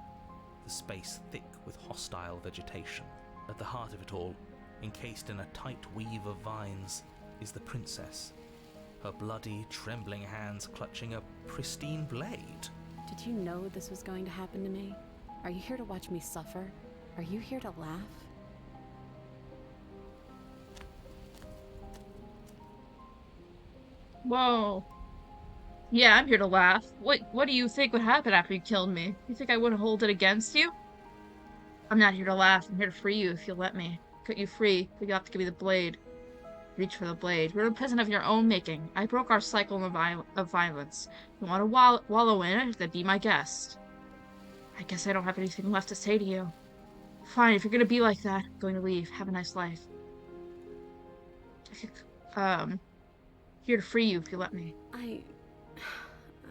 the space thick with hostile vegetation. At the heart of it all, encased in a tight weave of vines, is the princess, her bloody, trembling hands clutching a pristine blade. Did you know this was going to happen to me? Are you here to watch me suffer? Are you here to laugh? Whoa. Yeah, I'm here to laugh. What do you think would happen after you killed me? You think I would hold it against you? I'm not here to laugh. I'm here to free you if you'll let me. Cut you free, but you have to give me the blade. Reach for the blade. You're a prison of your own making. I broke our cycle of violence. You want to wallow in it? Then be my guest. I guess I don't have anything left to say to you. Fine, if you're gonna be like that, I'm going to leave. Have a nice life. Here to free you if you let me.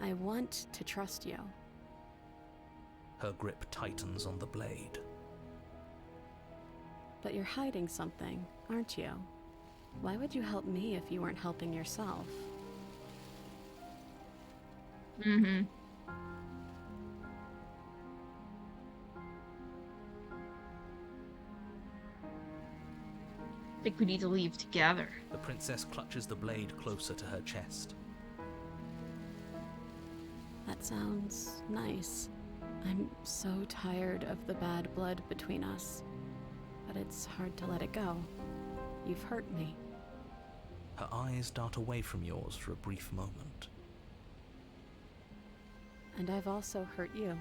I want to trust you. Her grip tightens on the blade. But you're hiding something, aren't you? Why would you help me if you weren't helping yourself? Mm-hmm. I think we need to leave together. The princess clutches the blade closer to her chest. That sounds nice. I'm so tired of the bad blood between us. But it's hard to let it go. You've hurt me. Her eyes dart away from yours for a brief moment. And I've also hurt you.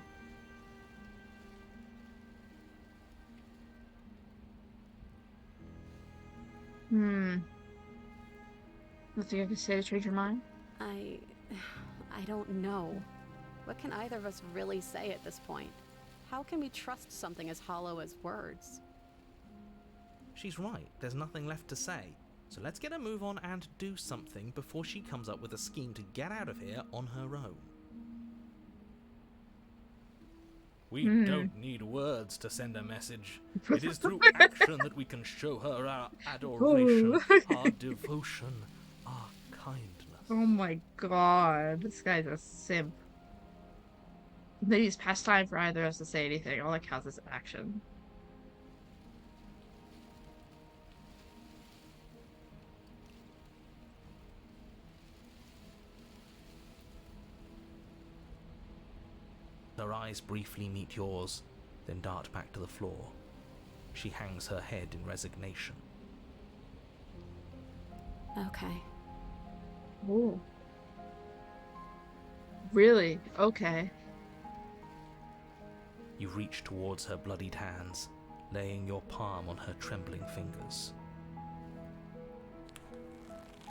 Nothing I can say to change your mind? I don't know. What can either of us really say at this point? How can we trust something as hollow as words? She's right, there's nothing left to say. So let's get a move on and do something before she comes up with a scheme to get out of here on her own. We don't need words to send a message. It is through action that we can show her our adoration, our devotion, our kindness. Oh my god, this guy's a simp. Maybe it's past time for either of us to say anything. All that counts is action. Her eyes briefly meet yours, then dart back to the floor. She hangs her head in resignation. Okay. Ooh. Really? Okay. You reach towards her bloodied hands, laying your palm on her trembling fingers.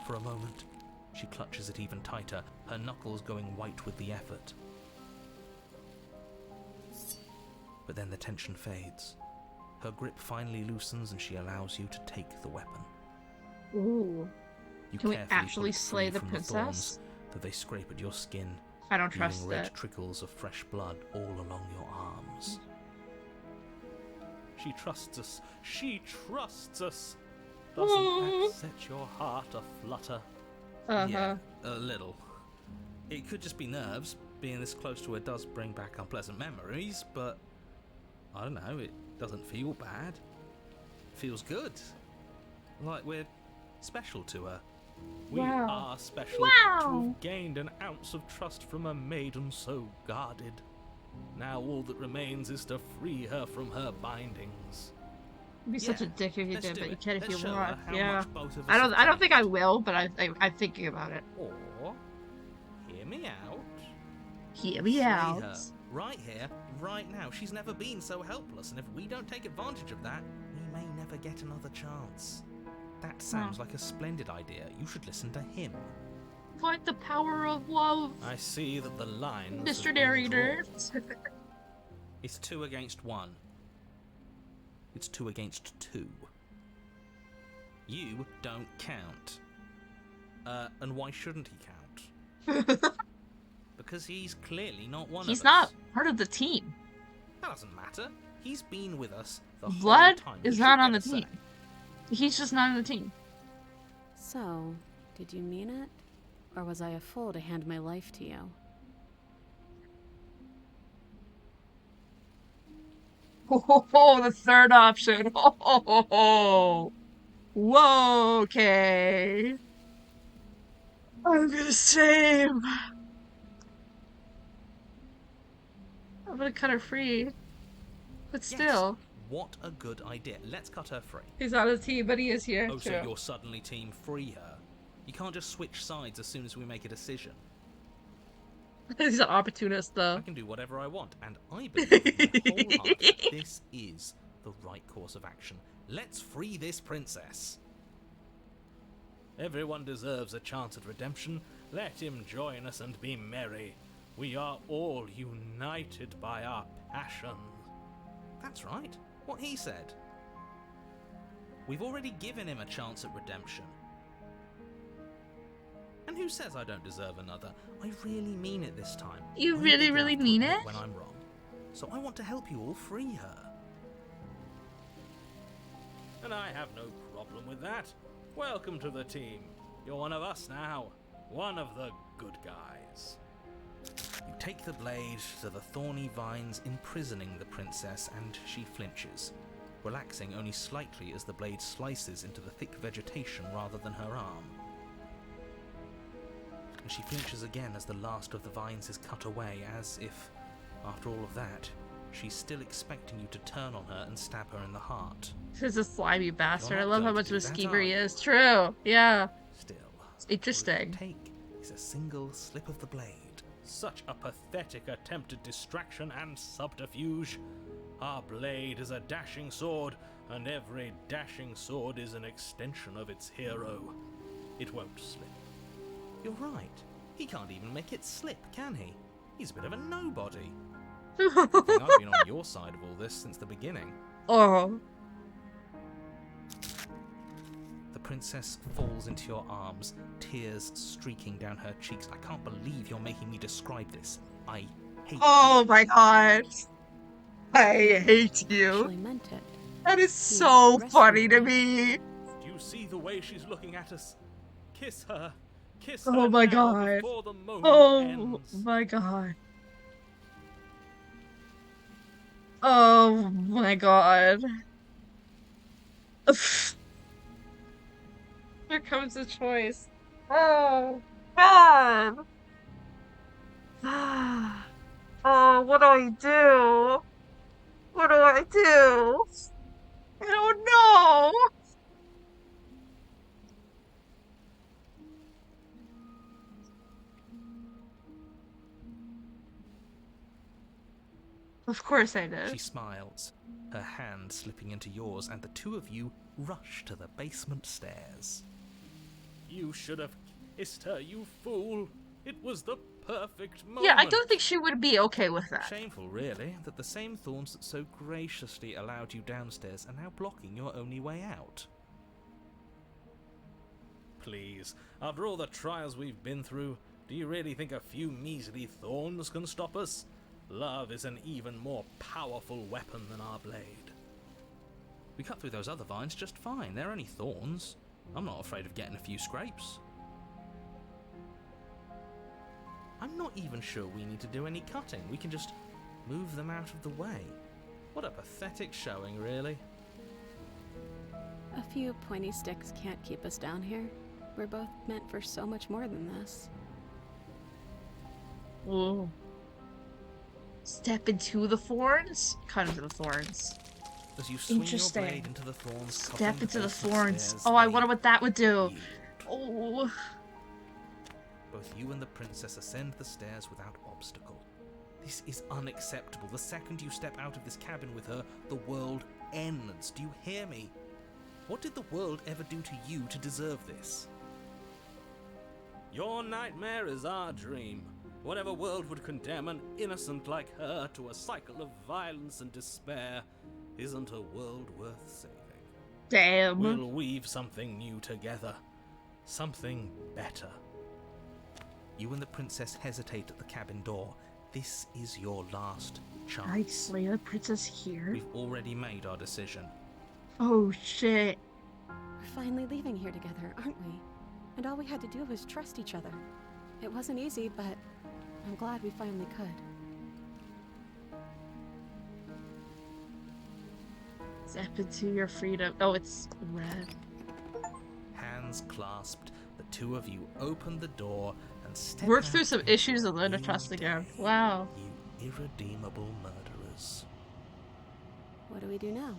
For a moment, she clutches it even tighter, her knuckles going white with the effort. But then the tension fades. Her grip finally loosens and she allows you to take the weapon. Ooh. You Can we carefully actually pull it slay free the from princess? thorns, though they scrape at your skin, I don't leaving trust red it. trickles of fresh blood all along your arms. She trusts us. She trusts us. Doesn't that set your heart aflutter? Yeah, a little. It could just be nerves. Being this close to her does bring back unpleasant memories, but I don't know, it doesn't feel bad. It feels good. Like we're special to her. We are special to have gained an ounce of trust from a maiden so guarded. Now all that remains is to free her from her bindings. You'd be such a dick if you let's did, do but you it. can if Let's you show want. her how Yeah. much both of us I don't have think I will, but I'm thinking about it. Or, hear me out, Hear me Slay out. her. Right here, right now. She's never been so helpless, and if we don't take advantage of that, we may never get another chance. That sounds like a splendid idea. You should listen to him. Find the power of love, I see that the lines Mr. have been Narrator. drawn. It's 2 against 1. It's 2 against 2. You don't count. And why shouldn't he count? Because he's clearly not one of us. He's not part of the team. That doesn't matter. He's been with us the Blood whole time. is He not should on get the a say. team. He's just not on the team. So, did you mean it? Or was I a fool to hand my life to you? Oh, the third option. Oh, whoa, okay. I'm gonna save. I'm gonna cut her free. But still, Yes. What a good idea. Let's cut her free. he's on the team, but he is here Oh, too. so you're suddenly team free her. You can't just switch sides as soon as we make a decision. He's an opportunist, I though. can do whatever I want, and I believe with my whole heart that this is the right course of action. Let's free this princess. Everyone deserves a chance at redemption. Let him join us and be merry. We are all united by our passion. That's right. What he said. We've already given him a chance at redemption. And who says I don't deserve another? I really mean it this time. You I'm really, big really enough to mean admit it? when I'm wrong. So I want to help you all free her. And I have no problem with that. Welcome to the team. You're one of us now. One of the good guys. You take the blade to the thorny vines imprisoning the princess, and she flinches, relaxing only slightly as the blade slices into the thick vegetation rather than her arm. And she flinches again as the last of the vines is cut away, as if, after all of that, she's still expecting you to turn on her and stab her in the heart. He's a slimy bastard. I not love how going to much of do a that, schemer are he you? is. True. Yeah. Still, Interesting. all it would take is a single slip of the blade. Such a pathetic attempt at distraction and subterfuge. Our blade is a dashing sword, and every dashing sword is an extension of its hero. It won't slip. You're right. He can't even make it slip, can he? He's a bit of a nobody. I think I've been on your side of all this since the beginning. Oh. The princess falls into your arms, tears streaking down her cheeks. I can't believe you're making me describe this. I hate Oh my god. I hate I you. actually meant it. That is He so rescued funny to me. me. Do you see the way she's looking at us? Kiss her. Kiss her Oh my now god. before the moment Oh ends. my god. Oh my god. Here comes the choice. Oh god. Oh, what do I do? What do I do? I don't know. Of course I She did. smiles, her hand slipping into yours, and the two of you rush to the basement stairs. You should have kissed her, you fool. It was the perfect moment. Yeah, I don't think she would be okay with that. Shameful, really, that the same thorns that so graciously allowed you downstairs are now blocking your only way out. Please, after all the trials we've been through, do you really think a few measly thorns can stop us? Love is an even more powerful weapon than our blade. We cut through those other vines just fine. They're only thorns. I'm not afraid of getting a few scrapes. I'm not even sure we need to do any cutting. We can just move them out of the way. What a pathetic showing, really. A few pointy sticks can't keep us down here. We're both meant for so much more than this. Ooh. Step into the thorns? Cut into the thorns. As you swing your Interesting. blade into the thorns, Step into the basement thorns. stairs, Oh, I they wonder what that would do. yield. Oh. Both you and the princess ascend the stairs without obstacle. This is unacceptable. The second you step out of this cabin with her, the world ends. Do you hear me? What did the world ever do to you to deserve this? Your nightmare is our dream. Whatever world would condemn an innocent like her to a cycle of violence and despair isn't a world worth saving. Damn. We'll weave something new together. Something better. You and the princess hesitate at the cabin door. This is your last chance. I slay the princess here? We've already made our decision. Oh shit. We're finally leaving here together, aren't we? And all we had to do was trust each other. It wasn't easy, but I'm glad we finally could. Step into your freedom. Oh, it's red. Hands clasped, the two of you open the door and step Work out through some into issues and a learn to new trust again. day, Wow. You irredeemable murderers. What do we do now?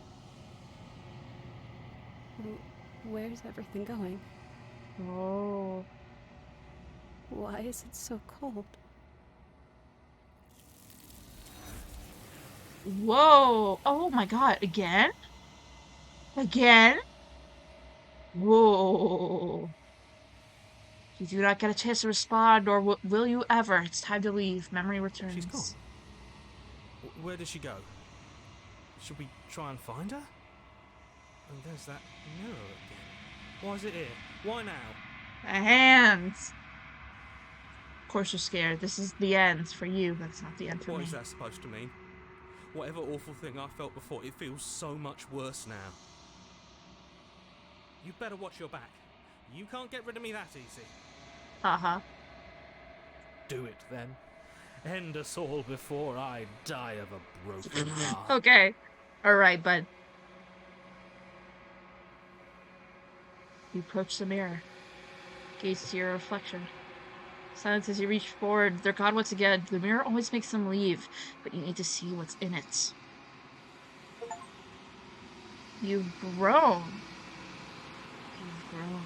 Where's everything going? Oh. Why is it so cold? Whoa. Oh my god. Again? Again? Whoa. You do not get a chance to respond, or will you ever. It's time to leave. Memory returns. She's gone. Where did she go? Should we try and find her? And there's that mirror again. Why is it here? Why now? The hands. Of course you're scared. This is the end for you, but it's not the end for What me. is that supposed to mean? Whatever awful thing I felt before, it feels so much worse now. You'd better watch your back. You can't get rid of me that easy. Uh-huh. Do it then. End us all before I die of a broken heart. Okay. Alright, bud. You approach the mirror. Gaze to your reflection. Silence as you reach forward. They're gone once again. The mirror always makes them leave, but you need to see what's in it. You've grown. You've grown.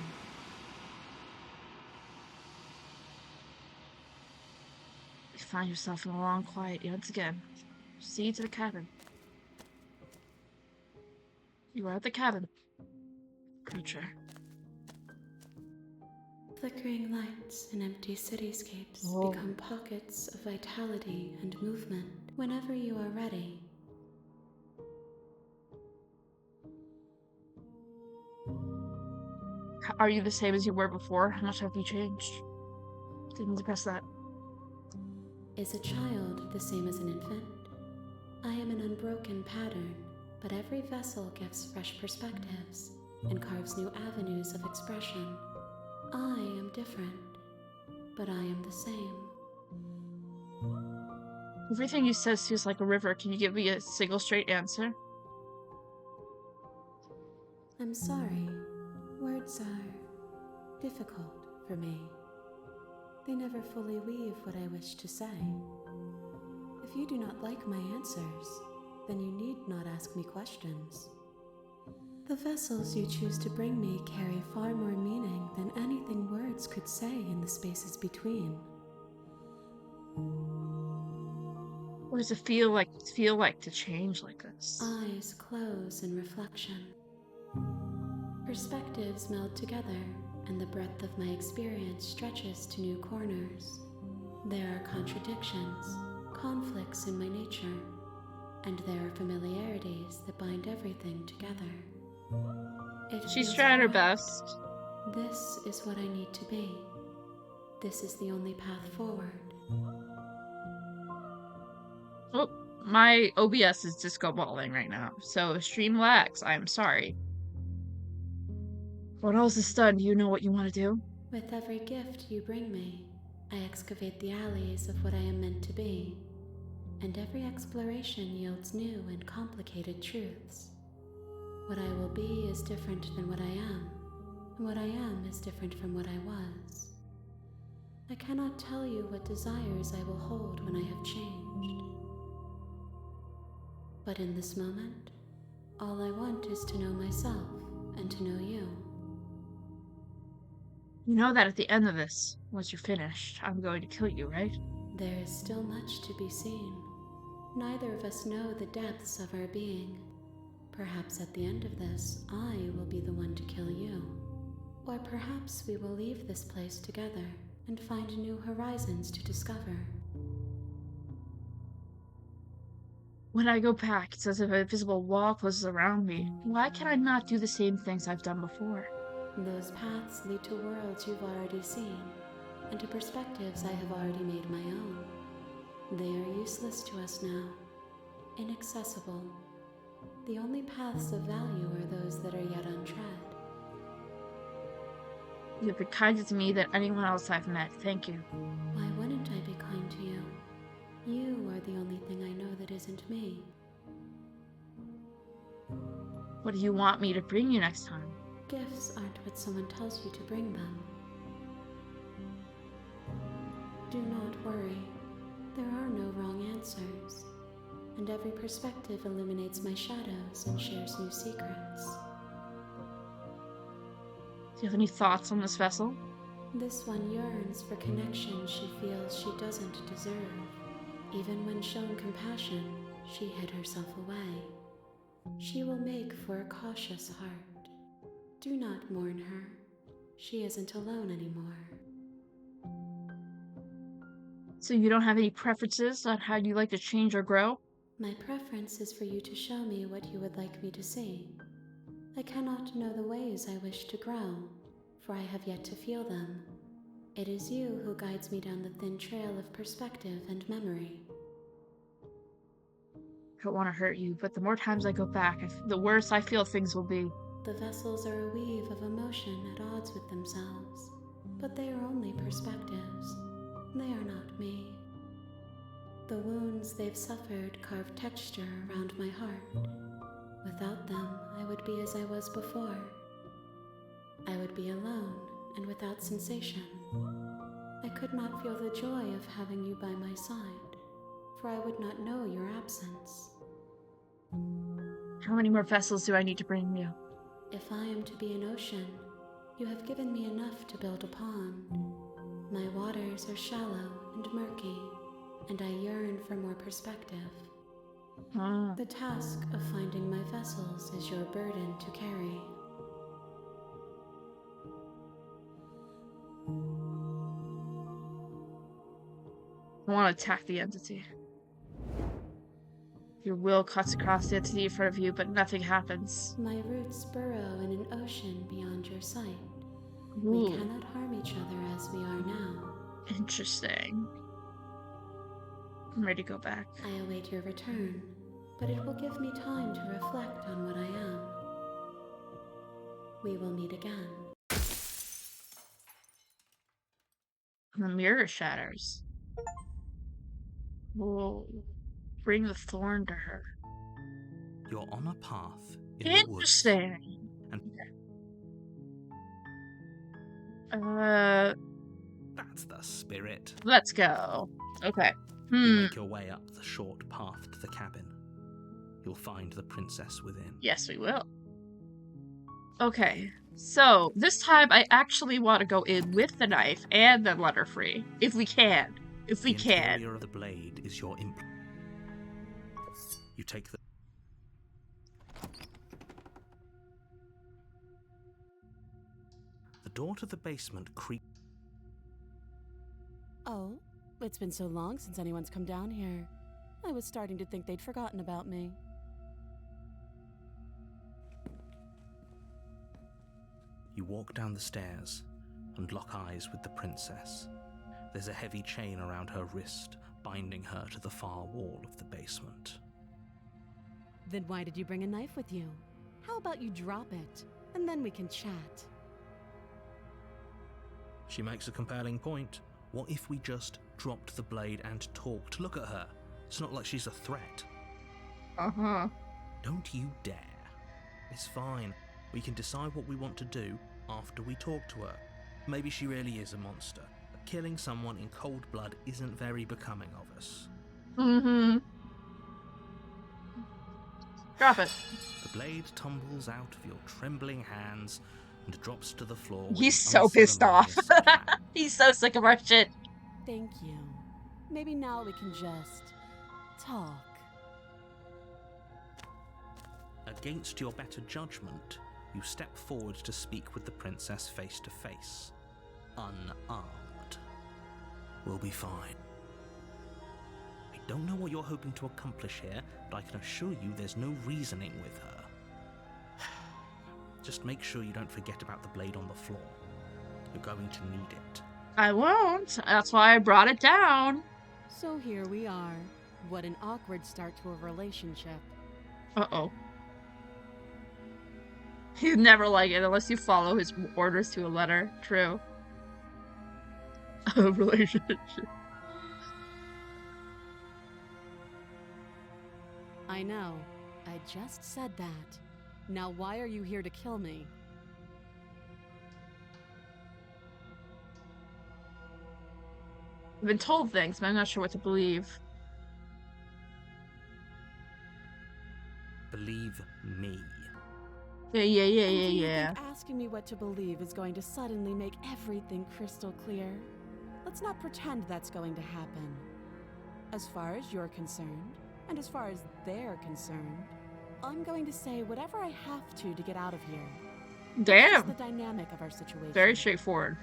You find yourself in a long quiet once again. Proceed to the cabin. You are at the cabin. Approach her. Flickering lights in empty cityscapes Whoa. become pockets of vitality and movement whenever you are ready. Are you the same as you were before? How much have you changed? Didn't mean to press that. Is a child the same as an infant? I am an unbroken pattern, but every vessel gives fresh perspectives and carves new avenues of expression. I am different, but I am the same. Everything you said feels like a river. Can you give me a single straight answer? I'm sorry. Words are difficult for me. They never fully weave what I wish to say. If you do not like my answers, then you need not ask me questions. The vessels you choose to bring me carry far more meaning than anything words could say in the spaces between. What does it feel like to change like this? Eyes close in reflection. Perspectives meld together, and the breadth of my experience stretches to new corners. There are contradictions, conflicts in my nature, and there are familiarities that bind everything together. She's trying her best. This is what I need to be. This is the only path forward. Oh, my OBS is disco balling right now, so stream lags. I'm sorry. When all is done, do you know what you want to do? With every gift you bring me, I excavate the alleys of what I am meant to be, and every exploration yields new and complicated truths. What I will be is different than what I am, and what I am is different from what I was. I cannot tell you what desires I will hold when I have changed. But in this moment, all I want is to know myself and to know you. You know that at the end of this, once you're finished, I'm going to kill you, right? There is still much to be seen. Neither of us know the depths of our being. Perhaps at the end of this, I will be the one to kill you. Or perhaps we will leave this place together and find new horizons to discover. When I go back, it's as if a visible wall closes around me. Why can I not do the same things I've done before? Those paths lead to worlds you've already seen, and to perspectives I have already made my own. They are useless to us now, inaccessible. The only paths of value are those that are yet untread. You've been kinder to me than anyone else I've met. Thank you. Why wouldn't I be kind to you? You are the only thing I know that isn't me. What do you want me to bring you next time? Gifts aren't what someone tells you to bring them. Do not worry. There are no wrong answers, and every perspective illuminates my shadows and shares new secrets. Do you have any thoughts on this vessel? This one yearns for connection she feels she doesn't deserve. Even when shown compassion, she hid herself away. She will make for a cautious heart. Do not mourn her. She isn't alone anymore. So you don't have any preferences on how you like to change or grow? My preference is for you to show me what you would like me to see. I cannot know the ways I wish to grow, for I have yet to feel them. It is you who guides me down the thin trail of perspective and memory. I don't want to hurt you, but the more times I go back, the worse I feel things will be. The vessels are a weave of emotion at odds with themselves, but they are only perspectives. They are not me. The wounds they've suffered carve texture around my heart. Without them, I would be as I was before. I would be alone and without sensation. I could not feel the joy of having you by my side, for I would not know your absence. How many more vessels do I need to bring you? If I am to be an ocean, you have given me enough to build upon. My waters are shallow and murky, and I yearn for more perspective. The task of finding my vessels is your burden to carry. I want to attack the entity. Your will cuts across the entity in front of you, but nothing happens. My roots burrow in an ocean beyond your sight. Ooh. We cannot harm each other as we are now. Interesting. I'm ready to go back. I await your return, but it will give me time to reflect on what I am. We will meet again. The mirror shatters. We'll bring the thorn to her. You're on a path in the woods. Interesting. That's the spirit. Let's go. Okay. You make your way up the short path to the cabin. You'll find the princess within. Yes, we will. Okay. So, this time I actually want to go in with the knife and then let her free. If we can. If we can. The interior of the blade is your You take the... The door to the basement creaks. Oh, it's been so long since anyone's come down here. I was starting to think they'd forgotten about me. You walk down the stairs and lock eyes with the princess. There's a heavy chain around her wrist, binding her to the far wall of the basement. Then why did you bring a knife with you? How about you drop it, and then we can chat? She makes a compelling point. What if we just dropped the blade and talked? Look at her. It's not like she's a threat. Uh-huh. Don't you dare. It's fine. We can decide what we want to do after we talk to her. Maybe she really is a monster. But killing someone in cold blood isn't very becoming of us. Mm-hmm. Drop it. The blade tumbles out of your trembling hands and drops to the floor with He's an so pissed off. unceremonious clap. He's so sick of our shit. Thank you. Maybe now we can just talk. Against your better judgment, you step forward to speak with the princess face to face, unarmed. We'll be fine. I don't know what you're hoping to accomplish here, but I can assure you there's no reasoning with her. Just make sure you don't forget about the blade on the floor. You're going to need it. I won't. That's why I brought it down. So here we are. What an awkward start to a relationship. Uh-oh. He'd never like it unless you follow his orders to a letter. True. A relationship. I know. I just said that. Now why are you here to kill me? I've been told things, but I'm not sure what to believe. Believe me. Yeah. And do you think asking me what to believe is going to suddenly make everything crystal clear? Let's not pretend that's going to happen. As far as you're concerned, and as far as they're concerned, I'm going to say whatever I have to get out of here. That's Damn. the dynamic of our situation. Very straightforward.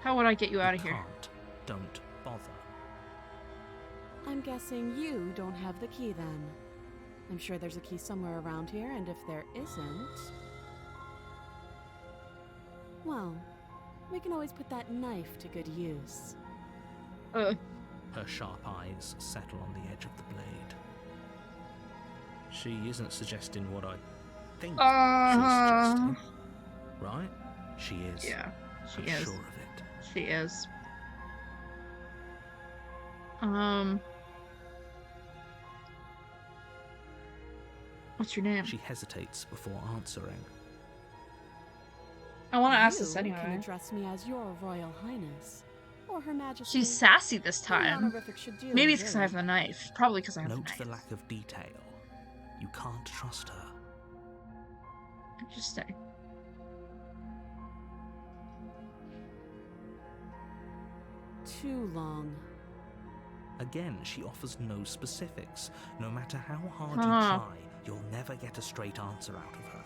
How would I get you out of here? Can't. Don't bother. I'm guessing you don't have the key then. I'm sure there's a key somewhere around here, and if there isn't... well, we can always put that knife to good use. Her sharp eyes settle on the edge of the blade. She isn't suggesting what I think she's suggesting. Right? She is. Yeah, she I'm is. sure of it. She is. What's your name? She hesitates before answering. I want to ask this You can anyway. address me as your Royal Highness, or Her Majesty. She's sassy this Any time. honorific should do, Maybe it's because I really. have the knife. Probably because I have Note the the knife. lack of detail. You can't trust her. Interesting. Too long. Again, she offers no specifics. No matter how hard Huh. you try, you'll never get a straight answer out of her.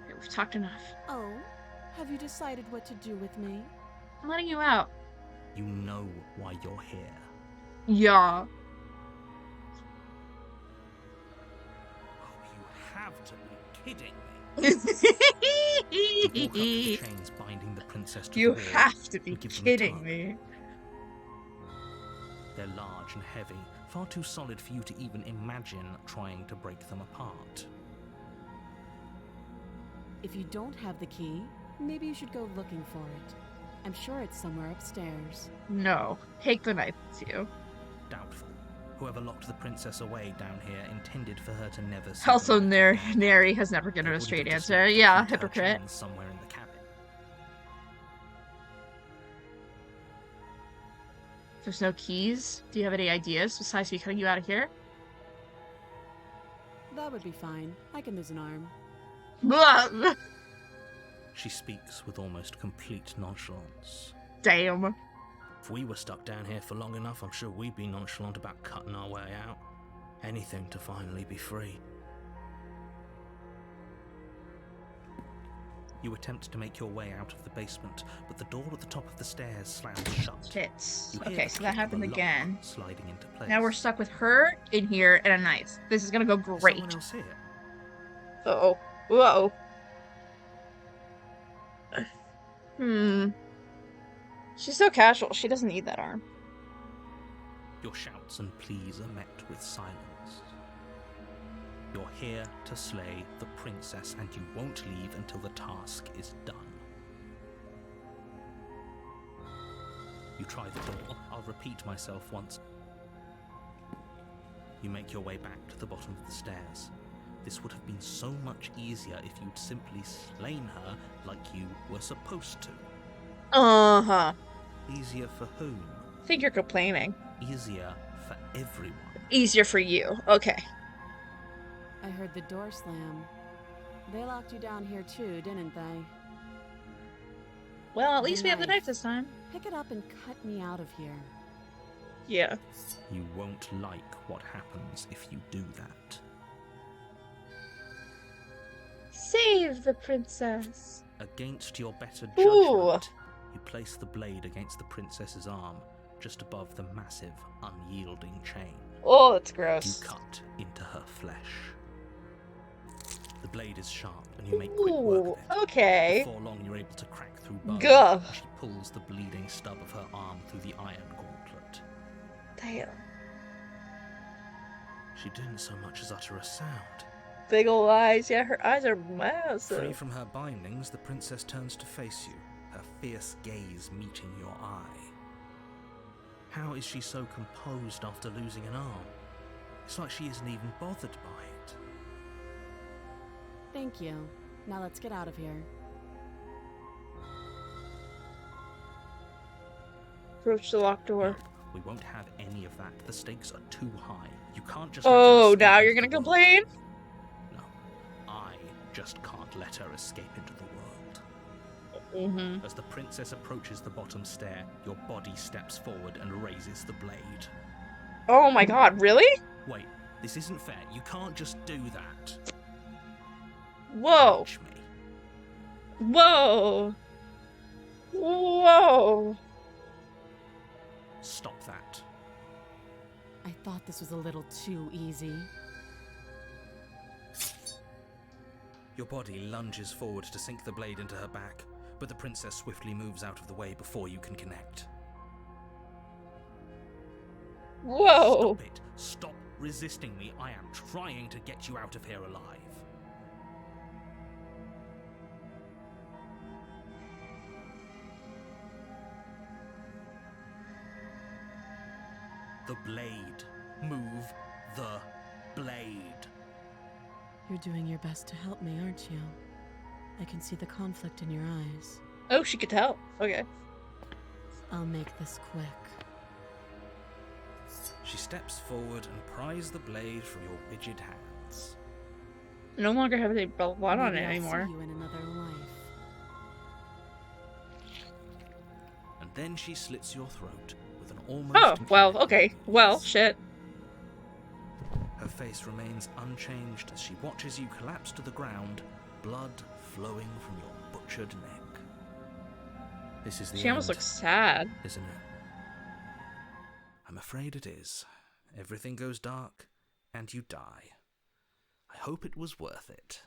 Okay, we've talked enough. Oh, have you decided what to do with me? I'm letting you out. You know why you're here. Yeah. Oh, you have to be kidding me. You walk up to the You chains binding the princess to the wall have to be and give them a kidding tug. me. They're large and heavy, far too solid for you to even imagine trying to break them apart. If you don't have the key, maybe you should go looking for it. I'm sure it's somewhere upstairs. No. Take the knife with you. Doubtful. Whoever locked the princess away down here intended for her to never see Also, the light again. Neri has never given They her a wouldn't straight have answer. decided to Yeah, keep her hypocrite. chained somewhere in the cabin. There's no keys. Do you have any ideas besides me cutting you out of here? That would be fine. I can lose an arm. Blah. She speaks with almost complete nonchalance. Damn. If we were stuck down here for long enough, I'm sure we'd be nonchalant about cutting our way out. Anything to finally be free. You attempt to make your way out of the basement, but the door at the top of the stairs slams shut. Fits. You hear Okay, the so click that of a happened lock again. sliding into place. Now we're stuck with her in here and a knife. This is gonna go Is great. someone else here? Uh-oh. Whoa. She's so casual. She doesn't need that arm. Your shouts and pleas are met with silence. You're here to slay the princess, and you won't leave until the task is done. You try the door. I'll repeat myself once. You make your way back to the bottom of the stairs. This would have been so much easier if you'd simply slain her like you were supposed to. Uh-huh. Easier for whom? I think you're complaining. Easier for everyone. Easier for you. Okay. I heard the door slam. They locked you down here too, didn't they? Well, at The least we have the knife. knife this time. Pick it up and cut me out of here. Yeah. You won't like what happens if you do that. Save the princess. Against your better Ooh. judgment, you place the blade against the princess's arm, just above the massive, unyielding chain. Oh, that's You gross. cut into her flesh. The blade is sharp, and you make quick work Ooh, of it. okay. Before long, you're able to crack through bone. Gah. She pulls the bleeding stub of her arm through the iron gauntlet. Damn. She didn't so much as utter a sound. Big ol' eyes. Yeah, her eyes are Free massive. from her bindings, the princess turns to face you, her fierce gaze meeting your eye. How is she so composed after losing an arm? It's like she isn't even bothered by it. Thank you. Now let's get out of here. Approach the locked door. No, we won't have any of that. The stakes are too high. You can't just let her Oh, escape now into you're gonna the world. complain? No, I just can't let her escape into the world. Mm-hmm. As the princess approaches the bottom stair, your body steps forward and raises the blade. Oh my god, really? Wait, this isn't fair. You can't just do that. Whoa. Watch me. Whoa. Whoa. Stop that. I thought this was a little too easy. Your body lunges forward to sink the blade into her back, but the princess swiftly moves out of the way before you can connect. Whoa. Stop it. Stop resisting me. I am trying to get you out of here alive. The blade. Move the blade. You're doing your best to help me, aren't you? I can see the conflict in your eyes. Oh, she could tell. Okay. I'll make this quick. She steps forward and pries the blade from your rigid hands. No longer have any blood on Maybe it I'll anymore. See you in another life. And then she slits your throat with an almost Oh, well, mechanical okay. Well, gaze. shit. Her face remains unchanged as she watches you collapse to the ground, blood flowing from your butchered neck. This is the She almost end, looks sad. isn't it? I'm afraid it is. Everything goes dark, and you die. I hope it was worth it.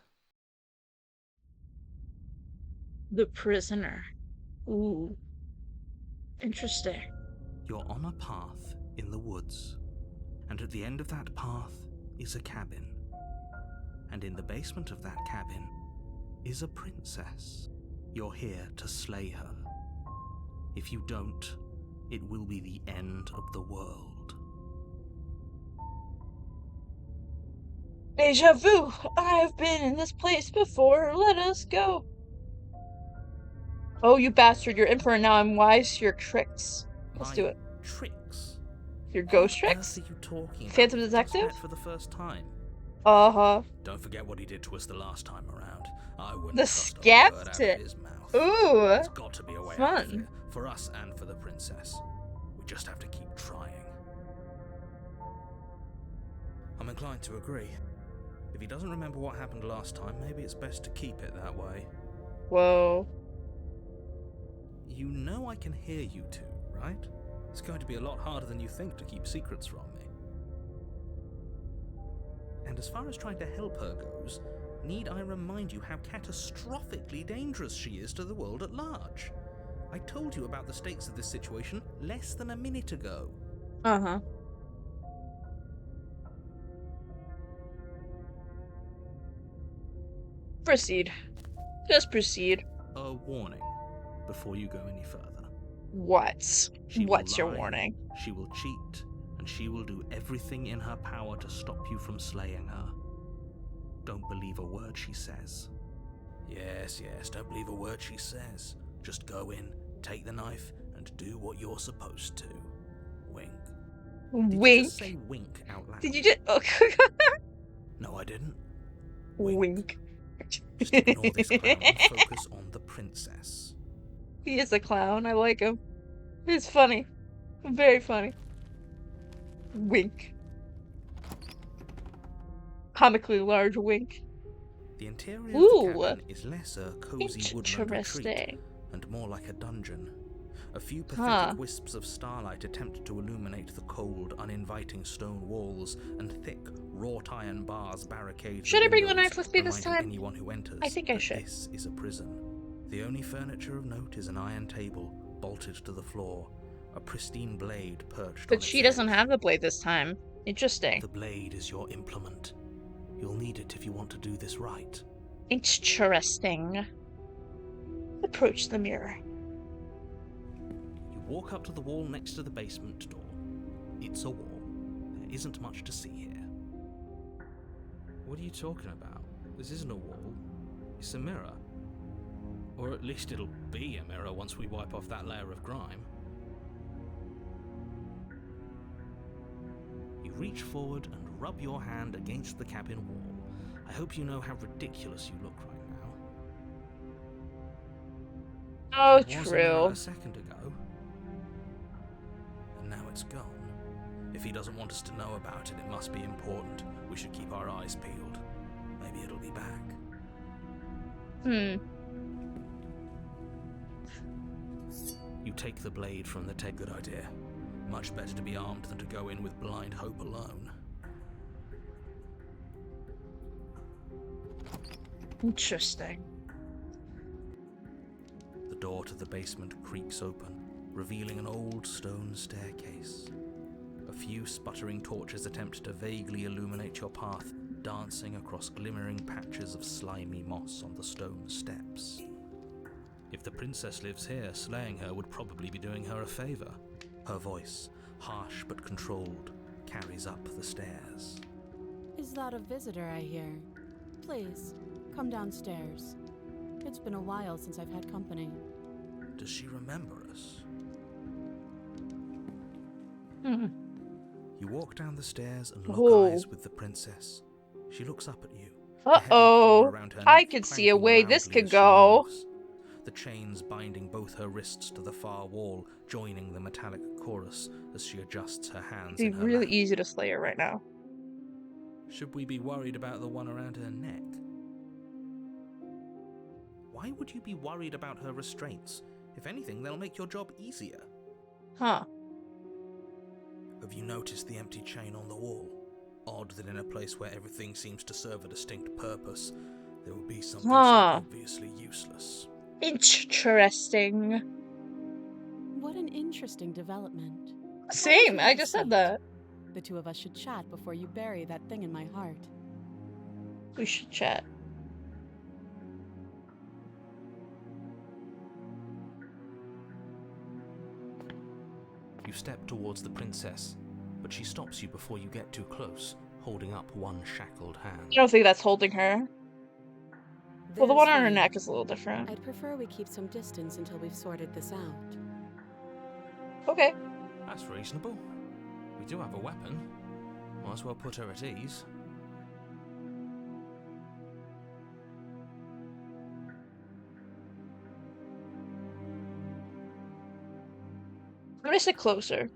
The prisoner. Ooh. Interesting. You're on a path in the woods, and at the end of that path is a cabin. And in the basement of that cabin is a princess. You're here to slay her. If you don't, it will be the end of the world. Deja vu! I've been in this place before. Let us go. Oh, you bastard. You're in for it now. I'm wise to your tricks. Let's My do it. Tricks? Your ghost What on tricks? earth are you talking about? Phantom We just Detective? met for the first time. Uh-huh. Don't forget what he did to us the last time around. I wouldn't The trust a word out of skeptic. his mouth. Ooh. There's got to be a way out of Fun. here, for us and for the princess. We just have to keep trying. I'm inclined to agree. If he doesn't remember what happened last time, maybe it's best to keep it that way. Whoa. You know I can hear you two, right? It's going to be a lot harder than you think to keep secrets from me. And as far as trying to help her goes, need I remind you how catastrophically dangerous she is to the world at large? I told you about the stakes of this situation less than a minute ago. Uh-huh. Proceed. Just proceed. A warning before you go any further. What? She will What's your lie, warning? She will cheat, and she will do everything in her power to stop you from slaying her. Don't believe a word she says. Yes, don't believe a word she says. Just go in, take the knife, and do what you're supposed to. Wink. Did you Wink. just say wink out loud? Did you just? Oh. No, I didn't. Wink. Just ignore this clown and focus on the princess. He is a clown. I like him. It's funny. Very funny. Wink. Comically large wink. The interior of Ooh. the cabin is less a cozy woodland retreat Interesting. and more like a dungeon. A few pathetic Huh. wisps of starlight attempt to illuminate the cold, uninviting stone walls, and thick, wrought iron bars barricade Should the I bring the windows, knife with me this reminding time? anyone who enters I think I that should. this is a prison. The only furniture of note is an iron table, bolted to the floor, a pristine blade perched on But its she doesn't edge. have the blade this time. Interesting. The blade is your implement. You'll need it if you want to do this right. Interesting. Approach the mirror. You walk up to the wall next to the basement door. It's a wall. There isn't much to see here. What are you talking about? This isn't a wall. It's a mirror. Or at least it'll be a mirror once we wipe off that layer of grime. You reach forward and rub your hand against the cabin wall. I hope you know how ridiculous you look right now. Oh, It was a mirror true. a second ago. And now it's gone. If he doesn't want us to know about it, it must be important. We should keep our eyes peeled. Maybe it'll be back. You take the blade from the table. Good idea. Much better to be armed than to go in with blind hope alone. Interesting. The door to the basement creaks open, revealing an old stone staircase. A few sputtering torches attempt to vaguely illuminate your path, dancing across glimmering patches of slimy moss on the stone steps. If the princess lives here, slaying her would probably be doing her a favor. Her voice, harsh but controlled, carries up the stairs. Is that a visitor I hear? Please, come downstairs. It's been a while since I've had company. Does she remember us? You walk down the stairs and lock Oh. eyes with the princess. She looks up at you. the heavy Uh-oh. collar around her I neck could see a clanking way this loudly could as she go. moves. The chains binding both her wrists to the far wall, joining the metallic chorus as she adjusts her hands It'd in be her really lap. easy to slay her right now. Should we be worried about the one around her neck? Why would you be worried about her restraints? If anything, they'll make your job easier. Huh. Have you noticed the empty chain on the wall? Odd that in a place where everything seems to serve a distinct purpose, there would be something so obviously useless. Interesting. What an interesting development. Same, Have I a just said seat. that. The two of us should chat before you bury that thing in my heart. We should chat. You step towards the princess, but she stops you before you get too close, holding up one shackled hand. I don't think that's holding her. Well, the There's one on her fine. neck is a little different. I'd prefer we keep some distance until we've sorted this out. Okay. That's reasonable. We do have a weapon. Might as well put her at ease. I'm gonna sit closer.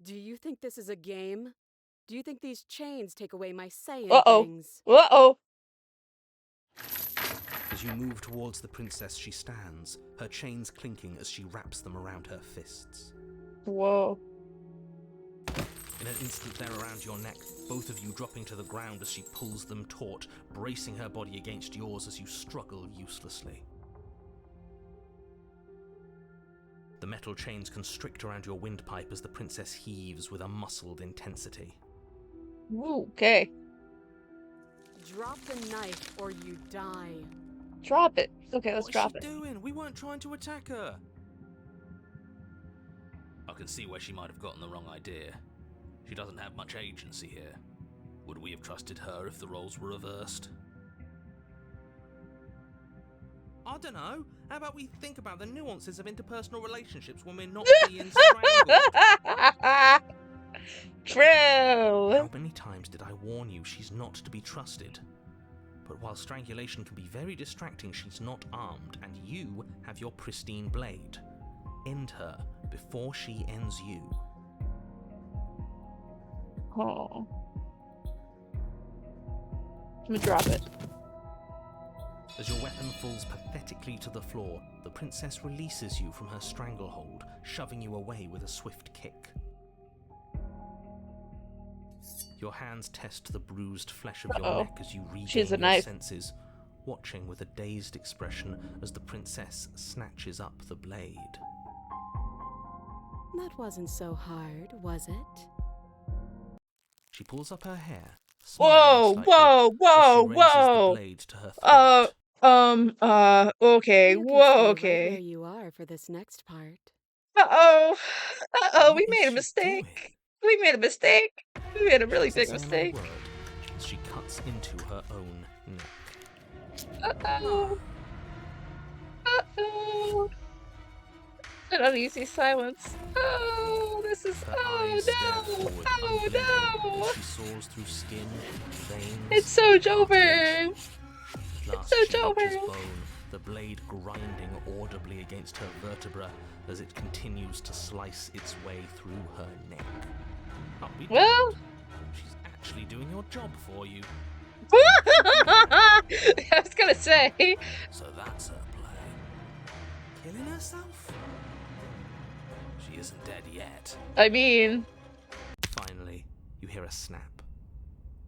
Do you think this is a game? Do you think these chains take away my say in Uh-oh. things? Uh-oh. As you move towards the princess, she stands, her chains clinking as she wraps them around her fists. Whoa. In an instant, they're around your neck, both of you dropping to the ground as she pulls them taut, bracing her body against yours as you struggle uselessly. The metal chains constrict around your windpipe as the princess heaves with a muscled intensity. Ooh, okay. Drop the knife or you die. Drop it. Okay, let's What's drop she it. doing? We weren't trying to attack her. I can see where she might have gotten the wrong idea. She doesn't have much agency here. Would we have trusted her if the roles were reversed? I don't know. How about we think about the nuances of interpersonal relationships when we're not being strangled? True. How many times did I warn you she's not to be trusted? But while strangulation can be very distracting, she's not armed, and you have your pristine blade. End her before she ends you. Oh. Let me drop it. As your weapon falls pathetically to the floor, the princess releases you from her stranglehold, shoving you away with a swift kick. Your hands test the bruised flesh of your neck as you regain She's a your knife. senses, watching with a dazed expression as the princess snatches up the blade. That wasn't so hard, was it? She pulls up her hair, Whoa, smiling slightly, whoa, as whoa, she raises the whoa. blade to her throat. Okay, You can whoa, stay okay. right where you are for this next part. Uh-oh. Uh-oh, we What is made a she mistake. doing? We made a mistake. We made a really She big doesn't say mistake. another word as she cuts into her own neck. Uh-oh. Uh-oh. An uneasy silence. Oh, this is... Her Oh, eyes stare no. forward, Oh, unblinking, no. as she soars through skin, veins, It's so cartilage. Joburn. At last so she reaches Joburn. bone, the blade grinding audibly against her vertebra as it continues to slice its way through her neck. I'll be Well... damned. She's actually doing your job for you. I was gonna say. So that's her plan. Killing herself? She isn't dead yet. I mean, Finally, you hear a snap.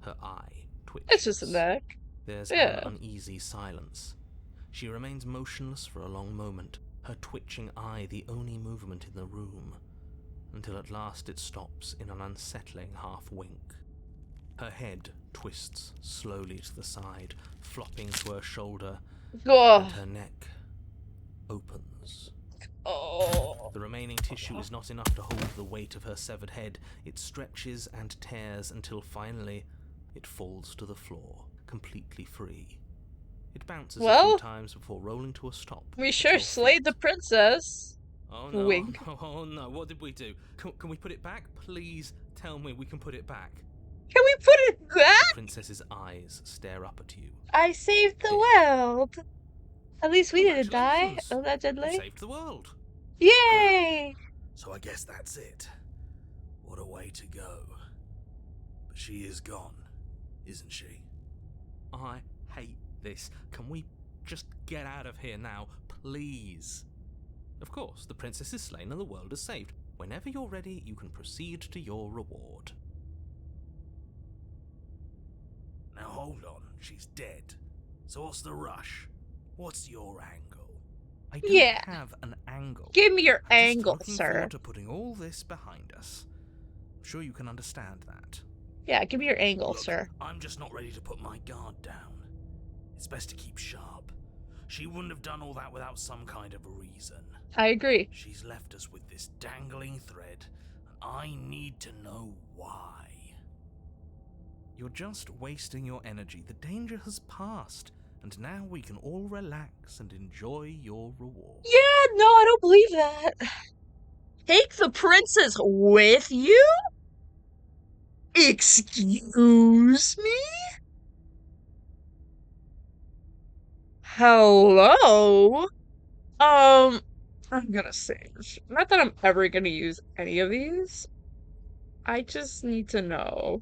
Her eye twitches. it's just a neck. There's Yeah. an uneasy silence. She remains motionless for a long moment, her twitching eye the only movement in the room, until at last it stops in an unsettling half-wink. Her head twists slowly to the side, flopping to her shoulder, and Oh. her neck opens. Oh. The remaining tissue is not enough to hold the weight of her severed head. It stretches and tears until finally it falls to the floor, completely free. It bounces a Well, few times before rolling to a stop. We at sure your slayed the feet. princess. Oh no, Wink. oh no, what did we do? Can we put it back? Please tell me we can put it back. Can we put it back? The princess's eyes stare up at you. I saved the world. At least we didn't die, Congratulations. You allegedly. saved the world. Yay! So I guess that's it. What a way to go. But she is gone, isn't she? I hate this. Can we just get out of here now, please? Of course, the princess is slain and the world is saved. Whenever you're ready, you can proceed to your reward. Now hold on, she's dead. So what's the rush? What's your angle? I don't Yeah. have an angle. Give me your I'm just angle, looking sir. forward to putting all this behind us. I'm sure you can understand that. Yeah, give me your angle, Look, sir. I'm just not ready to put my guard down. It's best to keep sharp. She wouldn't have done all that without some kind of a reason. I agree. She's left us with this dangling thread, and I need to know why. You're just wasting your energy. The danger has passed, and now we can all relax and enjoy your reward. Yeah, no, I don't believe that. Take the princess with you? Excuse me? Hello? I'm gonna save. Not that I'm ever gonna use any of these. I just need to know.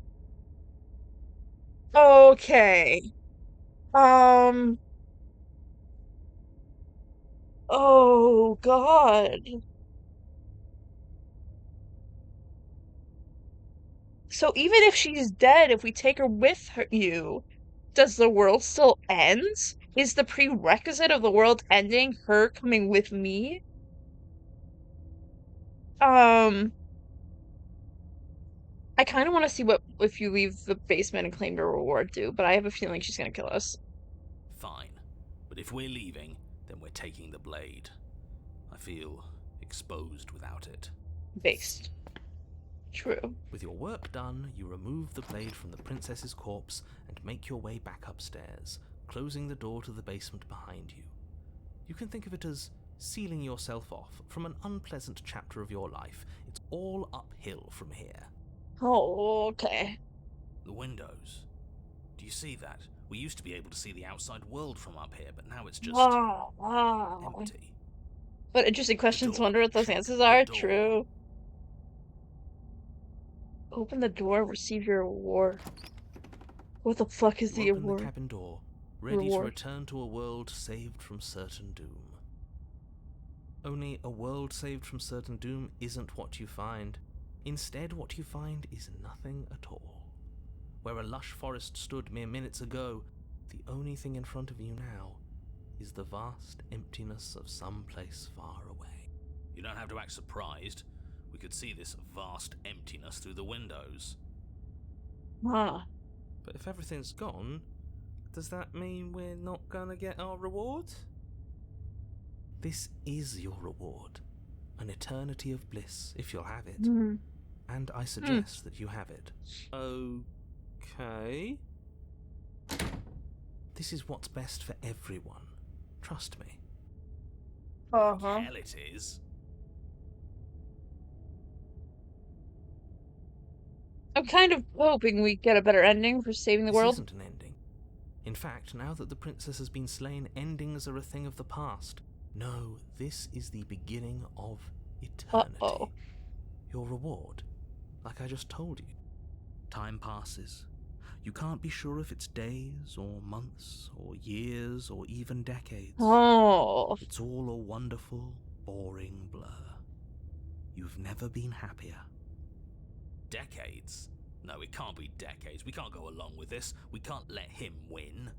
Okay. Oh God. So even if she's dead, if we take her with you, does the world still end? Is the prerequisite of the world ending her coming with me? I kind of want to see what if you leave the basement and claim your reward do, but I have a feeling she's gonna kill us. Fine. But if we're leaving, then we're taking the blade. I feel exposed without it. Based. True. With your work done, you remove the blade from the princess's corpse and make your way back upstairs, closing the door to the basement behind you. You can think of it as sealing yourself off from an unpleasant chapter of your life. It's all uphill from here. Oh, okay. The windows. Do you see that? We used to be able to see the outside world from up here, but now it's just Wow. empty. What interesting questions. door. Wonder what those Check answers the are. door. True. Open the door, receive your reward. What the fuck is You the open award? the cabin door, ready to Reward. return to a world saved from certain doom. Only a world saved from certain doom isn't what you find. Instead, what you find is nothing at all. Where a lush forest stood mere minutes ago, the only thing in front of you now is the vast emptiness of some place far away. You don't have to act surprised. We could see this vast emptiness through the windows. Huh. But if everything's gone, does that mean we're not gonna get our reward? This is your reward. An eternity of bliss, if you'll have it. Hmm. And I suggest that you have it. Okay. This is what's best for everyone. Trust me. Uh-huh. Hell it is. I'm kind of hoping we get a better ending for saving the This world. isn't an ending. In fact, now that the princess has been slain, endings are a thing of the past. No, this is the beginning of eternity. Uh-oh. Your reward, like I just told you. Time passes. You can't be sure if it's days, or months, or years, or even decades. Oh. It's all a wonderful, boring blur. You've never been happier. Decades? No, it can't be decades. We can't go along with this. We can't let him win.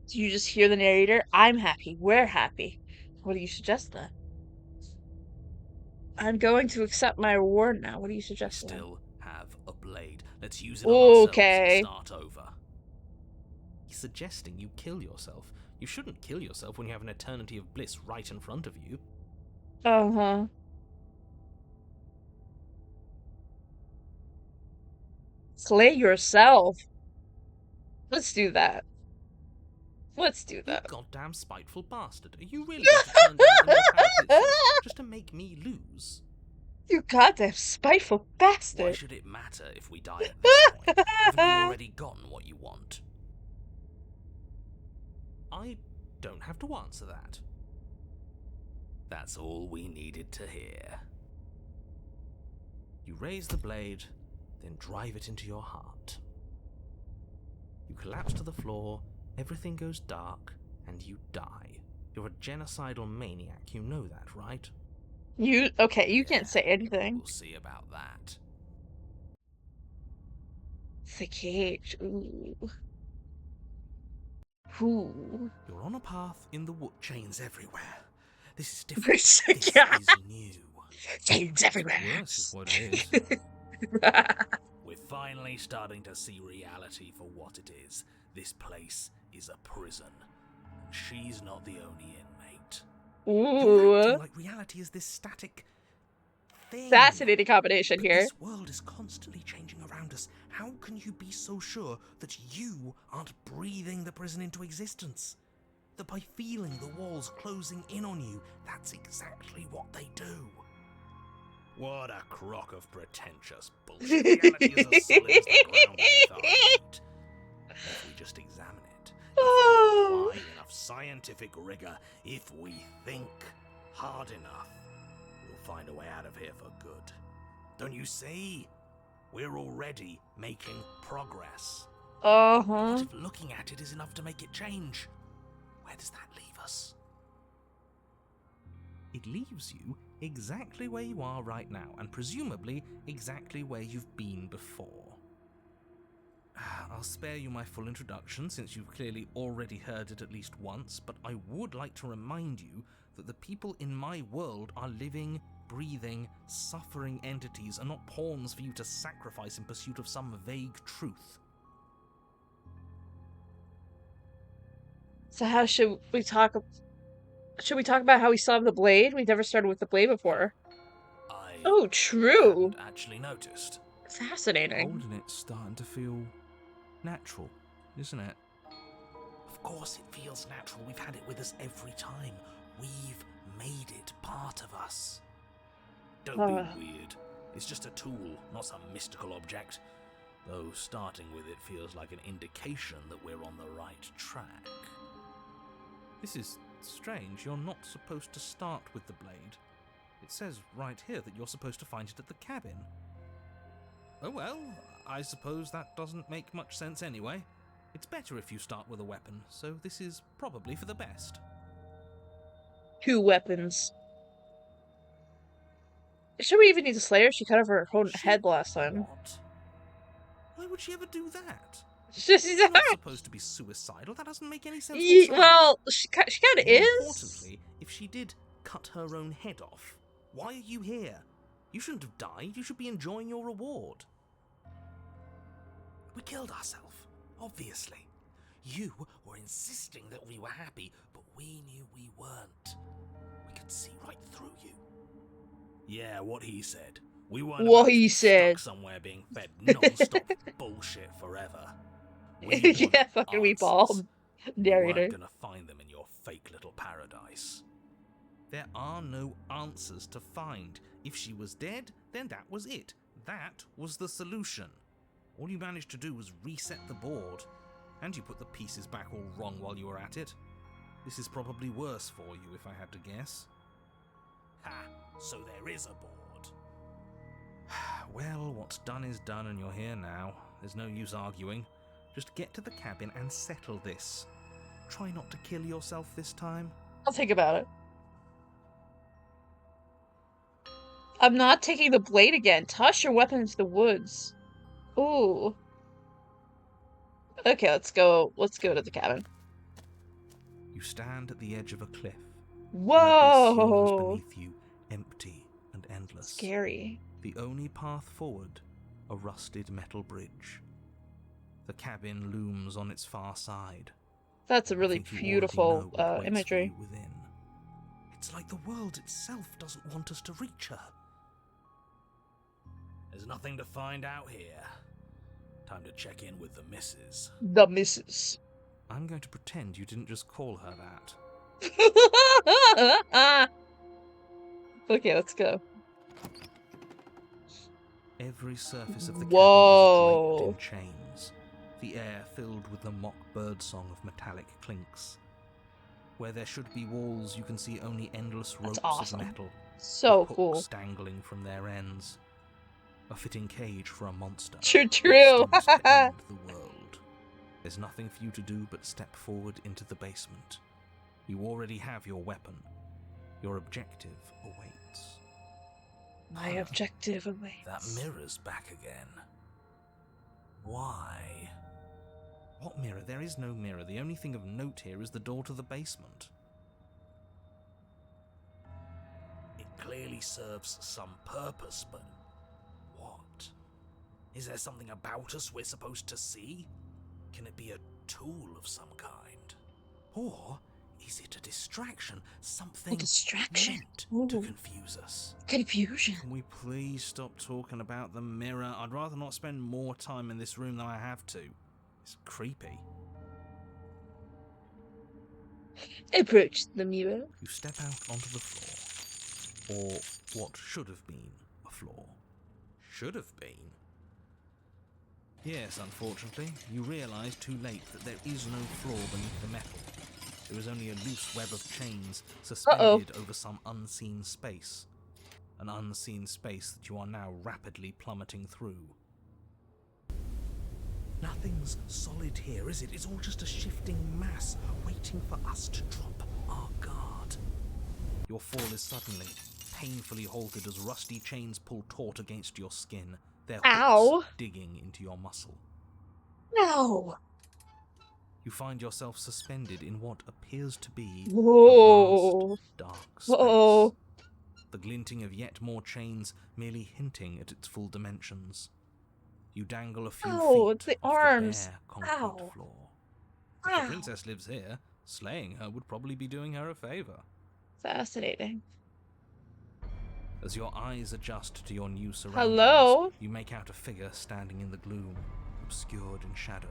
Do you just hear the narrator? I'm happy. We're happy. What do you suggest then? I'm going to accept my reward now. What do you We suggest then? still have a blade. Let's use it on ourselves Okay. and start over. He's suggesting you kill yourself. You shouldn't kill yourself when you have an eternity of bliss right in front of you. Uh-huh. Slay yourself. Let's do that. Let's do You that. goddamn spiteful bastard. Are you really going to turn down immortality itself just to make me lose? You goddamn spiteful Why bastard. should it matter if we die at this point? Haven't you already gotten what you want? I don't have to answer that. That's all we needed to hear. You raise the blade, then drive it into your heart. You collapse to the floor, everything goes dark, and you die. You're a genocidal maniac, you know that, right? You can't say anything. We'll see about that. The cage. Ooh. Ooh. You're on a path in the wood. Chains everywhere. This is different. This This yeah. is new. Chains everywhere. Worse is what it is. We're finally starting to see reality for what it is. This place is a prison. And she's not the only inmate. You're acting Ooh. like reality is this static thing. Fascinating combination But here. this world is constantly changing around us. How can you be so sure that you aren't breathing the prison into existence? That by feeling the walls closing in on you, that's exactly what they do. What a crock of pretentious bullshit. Reality is as solid as the ground beneath our feet. If we just examine it, if we apply enough scientific rigor, if we think hard enough, we'll find a way out of here for good. Don't you see? We're already making progress. Uh-huh. What if looking at it is enough to make it change? Where does that leave us? It leaves you exactly where you are right now, and presumably exactly where you've been before. I'll spare you my full introduction, since you've clearly already heard it at least once, but I would like to remind you that the people in my world are living, breathing, suffering entities, and not pawns for you to sacrifice in pursuit of some vague truth. So how should we talk? Should we talk about how we still have the blade? We've never started with the blade before. I Oh, true. hadn't actually noticed. Fascinating. Holding it's starting to feel natural, isn't it? Of course it feels natural. We've had it with us every time. We've made it part of us. Don't be weird. It's just a tool, not some mystical object. Though starting with it feels like an indication that we're on the right track. This is strange. You're not supposed to start with the blade. It says right here that you're supposed to find it at the cabin. Oh well, I suppose that doesn't make much sense anyway. It's better if you start with a weapon, so this is probably for the best. 2 weapons. Should we even need to slay her? She cut off her own head last time. What? Why would she ever do that? She's You're not supposed to be suicidal. That doesn't make any sense whatsoever. well, she kind of More is. importantly, if she did cut her own head off, why are you here? You shouldn't have died. You should be enjoying your reward. We killed ourselves, obviously. You were insisting that we were happy, but we knew we weren't. We could see right through you. Yeah, what he said. We weren't What about to he be said. stuck somewhere being fed non-stop bullshit forever. We Yeah, wanted fucking we answers. bald We narrator. weren't gonna find them in your fake little paradise. There are no answers to find. If she was dead, then that was it. That was the solution. All you managed to do was reset the board, and you put the pieces back all wrong while you were at it. This is probably worse for you, if I had to guess. Ha, so there is a board. Well, what's done is done, and you're here now. There's no use arguing. Just get to the cabin and settle this. Try not to kill yourself this time. I'll think about it. I'm not taking the blade again. Toss your weapon into the woods. Ooh. Okay, let's go. Let's go to the cabin. You stand at the edge of a cliff. Whoa! The abyss yawns beneath you, empty and endless. Scary. The only path forward, a rusted metal bridge. The cabin looms on its far side. That's a really I think you already beautiful know what waits for imagery. you within. It's like the world itself doesn't want us to reach her. There's nothing to find out here. Time to check in with the missus. The missus. I'm going to pretend you didn't just call her that. Okay, let's go. Every surface of the Whoa. cabin is draped in chains, the air filled with the mock birdsong of metallic clinks. Where there should be walls, you can see only endless ropes awesome. of metal, So with cool. hooks dangling from their ends. A fitting cage for a monster. True. destined to end the world. There's nothing for you to do but step forward into the basement. You already have your weapon. Your objective awaits. My objective awaits. That mirror's back again. Why? What mirror? There is no mirror. The only thing of note here is the door to the basement. It clearly serves some purpose, but what? Is there something about us we're supposed to see? Can it be a tool of some kind? Or is it a distraction? Something meant to confuse us? Confusion. Can we please stop talking about the mirror? I'd rather not spend more time in this room than I have to. It's creepy. Approach the mirror. You step out onto the floor. Or what should have been a floor. Should have been? Yes, unfortunately, you realise too late that there is no floor beneath the metal. There is only a loose web of chains suspended over some unseen space. An unseen space that you are now rapidly plummeting through. Nothing's solid here, is it? It's all just a shifting mass waiting for us to drop our guard. Your fall is suddenly, painfully halted as rusty chains pull taut against your skin, their hooks digging into your muscle. No. You find yourself suspended in what appears to be Whoa. a vast, dark space. Whoa. The glinting of yet more chains merely hinting at its full dimensions. You dangle a few feet The off arms. the bare concrete Ow. floor. If the princess lives here, slaying her would probably be doing her a favor. Fascinating. As your eyes adjust to your new surroundings, Hello? you make out a figure standing in the gloom, obscured in shadow.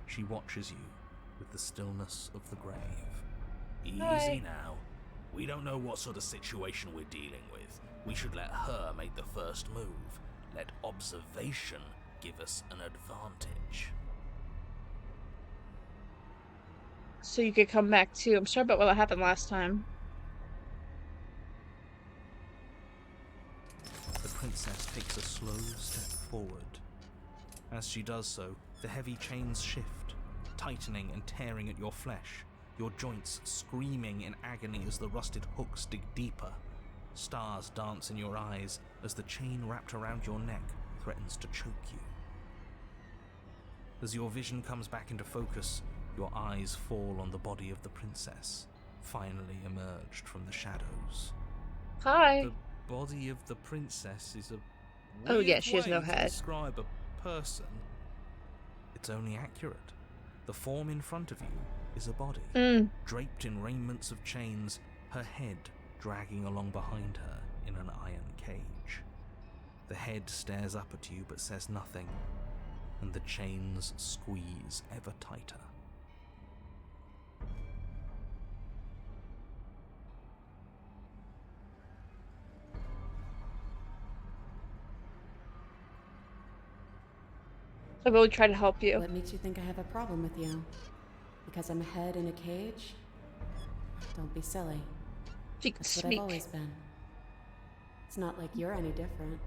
She watches you with the stillness of the grave. Easy Hi. now. We don't know what sort of situation we're dealing with. We should let her make the first move. Let observation give us an advantage. So you could come back too. I'm sorry about what happened last time. The princess takes a slow step forward. As she does so, the heavy chains shift, tightening and tearing at your flesh, your joints screaming in agony as the rusted hooks dig deeper. Stars dance in your eyes as the chain wrapped around your neck threatens to choke you. As your vision comes back into focus, your eyes fall on the body of the princess, finally emerged from the shadows. Hi. The body of the princess is a Oh, weird yeah, she has way no to head. describe a person. It's only accurate. The form in front of you is a body, draped in raiments of chains, her head dragging along behind her in an iron cage. The head stares up at you but says nothing, and the chains squeeze ever tighter. I really try to help you. What makes you think I have a problem with you? Because I'm a head in a cage? Don't be silly. She can That's what I've speak. always been. It's not like you're any different.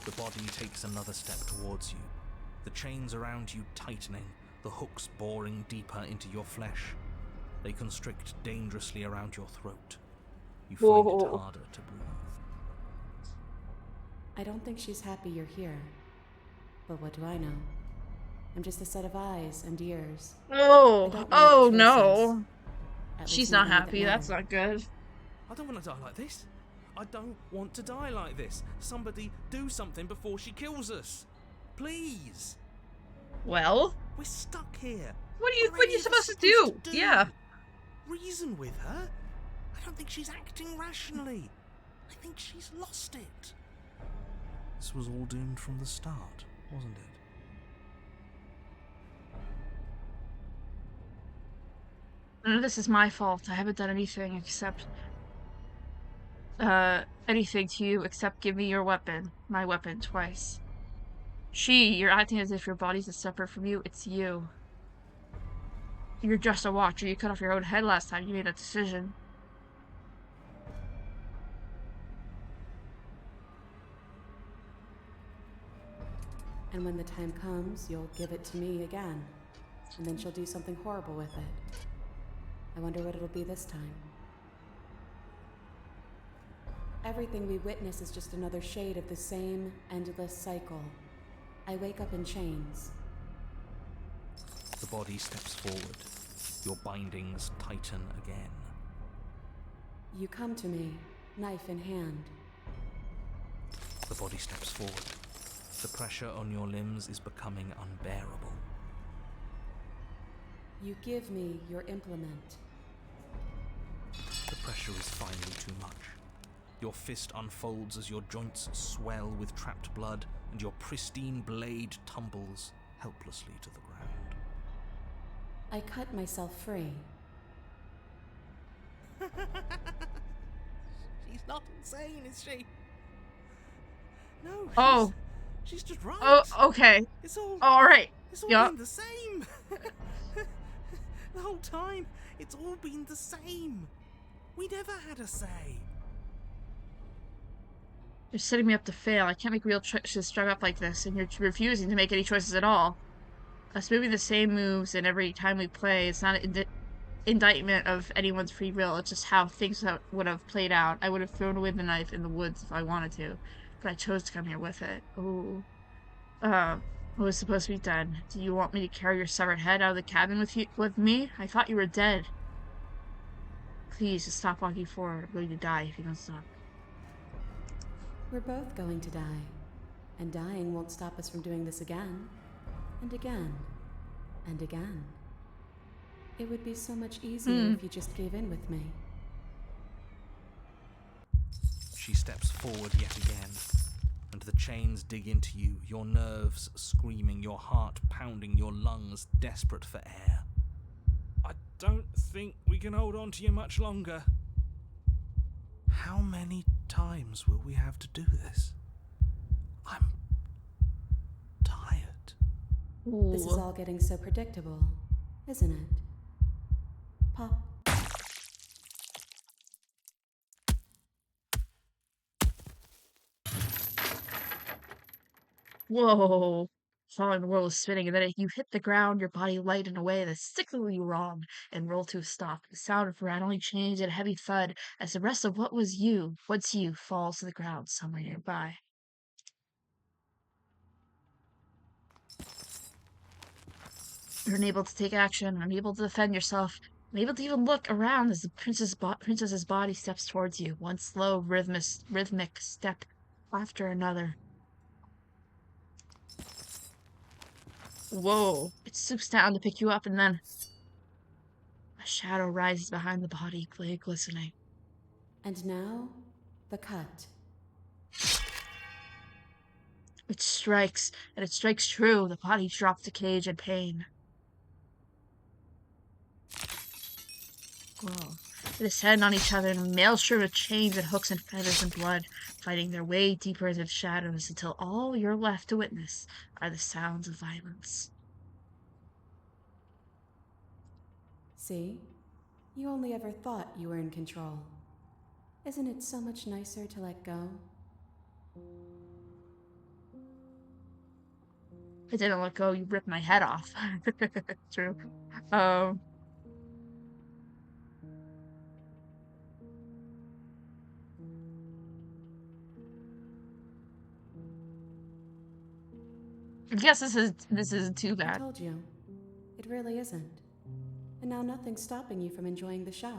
The body takes another step towards you, the chains around you tightening, the hooks boring deeper into your flesh. They constrict dangerously around your throat. You find it Whoa. harder to breathe. I don't think she's happy you're here. But what do I know? I'm just a set of eyes and ears. I Oh, don't oh make no. choices. At She's least not any that happy. That's matter. not good. I don't want to die like this. I don't want to die like this. Somebody do something before she kills us. Please. Well, We're stuck here. what are you any of us supposed to do? Yeah. Reason with her? I don't think she's acting rationally. I think she's lost it. This was all doomed from the start, wasn't it? None of this is my fault. I haven't done anything except anything to you except give me your weapon. My weapon twice. You're acting as if your body's is separate from you. It's you. You're just a watcher. You cut off your own head last time you made that decision. And when the time comes, you'll give it to me again. And then she'll do something horrible with it. I wonder what it'll be this time. Everything we witness is just another shade of the same endless cycle. I wake up in chains. The body steps forward. Your bindings tighten again. You come to me, knife in hand. The body steps forward. The pressure on your limbs is becoming unbearable. You give me your implement. The pressure is finally too much. Your fist unfolds as your joints swell with trapped blood, and your pristine blade tumbles helplessly to the ground. I cut myself free. She's not insane, is she? No. Oh. She's just right. Oh, okay. It's all. Alright. It's all Yeah. been the same. The whole time, it's all been the same. We never had a say. You're setting me up to fail. I can't make real choices strung up like this, and you're refusing to make any choices at all. Us moving the same moves and every time we play, it's not an indictment of anyone's free will. It's just how things would have played out. I would have thrown away the knife in the woods if I wanted to, but I chose to come here with it. Ooh. What was supposed to be done? Do you want me to carry your severed head out of the cabin with me? I thought you were dead. Please, just stop walking forward. I'm going to die if you don't stop. We're both going to die. And dying won't stop us from doing this again. And again. And again. It would be so much easier if you just gave in with me. She steps forward yet again, and the chains dig into you, your nerves screaming, your heart pounding, your lungs desperate for air. I don't think we can hold on to you much longer. How many times will we have to do this? I'm tired. This is all getting so predictable, isn't it? Pop. Whoa. Falling the world is spinning, and then you hit the ground, your body light in a way that's sickeningly wrong, and roll to a stop. The sound of rattling chains and a heavy thud as the rest of once you, falls to the ground somewhere nearby. You're unable to take action, unable to defend yourself, unable to even look around as the princess's body steps towards you, one slow, rhythmic step after another. Whoa! It swoops down to pick you up, and then a shadow rises behind the body, glistening. And now, the cut. It strikes, and it strikes true. The body drops to cage in pain. Whoa. They descend on each other in a maelstrom of chains and hooks and feathers and blood, fighting their way deeper into the shadows until all you're left to witness are the sounds of violence. See? You only ever thought you were in control. Isn't it so much nicer to let go? If I didn't let go, you ripped my head off. True. I guess this isn't too I bad. told you. It really isn't. And now nothing's stopping you from enjoying the show.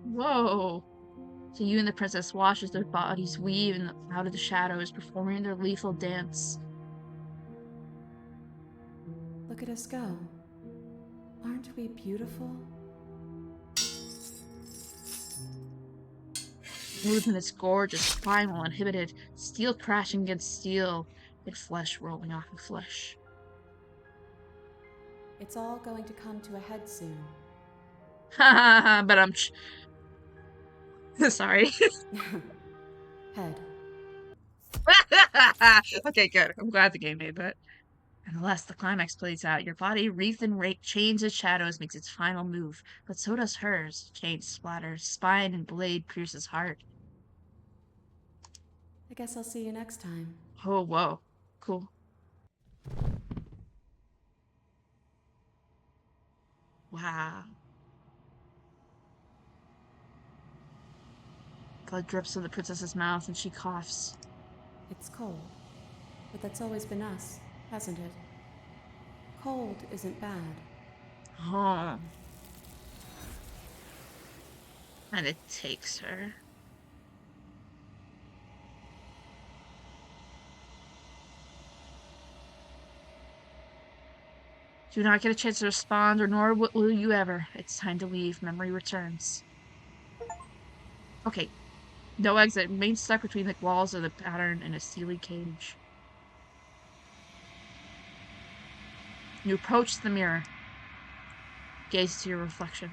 Whoa. So you and the princess watch as their bodies weave out of the shadows, performing their lethal dance. Look at us go. Aren't we beautiful? Movement is gorgeous, primal, uninhibited, steel crashing against steel, and flesh rolling off of flesh. It's all going to come to a head soon. But I'm sorry. Head. Okay, good. I'm glad the game made that. Unless the climax plays out, your body, wreathed in chains and shadows, makes its final move, but so does hers. Chains splatter, spine and blade pierces heart. I guess I'll see you next time. Oh, whoa. Cool. Wow. Blood drips from the princess's mouth and she coughs. It's cold. But that's always been us, hasn't it? Cold isn't bad. Oh. And it takes her. Do not get a chance to respond, or nor will you ever. It's time to leave. Memory returns. Okay. No exit. Remain stuck between the walls of the pattern and a steely cage. You approach the mirror. Gaze to your reflection.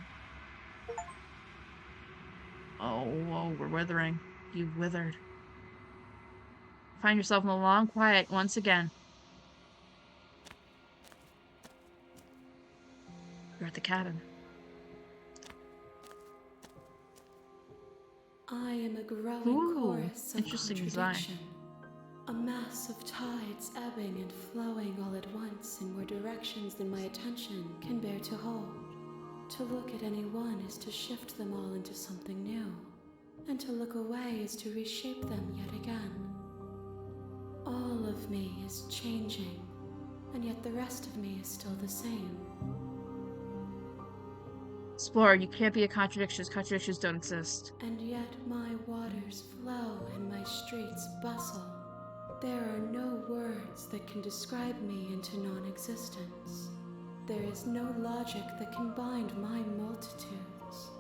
Oh, we're withering. You've withered. Find yourself in the long quiet once again. You're at the cabin. I am a growing Ooh, chorus of interesting design. contradiction. A mass of tides ebbing and flowing all at once in more directions than my attention can bear to hold. To look at any one is to shift them all into something new, and to look away is to reshape them yet again. All of me is changing, and yet the rest of me is still the same. Explorer, you can't be a contradiction. Contradictions don't exist. And yet my waters flow and my streets bustle. There are no words that can describe me into non-existence. There is no logic that can bind my multitudes.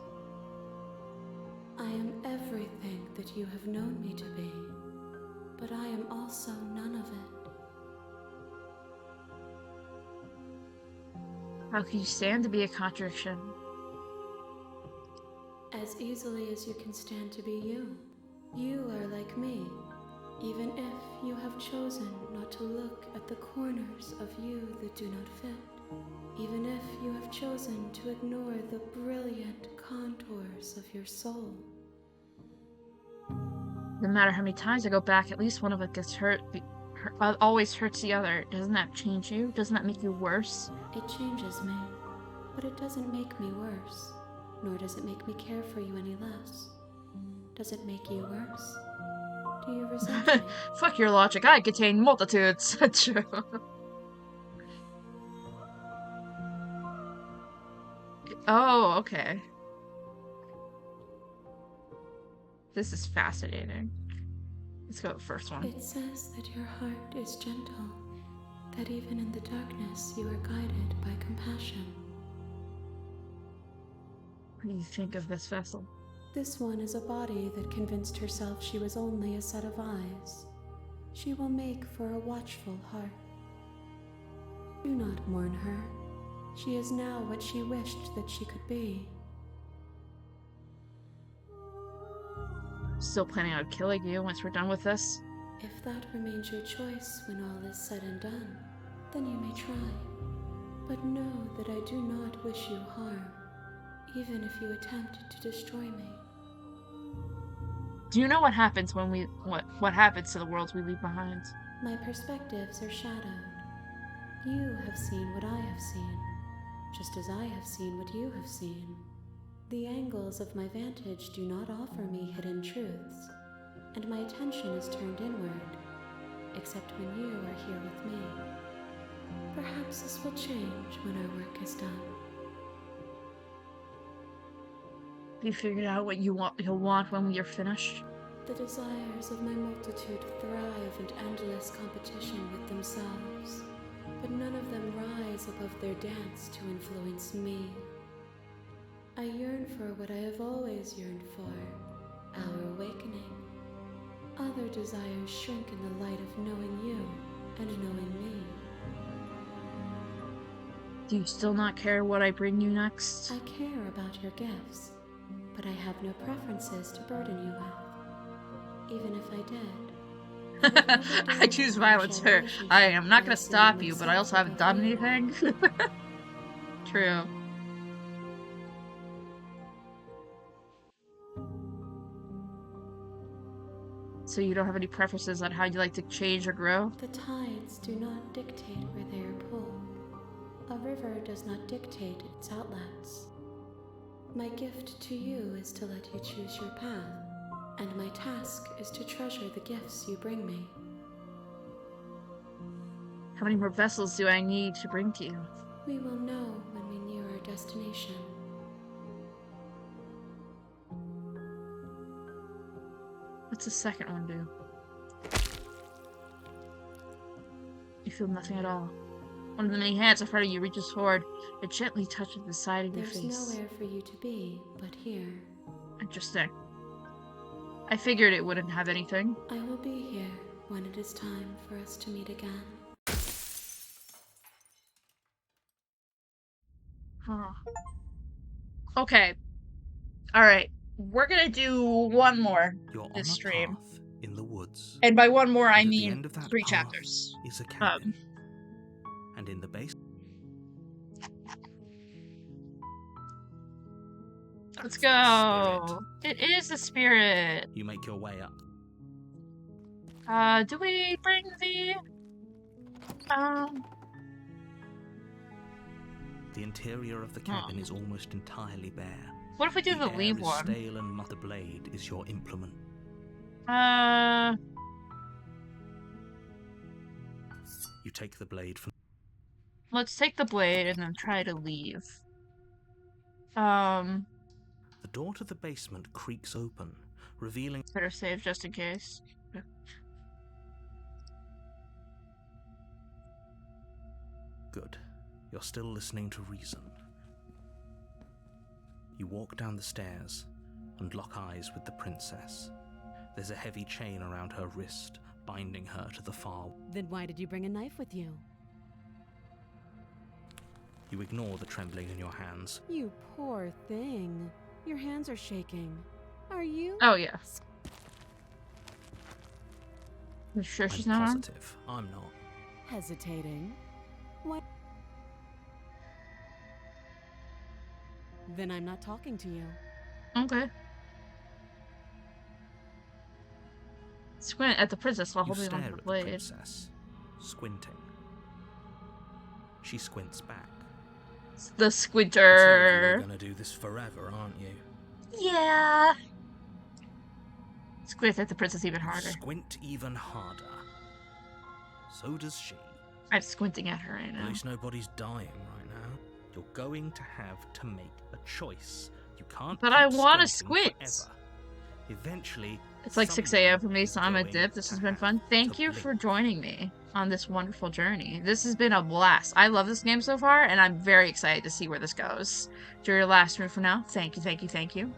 I am everything that you have known me to be, but I am also none of it. How can you stand to be a contradiction? As easily as you can stand to be you. You are like me, even if you have chosen not to look at the corners of you that do not fit. Even if you have chosen to ignore the brilliant contours of your soul. No matter how many times I go back, at least one of us gets hurt. Always hurts the other. Doesn't that change you? Doesn't that make you worse? It changes me, but it doesn't make me worse. Nor does it make me care for you any less. Does it make you worse? Do you resent me? Fuck your logic. I contain multitudes. True. Oh, okay. This is fascinating. Let's go with the first one. It says that your heart is gentle, that even in the darkness you are guided by compassion. What do you think of this vessel? This one is a body that convinced herself she was only a set of eyes. She will make for a watchful heart. Do not mourn her. She is now what she wished that she could be. Still planning on killing you once we're done with this? If that remains your choice when all is said and done, then you may try. But know that I do not wish you harm, even if you attempt to destroy me. Do you know what happens when we what happens to the worlds we leave behind? My perspectives are shadowed. You have seen what I have seen, just as I have seen what you have seen. The angles of my vantage do not offer me hidden truths, and my attention is turned inward, except when you are here with me. Perhaps this will change when our work is done. You figured out what you'll want when we are finished? The desires of my multitude thrive in endless competition with themselves, but none of them rise above their dance to influence me. I yearn for what I have always yearned for, our awakening. Other desires shrink in the light of knowing you and knowing me. Do you still not care what I bring you next? I care about your gifts, but I have no preferences to burden you with. Even if I did. I choose violence here. I am not gonna stop you, but I also haven't done anything. True. So you don't have any preferences on how you like to change or grow? The tides do not dictate where they are pulled. A river does not dictate its outlets. My gift to you is to let you choose your path, and my task is to treasure the gifts you bring me. How many more vessels do I need to bring to you? We will know when we near our destination. What's the second one do? You feel nothing at all. One of the many hands in front of you reaches forward. It gently touches the side of your face. There's nowhere for you to be but here. Interesting. I figured it wouldn't have anything. I will be here when it is time for us to meet again. Huh. Okay. Alright. We're gonna do one more You're on this a stream. path in the woods. And by one more, I And at the mean end of that 3 path chapters. is a cabin. And in the base, Let's go. It is the spirit. you make your way up. Do we bring the... The interior of the cabin is almost entirely bare. What if we do the air leave is one? stale and the blade is your implement. You take the blade from... Let's take the blade and then try to leave. The door to the basement creaks open, revealing... Better save just in case. Good. You're still listening to reason. You walk down the stairs and lock eyes with the princess. There's a heavy chain around her wrist, binding her to the far. Then why did you bring a knife with you? You ignore the trembling in your hands. You poor thing. Your hands are shaking. Are you? Oh, yeah. You sure she's I'm not armed? positive. I'm not. Hesitating? What? Then I'm not talking to you. Okay. Squint at the princess while You holding stare onto at the the blade. princess, squinting. She squints back. It's the The two of you are squinter. gonna do this forever, aren't you? Yeah. Squint at the princess even You harder. squint even harder. So does she. I'm squinting at her right At now. least nobody's dying right now. You're going to have to make a choice. You can't. But keep I wanna squinting squint. forever. Eventually, It's like 6 someone a.m. for me, is so I'm a going dip. This to has been have fun. Thank to you for blink. joining me on this wonderful journey. This has been a blast. I love this game so far, and I'm very excited to see where this goes. Do your last room for now. Thank you, thank you, thank you.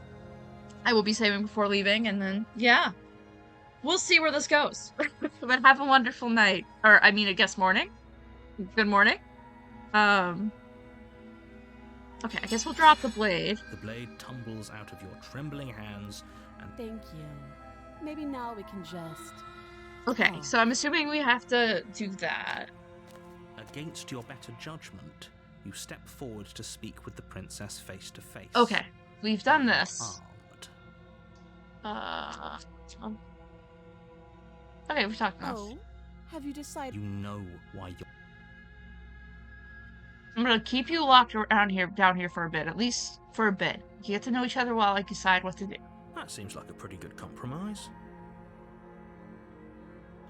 I will be saving before leaving, and then, yeah. We'll see where this goes. But have a wonderful night. Or, I mean, I guess morning. Good morning. Okay, I guess we'll drop the blade. The blade tumbles out of your trembling hands and Thank you. Maybe now we can just... Okay, Oh. so I'm assuming we have to do that. against your better judgment, you step forward to speak with the princess face to face. Okay, we've done this. Armed. Okay, we've talked enough. Oh, have you decided... You know why you're... I'm gonna keep you locked down here for a bit, at least for a bit. You get to know each other while I decide what to do. That seems like a pretty good compromise.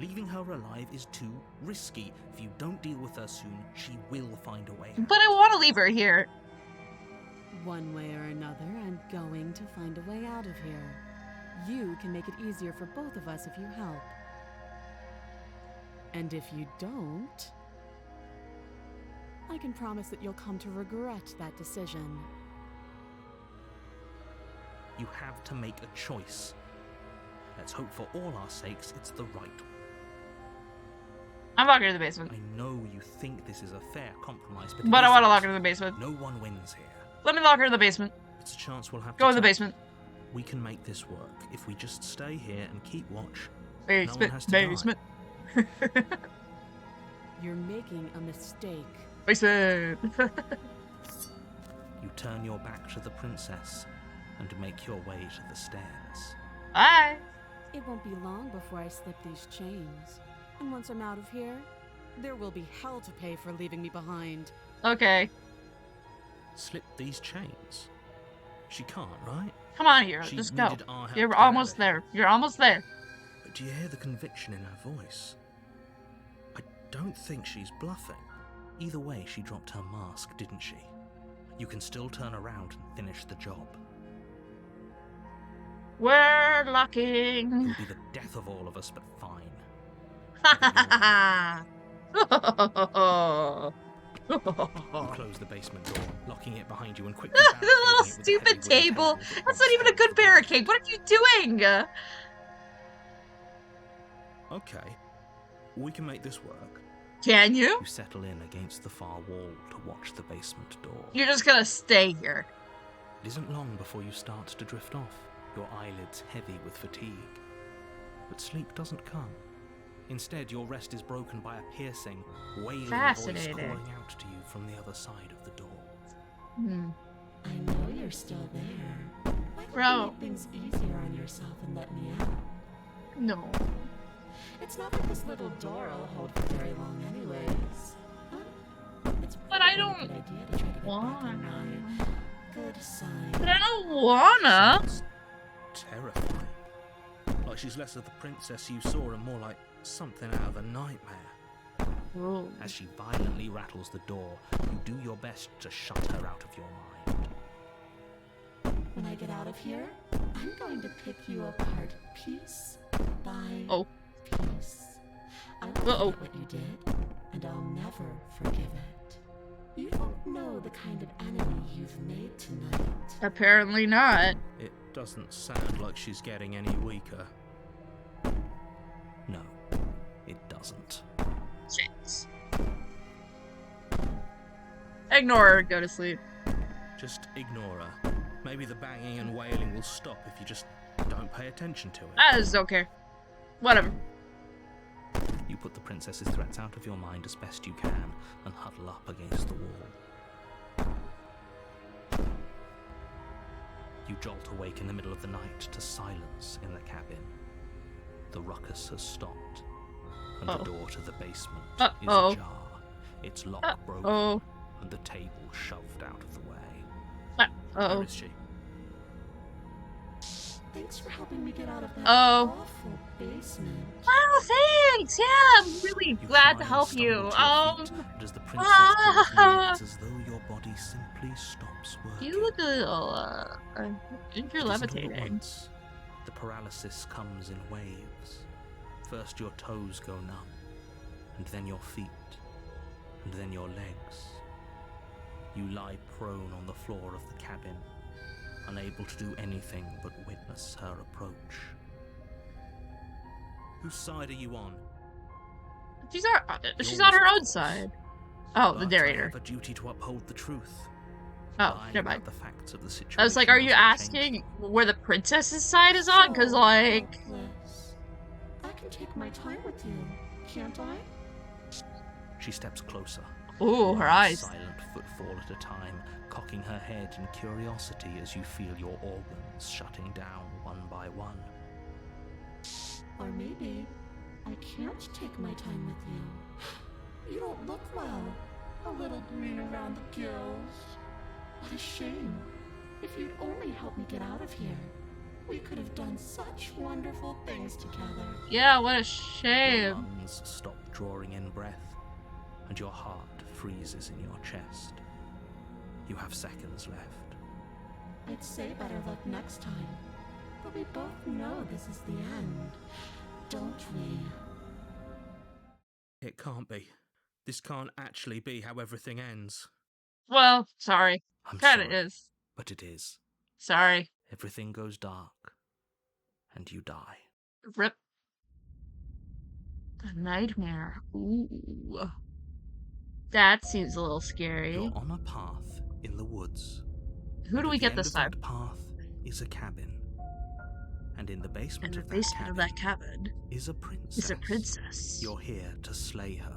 Leaving her alive is too risky. If you don't deal with her soon, she will find a way out. But I want to leave her here. One way or another, I'm going to find a way out of here. You can make it easier for both of us if you help. And if you don't, I can promise that you'll come to regret that decision. You have to make a choice. Let's hope for all our sakes it's the right one. I'm locking her in the basement. I know you think this is a fair compromise, But I want to isn't. lock her in the basement. No one wins here. Let me lock her in the basement. It's a chance we'll have Go to in the take. basement. We can make this work if we just stay here and keep watch. Basement. has to die. Basement. You're making a mistake. Basement. You turn your back to the princess and make your way to the stairs. Bye. It won't be long before I slip these chains. And once I'm out of here, there will be hell to pay for leaving me behind. Okay. Slip these chains. She can't, right? Come on, Hero. She Just go. needed our help You're to almost get out there. You're almost there. But do you hear the conviction in her voice? I don't think she's bluffing. Either way, she dropped her mask, didn't she? You can still turn around and finish the job. We're locking. It'll be the death of all of us, but fine. You close the basement door, locking it behind you and quickly The little barricading it with a heavy stupid wooden table. that That's not even a won't good stand. barricade. What are you doing? Okay, we can make this work. Can you? You settle in against the far wall to watch the basement door. You're just gonna stay here. It isn't long before you start to drift off, your eyelids heavy with fatigue. But sleep doesn't come. Instead, your rest is broken by a piercing, wailing voice Fascinating. calling out to you from the other side of the door. I know you're still there. Why don't Bro. you make things easier on yourself and let me out? No. It's not like this little door will hold for very long anyways. Huh? It's But I probably a don't good idea to try to get back on wanna. my good side. But I don't wanna. Sounds terrifying. Like she's less of the princess you saw and more like something out of a nightmare. Ooh. As she violently rattles the door, you do your best to shut her out of your mind. When I get out of here, I'm going to pick you apart piece by Oh. piece. I won't Uh-oh. forget what you did, and I'll never forgive it. kind of enemy you've made tonight. Apparently not. It doesn't sound like she's getting any weaker. No, it doesn't. Shit. Ignore her, go to sleep. Just ignore her. Maybe the banging and wailing will stop if you just don't pay attention to it. That is okay. Whatever. You put the princess's threats out of your mind as best you can and huddle up against the wall. You jolt awake in the middle of the night to silence in the cabin. The ruckus has stopped, and the door to the basement is ajar. Its lock broken, and the table shoved out of the way. Where is she? Thanks for helping me get out of that Oh. awful basement. Oh, thanks! Yeah, I'm really glad to help you. As the princess pulls near, it's as though your body simply stops working. You look a little, I think you're It isn't all at levitating. once. The paralysis comes in waves. First your toes go numb, and then your feet, and then your legs. You lie prone on the floor of the cabin, unable to do anything but witness her approach. Whose side are you on? She's on her own side. Oh, the But narrator. I have a duty to uphold the truth. Oh, Lying never mind. about the facts of the situation. I was like, are you doesn't change asking where the princess's side is on? Because, like... Helpless. I can take my time with you, can't I? She steps closer. Ooh, her one eyes. silent footfall at a time, cocking her head in curiosity as you feel your organs shutting down one by one. Or maybe I can't take my time with you. You don't look well. A little green around the gills. What a shame. If you'd only help me get out of here, we could have done such wonderful things together. Yeah, what a Your shame. lungs stop drawing in breath, and your heart freezes in your chest. You have seconds left. I'd say better luck next time. But we both know this is the end, don't we? It can't be. This can't actually be how everything ends. Well, sorry. I'm Kinda sorry, is. but it is. Sorry. Everything goes dark, and you die. Rip. A nightmare. Ooh. That seems a little scary. You're on a path in the woods. Who do we get this time? At the end of that path is a cabin. And in the In basement, the of, basement of that cabin is a princess. is a princess. You're here to slay her.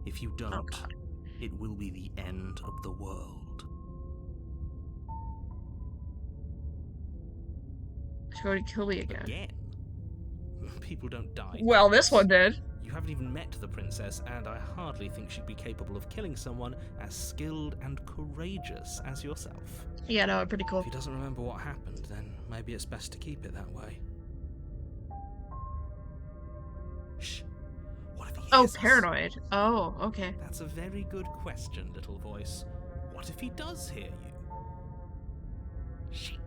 If you don't, God. it will be the end of the world. She's going to kill me again. Again? People don't die. Well, this one did. You haven't even met the princess, and I hardly think she'd be capable of killing someone as skilled and courageous as yourself. Yeah, no, pretty cool. If he doesn't remember what happened, then maybe it's best to keep it that way. Shh. What if he Oh, hears us? paranoid. Oh, okay. That's a very good question, little voice. What if he does hear you? Shit.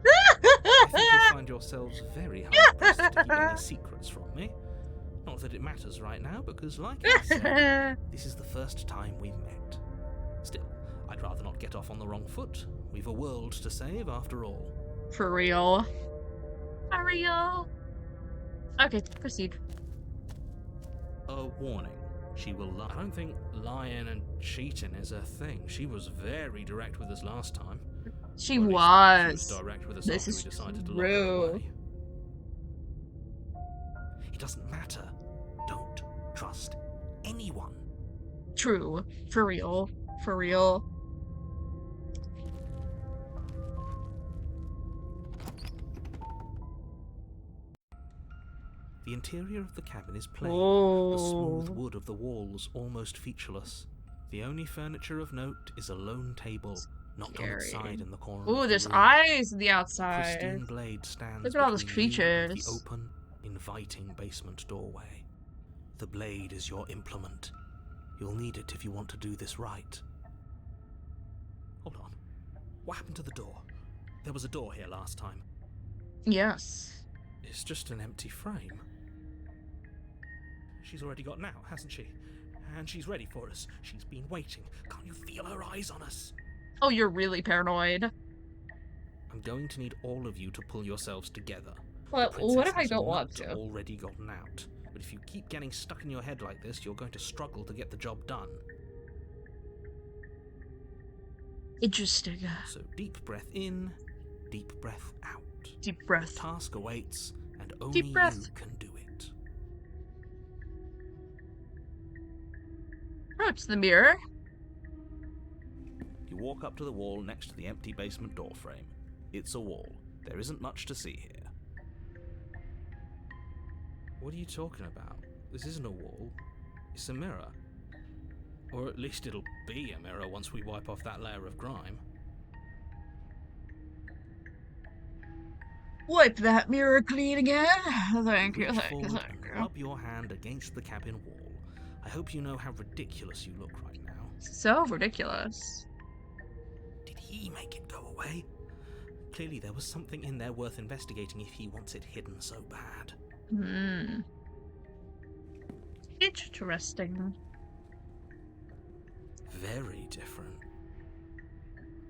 I think you'll find yourselves very hard pressed to keep any secrets from me. Not that it matters right now, because like I said, this is the first time we've met. Still, I'd rather not get off on the wrong foot. We've a world to save after all. For real. For real. Okay, proceed. A warning. She will lie. I don't think lying and cheating is a thing. She was very direct with us last time. She Or at least was. she was direct with us This after is we decided to lock her true. away. It doesn't matter. Don't trust anyone. True. For real. For real. The interior of the cabin is plain, Oh. the smooth wood of the walls almost featureless. The only furniture of note is a lone table, knocked on its Scary. side in the corner. Ooh, of there's the room. eyes in the A outside. pristine blade stands Look at all those between you and creatures. the open, inviting basement doorway. The blade is your implement. You'll need it if you want to do this right. Hold on. What happened to the door? There was a door here last time. Yes. It's just an empty frame. She's already gotten out, hasn't she? And she's ready for us. She's been waiting. Can't you feel her eyes on us? Oh, you're really paranoid. I'm going to need all of you to pull yourselves together. Well, The what princess if I has don't not want to? already gotten out. But if you keep getting stuck in your head like this, you're going to struggle to get the job done. Interesting. So deep breath in, deep breath out. Deep The breath. task awaits, and only Deep breath. you can do it. Approach the mirror. You walk up to the wall next to the empty basement door frame. It's a wall. There isn't much to see here. What are you talking about? This isn't a wall. It's a mirror. Or at least it'll be a mirror once we wipe off that layer of grime. Wipe that mirror clean again. Thank you, Reach thank you, forward thank and you. rub your hand against the cabin wall. I hope you know how ridiculous you look right now. So ridiculous. Did he make it go away? Clearly there was something in there worth investigating if he wants it hidden so bad. Hmm. Interesting. Very different.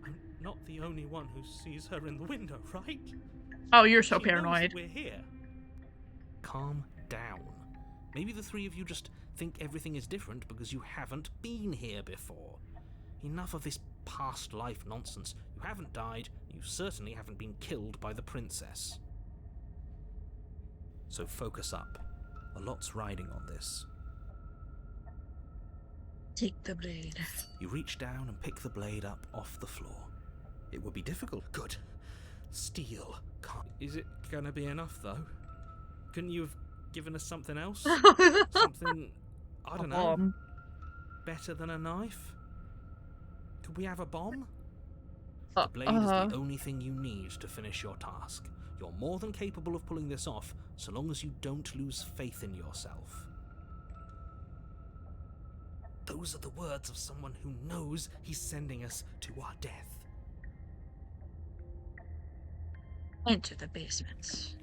I'm not the only one who sees her in the window, right? Oh, you're so She knows paranoid. we're here. Calm down. Maybe the three of you just think everything is different because you haven't been here before. Enough of this past life nonsense. You haven't died, you certainly haven't been killed by the princess. So focus up. A lot's riding on this. Take the blade. You reach down and pick the blade up off the floor. It would be difficult. Good. Steel can't. Is it gonna be enough, though? Couldn't you have given us something else? Something, I don't know, Bomb. better than a knife? Could we have a bomb? The blade is the only thing you need to finish your task. You're more than capable of pulling this off, so long as you don't lose faith in yourself. Those are the words of someone who knows he's sending us to our death. Into the basement.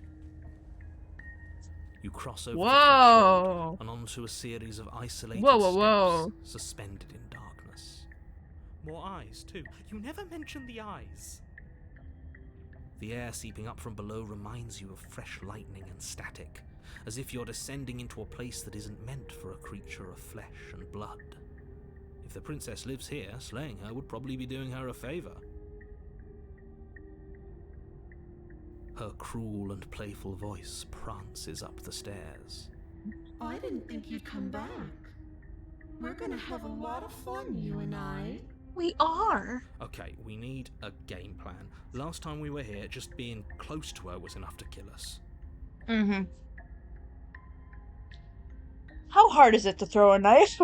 You cross over the Whoa! threshold and onto a series of isolated Whoa. steps suspended in darkness. More eyes, too. You never mentioned the eyes. The air seeping up from below reminds you of fresh lightning and static, as if you're descending into a place that isn't meant for a creature of flesh and blood. If the princess lives here, slaying her would probably be doing her a favor. Her cruel and playful voice prances up the stairs. I didn't think you'd come back. We're gonna have a lot of fun, you and I. We are. Okay, we need a game plan. Last time we were here, just being close to her was enough to kill us. Mm-hmm. How hard is it to throw a knife?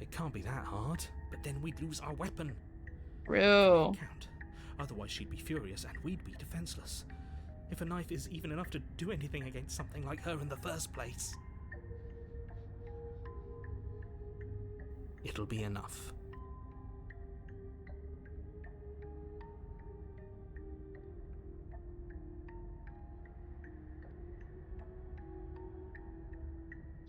It can't be that hard, but then we'd lose our weapon. True. Count. Otherwise she'd be furious and we'd be defenseless. If a knife is even enough to do anything against something like her in the first place. It'll be enough.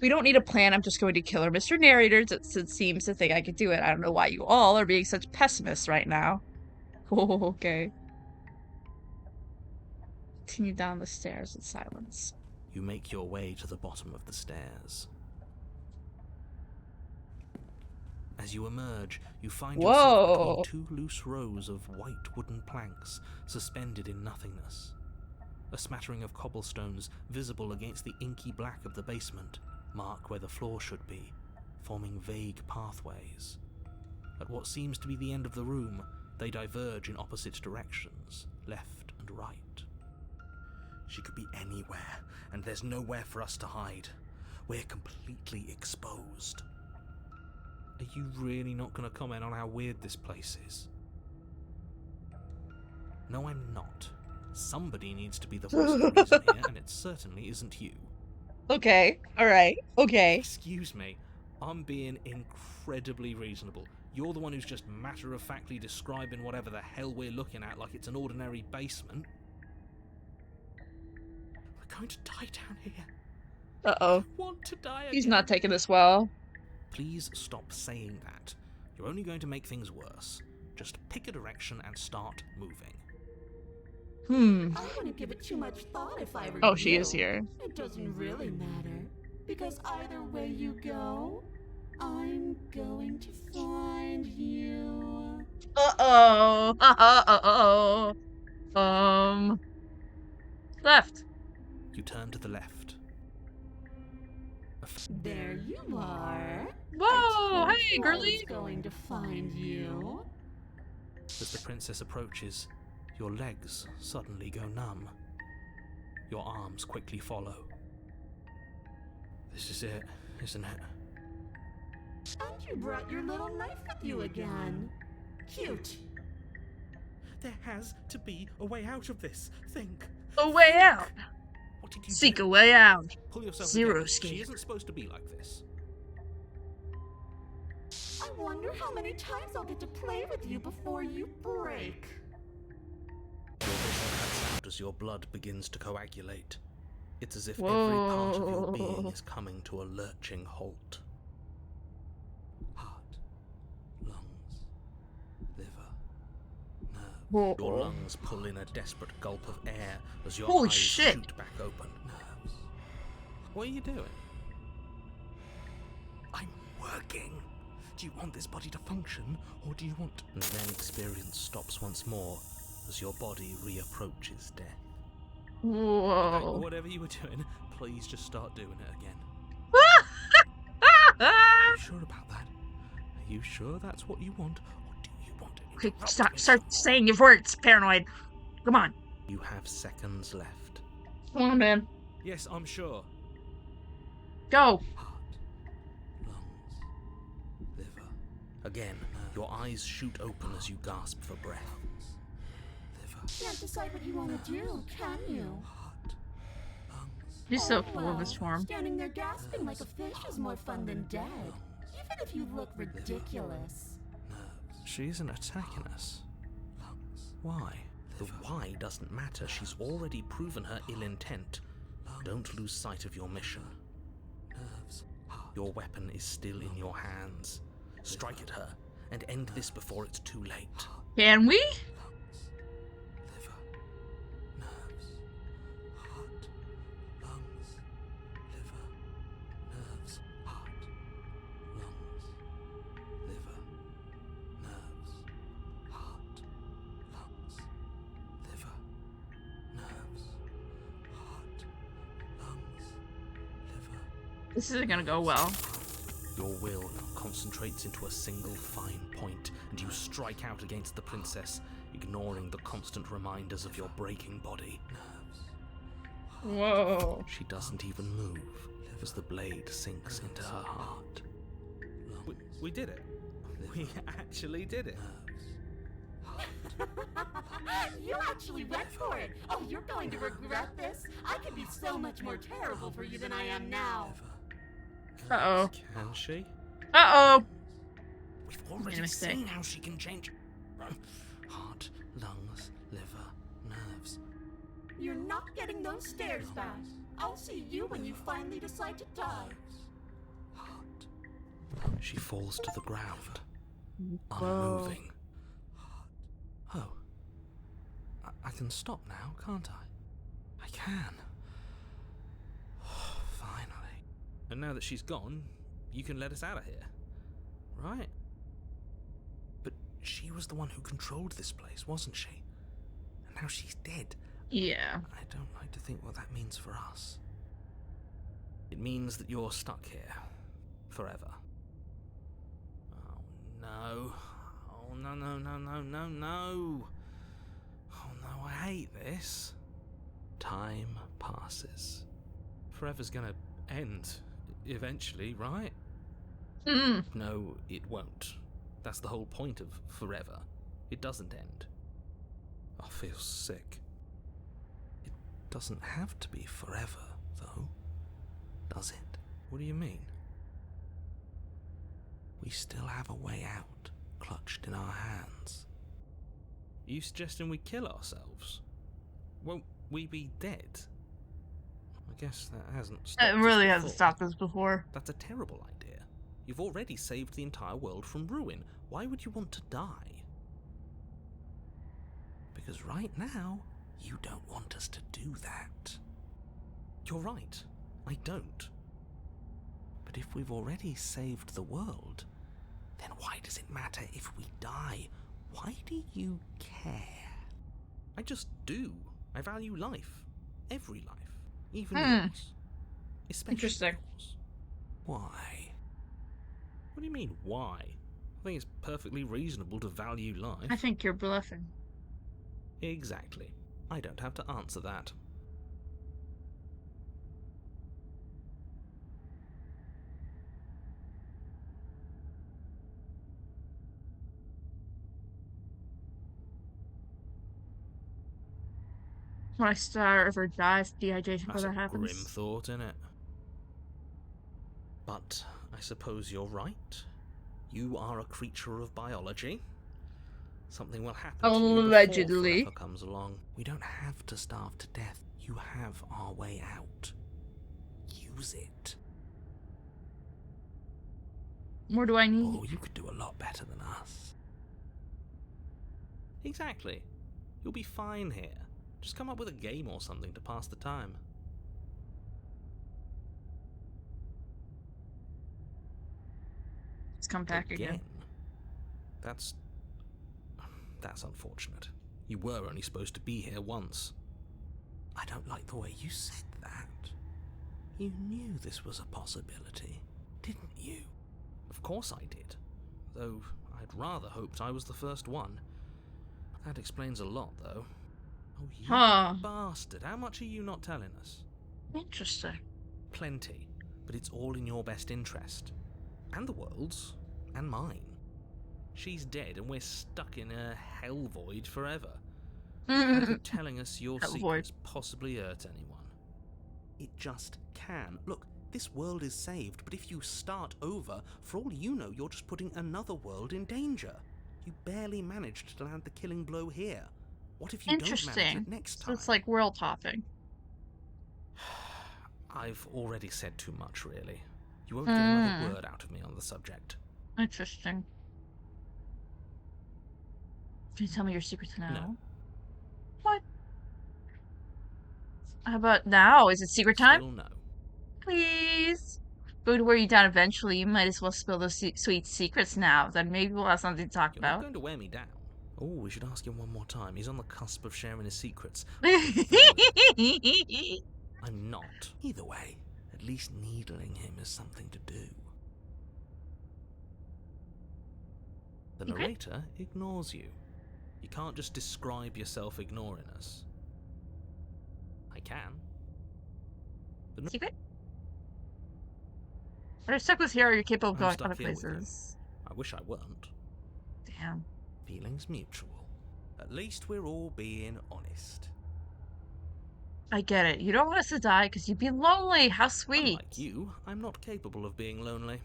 We don't need a plan. I'm just going to kill her. Mr. Narrator seems to think I could do it. I don't know why you all are being such pessimists right now. Oh, okay. Continue down the stairs in silence. You make your way to the bottom of the stairs. As you emerge, you find yourself between two loose rows of white wooden planks suspended in nothingness. A smattering of cobblestones visible against the inky black of the basement mark where the floor should be, forming vague pathways. At what seems to be the end of the room, they diverge in opposite directions, left and right. She could be anywhere, and there's nowhere for us to hide. We're completely exposed. Are you really not going to comment on how weird this place is? No, I'm not. Somebody needs to be the voice of reason here, and it certainly isn't you. Okay. Alright. Okay. Excuse me, I'm being incredibly reasonable. You're the one who's just matter-of-factly describing whatever the hell we're looking at like it's an ordinary basement. We're going to die down here. Uh-oh. Want to die again? He's not taking this well. Please stop saying that. You're only going to make things worse. Just pick a direction and start moving. I wouldn't give it too much thought if I were Oh, you. she is here. It doesn't really matter. Because either way you go, I'm going to find you. Uh-oh. Uh-oh. Left. You turn to the left. There you are. Whoa, I hey, told you I girly. was going to find you. As the princess approaches, your legs suddenly go numb. Your arms quickly follow. This is it, isn't it? And you brought your little knife with you again. Cute. There has to be a way out of this. Think. A way out. What did you Seek do? a way out. Pull yourself Zero together. escape. She isn't supposed to be like this. I wonder how many times I'll get to play with you before you break. Your vision cuts out as your blood begins to coagulate. It's as if every part of your being is coming to a lurching halt. Heart, lungs, liver, nerves. Your lungs pull in a desperate gulp of air as your Holy eyes shit. shoot back open. Nerves. What are you doing? I'm working. Do you want this body to function, or do you want... And then experience stops once more as your body reapproaches death. Whoa. Whatever you were doing, please just start doing it again. Are you sure about that? Are you sure that's what you want, or do you want to Okay, interrupt me? start saying your words, paranoid. Come on. You have seconds left. Come on, man. Yes, I'm sure. Go. Heart, lungs, liver. Again, your eyes shoot open as you gasp for breath. Liver, Can't decide what you want to do, can you? heart, lungs, You're so Oh, full of this form. Standing there gasping like a fish is more fun than dead. Even if you look ridiculous. nerves. She isn't attacking us. Lungs. Why? The why doesn't matter. She's already proven her ill intent. Don't lose sight of your mission. Nerves. Your weapon is still in your hands. Strike at her and end this before it's too late. Can we? Liver, nerves, heart, lungs, liver, nerves, heart, lungs, liver, nerves, heart, lungs, liver, nerves, heart, lungs, liver. This isn't gonna go well. Your will now concentrates into a single fine point, and you strike out against the princess, ignoring the constant reminders of your breaking body. Whoa. She doesn't even move as the blade sinks into her heart. We did it. We actually did it. You actually went for it. Oh, you're going to regret this. I could be so much more terrible for you than I am now. Uh-oh. Can she? Uh-oh. We've Made a already mistake. seen how she can change... Heart, lungs, liver, nerves. You're not getting those stairs back. I'll see you when you finally decide to die. Heart. She falls to the ground, Whoa. unmoving. Oh. I can stop now, can't I? I can. Finally. And now that she's gone, you can let us out of here. Right? But she was the one who controlled this place, wasn't she? And now she's dead. Yeah. I don't like to think what that means for us. It means that you're stuck here. Forever. Oh no. Oh no, no, no, no, no, no. Oh no, I hate this. Time passes. Forever's gonna end. Eventually, right? Mm. No, it won't. That's the whole point of forever. It doesn't end. I feel sick. It doesn't have to be forever, though, does it? What do you mean? We still have a way out, clutched in our hands. Are you suggesting we kill ourselves? Won't we be dead? guess that hasn't stopped It us really hasn't before. stopped us before. That's a terrible idea. You've already saved the entire world from ruin. Why would you want to die? Because right now, you don't want us to do that. You're right. I don't. But if we've already saved the world, then why does it matter if we die? Why do you care? I just do. I value life. Every life. Even Hmm. yours. Especially Interesting. yours. Why? What do you mean, why? I think it's perfectly reasonable to value life. I think you're bluffing. Exactly. I don't have to answer that. When I starve or die of dehydration That's before a that grim happens. thought, innit? But I suppose you're right. You are a creature of biology. Something will happen to you before Allegedly. forever comes along. We don't have to starve to death. You have our way out. Use it. More do I need? Oh, you could do a lot better than us. Exactly. You'll be fine here. Just come up with a game or something to pass the time. Let's come back again. That's unfortunate. You were only supposed to be here once. I don't like the way you said that. You knew this was a possibility, didn't you? Of course I did. Though I'd rather hoped I was the first one. That explains a lot, though. Oh, you Huh. bastard. How much are you not telling us? Interesting. Plenty. But it's all in your best interest. And the world's. And mine. She's dead and we're stuck in a hell void forever. How could telling us your Hell secrets possibly hurt anyone? It just can. Look, this world is saved, but if you start over, for all you know, you're just putting another world in danger. You barely managed to land the killing blow here. What if you don't manage Interesting. it next So time? it's like world hopping. I've already said too much, really. You won't get another word out of me on the subject. Interesting. Can you tell me your secrets now? No. What? How about now? Is it secret time? Still no. Please. Go to wear you down eventually. You might as well spill those sweet secrets now. Then maybe we'll have something to talk You're not about. going to wear me down. Oh, we should ask him one more time. He's on the cusp of sharing his secrets. I'm not. Either way, at least needling him is something to do. The Okay. narrator ignores you. You can't just describe yourself ignoring us. I can. But no, Secret? Are you stuck with here or are you capable of I'm going stuck other here with you. places? I wish I weren't. Damn. Feelings mutual. At least we're all being honest. I get it. You don't want us to die because you'd be lonely. How sweet. Unlike you, I'm not capable of being lonely.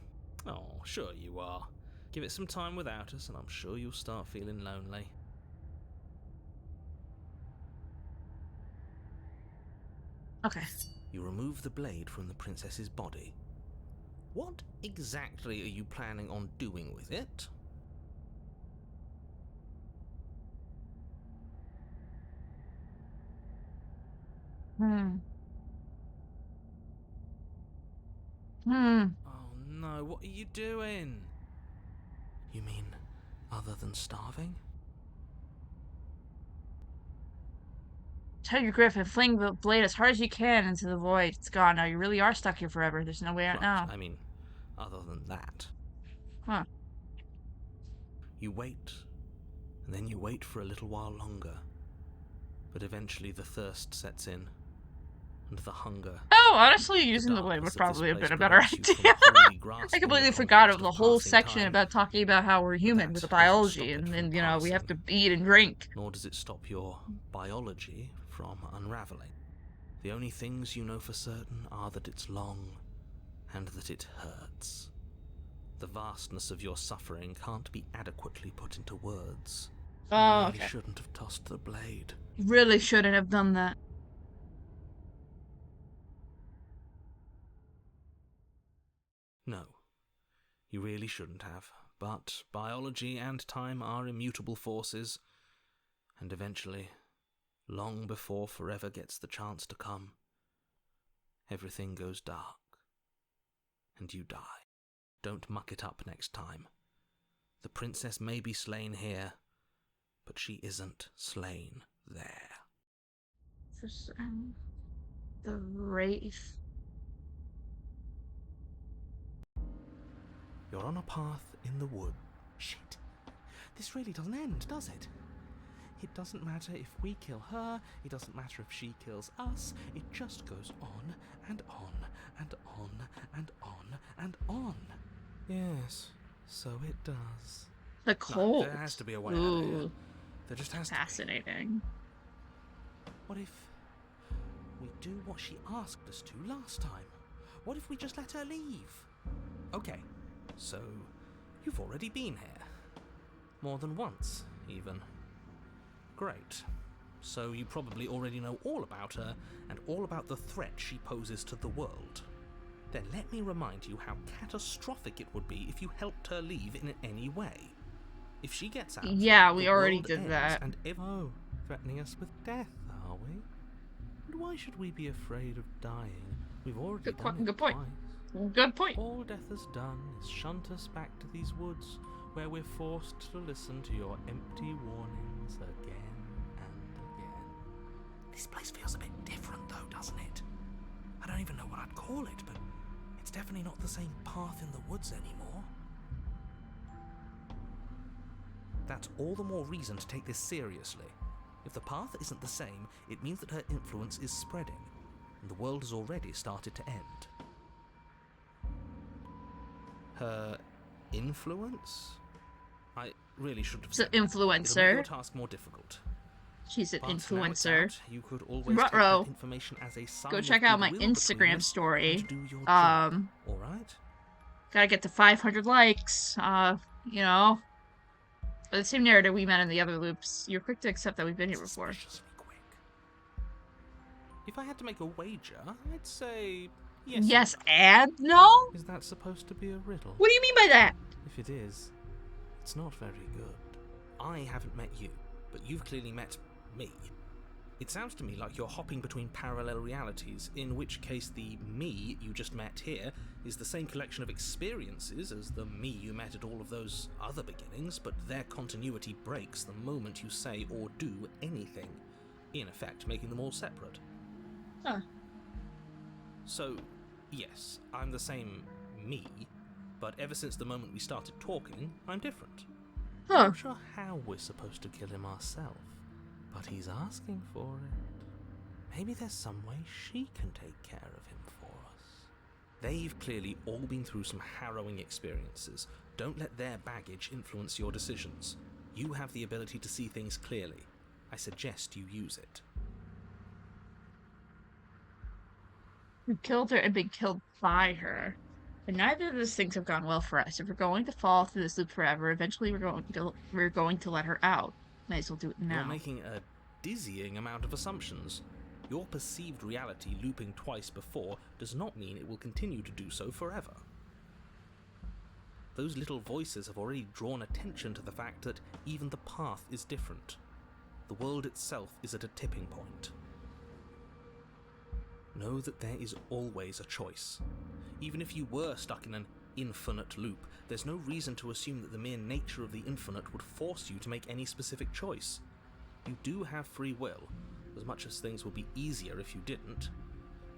Oh, sure you are. Give it some time without us, and I'm sure you'll start feeling lonely. Okay. You remove the blade from the princess's body. What exactly are you planning on doing with it? Hmm. Hmm. Oh no, what are you doing? You mean other than starving? Tell your Griffin, fling the blade as hard as you can into the void. It's gone now. You really are stuck here forever. There's no way out Right, now. I mean, other than that. Huh. You wait, and then you wait for a little while longer. But eventually the thirst sets in, and the hunger. Oh, honestly, using the blade would darkness of probably this have been a place better prevents you idea. from wholly I grasping completely the forgot context of the of whole passing section time. about talking about how we're human that with the doesn't biology stop it and from you know, we have to passing. eat and drink. Nor does it stop your biology from unraveling. The only things you know for certain are that it's long and that it hurts. The vastness of your suffering can't be adequately put into words. Oh, You really okay. shouldn't have tossed the blade. Really shouldn't have done that. You really shouldn't have, but biology and time are immutable forces, and eventually, long before forever gets the chance to come, everything goes dark, and you die. Don't muck it up next time. The princess may be slain here, but she isn't slain there. The Wraith. You're on a path in the wood. Shit. This really doesn't end, does it? It doesn't matter if we kill her, it doesn't matter if she kills us, it just goes on and on and on and on and on. Yes, so it does. The cold. There has to be a way out of here. Ooh, There just has to fascinating. be. What if we do what she asked us to last time? What if we just let her leave? Okay, so you've already been here. More than once, even. Great. So you probably already know all about her and all about the threat she poses to the world. Then let me remind you how catastrophic it would be if you helped her leave in any way. If she gets out, Yeah, we the already world did ends, that. And threatening us with death, are we? And why should we be afraid of dying? We've already done it good point. twice. Good point. All death has done is shunt us back to these woods, where we're forced to listen to your empty warnings again and again. This place feels a bit different though, doesn't it? I don't even know what I'd call it, but it's definitely not the same path in the woods anymore. That's all the more reason to take this seriously. If the path isn't the same, it means that her influence is spreading, and the world has already started to end. Her influence? I really should have She's an said that. It'll make influencer. your task more difficult. She's an But now it's influencer. out, you could always take Ruh-roh. that information as a sign Go of check out my goodwill between Instagram us story. and do your job. Um, All right? Gotta get to 500 likes. You know. But the same narrative we met in the other loops. You're quick to accept that we've been here before. Suspiciously quick. If I had to make a wager, I'd say yes. Yes and no? Is that supposed to be a riddle? What do you mean by that? If it is, it's not very good. I haven't met you, but you've clearly met me. It sounds to me like you're hopping between parallel realities, in which case the me you just met here is the same collection of experiences as the me you met at all of those other beginnings, but their continuity breaks the moment you say or do anything, in effect making them all separate. Huh. So, yes, I'm the same me, but ever since the moment we started talking, I'm different. Huh. I'm not sure how we're supposed to kill him ourselves, but he's asking for it. Maybe there's some way she can take care of him for us. They've clearly all been through some harrowing experiences. Don't let their baggage influence your decisions. You have the ability to see things clearly. I suggest you use it. We killed her and been killed by her. And neither of those things have gone well for us. If we're going to fall through this loop forever, eventually we're going to let her out. Might as well do it now. You're making a dizzying amount of assumptions. Your perceived reality looping twice before does not mean it will continue to do so forever. Those little voices have already drawn attention to the fact that even the path is different. The world itself is at a tipping point. Know that there is always a choice. Even if you were stuck in an infinite loop, there's no reason to assume that the mere nature of the infinite would force you to make any specific choice. You do have free will, as much as things would be easier if you didn't.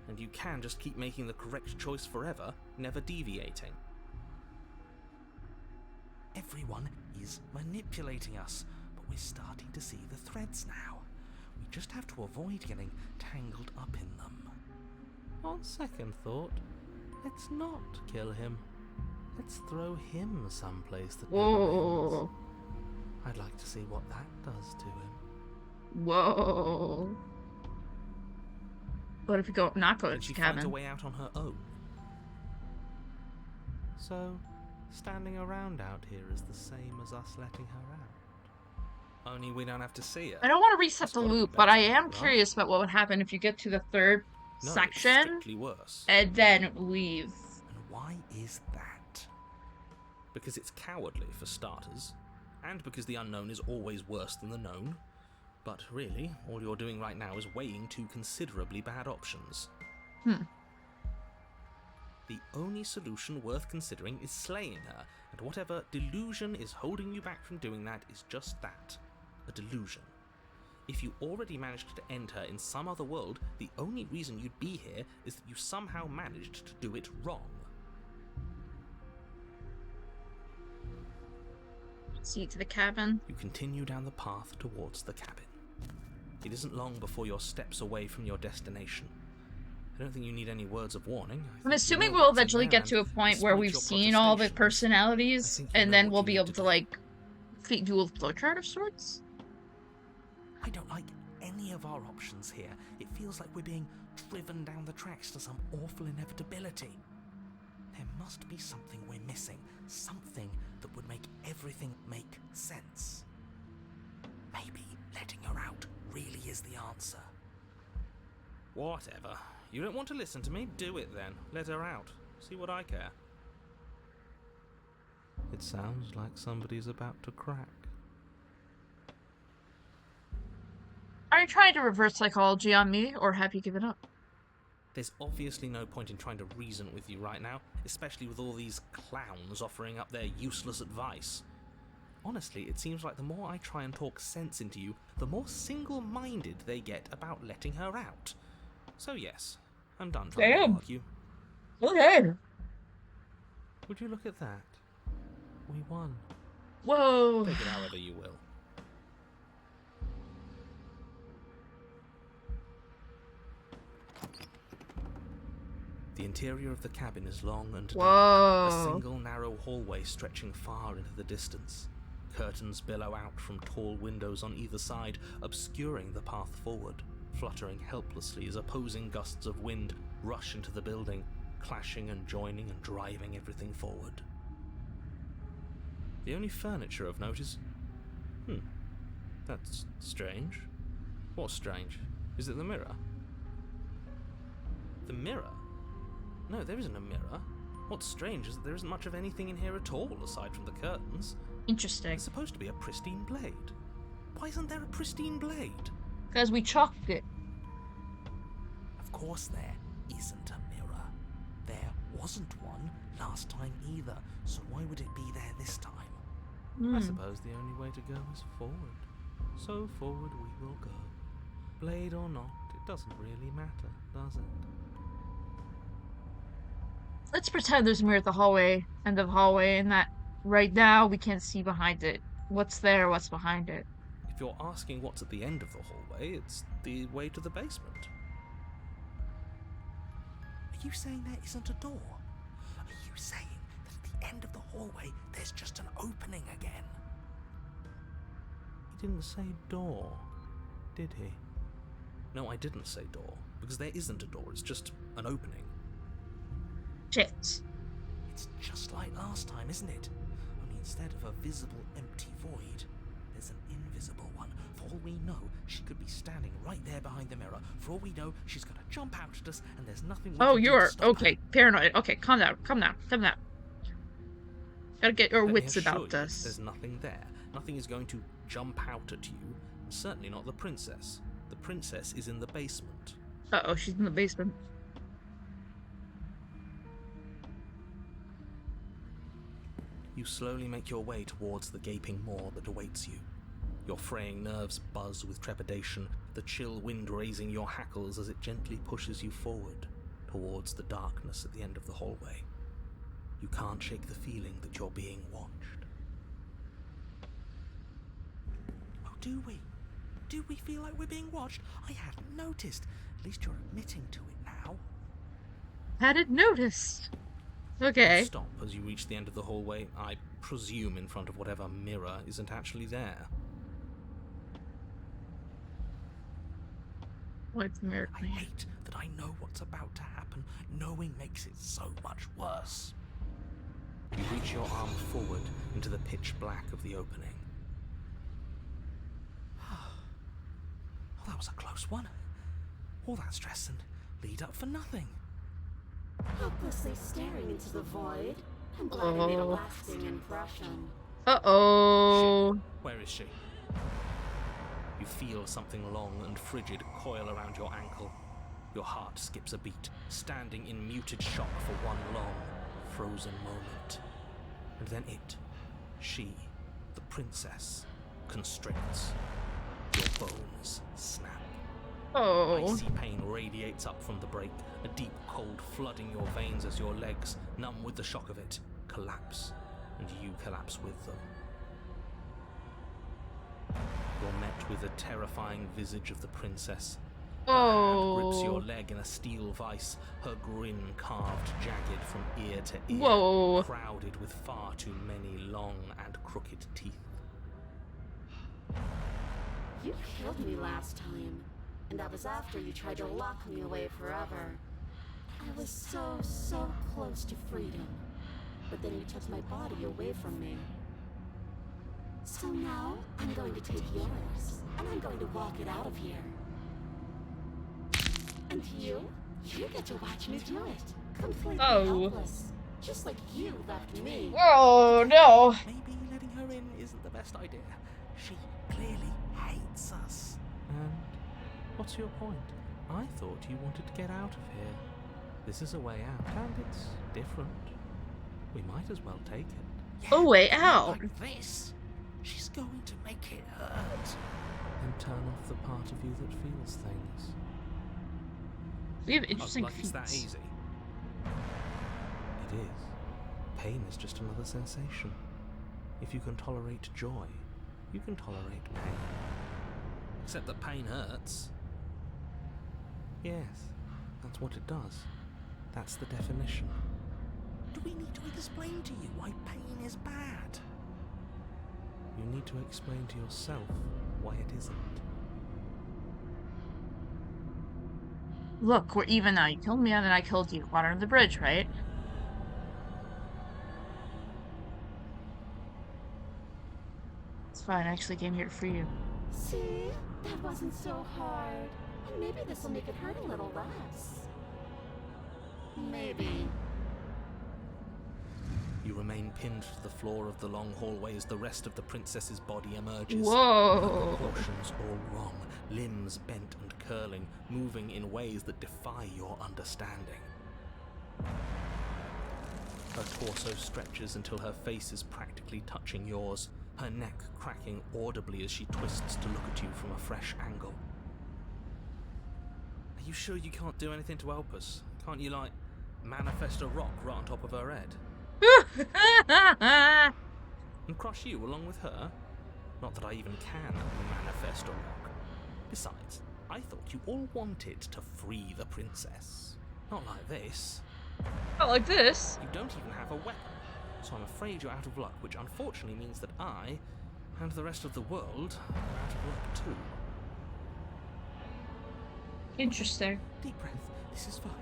And you can just keep making the correct choice forever, never deviating. Everyone is manipulating us, but we're starting to see the threads now. We just have to avoid getting tangled up in them. On second thought, let's not kill him. Let's throw him someplace that never ends. Whoa. I'd like to see what that does to him. Whoa. What if we not go to Can the she find a cabin? way out on her own? So, standing around out here is the same as us letting her out. Only we don't have to see her. I don't want to reset That's the gotta be loop, but I better, am right? curious about what would happen if you get to the third No, it's section strictly worse. and then leave. And why is that? Because it's cowardly, for starters, and because the unknown is always worse than the known. But really, all you're doing right now is weighing two considerably bad options. The only solution worth considering is slaying her, and whatever delusion is holding you back from doing that is just that, a delusion. If you already managed to end her in some other world, the only reason you'd be here is that you somehow managed to do it wrong. See to the cabin. You continue down the path towards the cabin. It isn't long before you're steps away from your destination. I don't think you need any words of warning. I'm assuming we'll eventually get to a point where we've seen all the personalities, and then we'll be able to, like, do a flowchart of sorts? I don't like any of our options here. It feels like we're being driven down the tracks to some awful inevitability. There must be something we're missing. Something that would make everything make sense. Maybe letting her out really is the answer. Whatever. You don't want to listen to me? Do it then. Let her out. See what I care. It sounds like somebody's about to crack. Are you trying to reverse psychology on me, or have you given up? There's obviously no point in trying to reason with you right now, especially with all these clowns offering up their useless advice. Honestly, it seems like the more I try and talk sense into you, the more single-minded they get about letting her out. So yes, I'm done trying to argue. Okay. Would you look at that? We won. Whoa. Take it however you will. The interior of the cabin is long and dark, a single narrow hallway stretching far into the distance. Curtains billow out from tall windows on either side, obscuring the path forward, fluttering helplessly as opposing gusts of wind rush into the building, clashing and joining and driving everything forward. The only furniture of note is... that's strange. What's strange? Is it the mirror? The mirror? No, there isn't a mirror. What's strange is that there isn't much of anything in here at all, aside from the curtains. Interesting. It's supposed to be a pristine blade. Why isn't there a pristine blade? Because we chalked it. Of course there isn't a mirror. There wasn't one last time either, so why would it be there this time? I suppose the only way to go is forward. So forward we will go. Blade or not, it doesn't really matter, does it? Let's pretend there's a mirror at the hallway, end of the hallway, and that right now we can't see behind it. What's there, what's behind it? If you're asking what's at the end of the hallway, it's the way to the basement. Are you saying there isn't a door? Are you saying that at the end of the hallway there's just an opening again? He didn't say door, did he? No, I didn't say door, because there isn't a door, it's just an opening. Shit. It's just like last time, isn't it? Only instead of a visible empty void, there's an invisible one. For all we know, she could be standing right there behind the mirror. For all we know, she's gonna jump out at us, and there's nothing we can do you're to stop okay. her. Paranoid. Okay, calm down. Calm down. Calm down. Gotta get your Let me wits assure about you, this. There's nothing there. Nothing is going to jump out at you, and certainly not the princess. The princess is in the basement. Uh-oh, she's in the basement. You slowly make your way towards the gaping maw that awaits you. Your fraying nerves buzz with trepidation, the chill wind raising your hackles as it gently pushes you forward, towards the darkness at the end of the hallway. You can't shake the feeling that you're being watched. Oh, do we? Do we feel like we're being watched? I hadn't noticed. At least you're admitting to it now. Hadn't noticed. Okay. Stop as you reach the end of the hallway, I presume in front of whatever mirror isn't actually there. What's the mirror? I hate that I know what's about to happen. Knowing makes it so much worse. You reach your arm forward into the pitch black of the opening. Oh, that was a close one. All that stress and lead up for nothing. Helplessly staring into the void. I'm glad I made a Oh. lasting impression. Uh-oh. Shit. Where is she? You feel something long and frigid coil around your ankle. Your heart skips a beat, standing in muted shock for one long, frozen moment. And then she, the princess, constricts. Your bones snap. Oh. Icy pain radiates up from the break, a deep cold flooding your veins as your legs, numb with the shock of it, collapse, and you collapse with them. You're met with the terrifying visage of the princess. Her hand grips your Oh. leg in a steel vice, her grin carved jagged from ear to ear, Whoa. crowded with far too many long and crooked teeth. You killed me last time, and that was after you tried to lock me away forever. I was so close to freedom, but then you took my body away from me. So now, I'm going to take yours, and I'm going to walk it out of here. And you get to watch me do it. Completely helpless. Just like you left me. Oh, no. Maybe letting her in isn't the best idea. She clearly hates us. And what's your point? I thought you wanted to get out of here. This is a way out, and it's different. We might as well take it. A way but not out. Like this. She's going to make it hurt. And turn off the part of you that feels things. We have interesting Like it's that feats. easy. It is. Pain is just another sensation. If you can tolerate joy, you can tolerate pain. Except that pain hurts. Yes, that's what it does. That's the definition. Do we need to explain to you why pain is bad? You need to explain to yourself why it isn't. Look, we're even now. You killed me and then I killed you. Water under the bridge, right? It's fine. I actually came here to free you. See? That wasn't so hard. And maybe this will make it hurt a little less. Maybe. You remain pinned to the floor of the long hallway as the rest of the princess's body emerges. Whoa. Her proportions all wrong, limbs bent and curling, moving in ways that defy your understanding. Her torso stretches until her face is practically touching yours, her neck cracking audibly as she twists to look at you from a fresh angle. Are you sure you can't do anything to help us? Can't you, like, manifest a rock right on top of her head? And crush you along with her? Not that I even can manifest a rock. Besides, I thought you all wanted to free the princess. Not like this. Not like this. You don't even have a weapon. So I'm afraid you're out of luck, which unfortunately means that I, and the rest of the world, are out of luck too. Interesting. Deep breath. This is fine.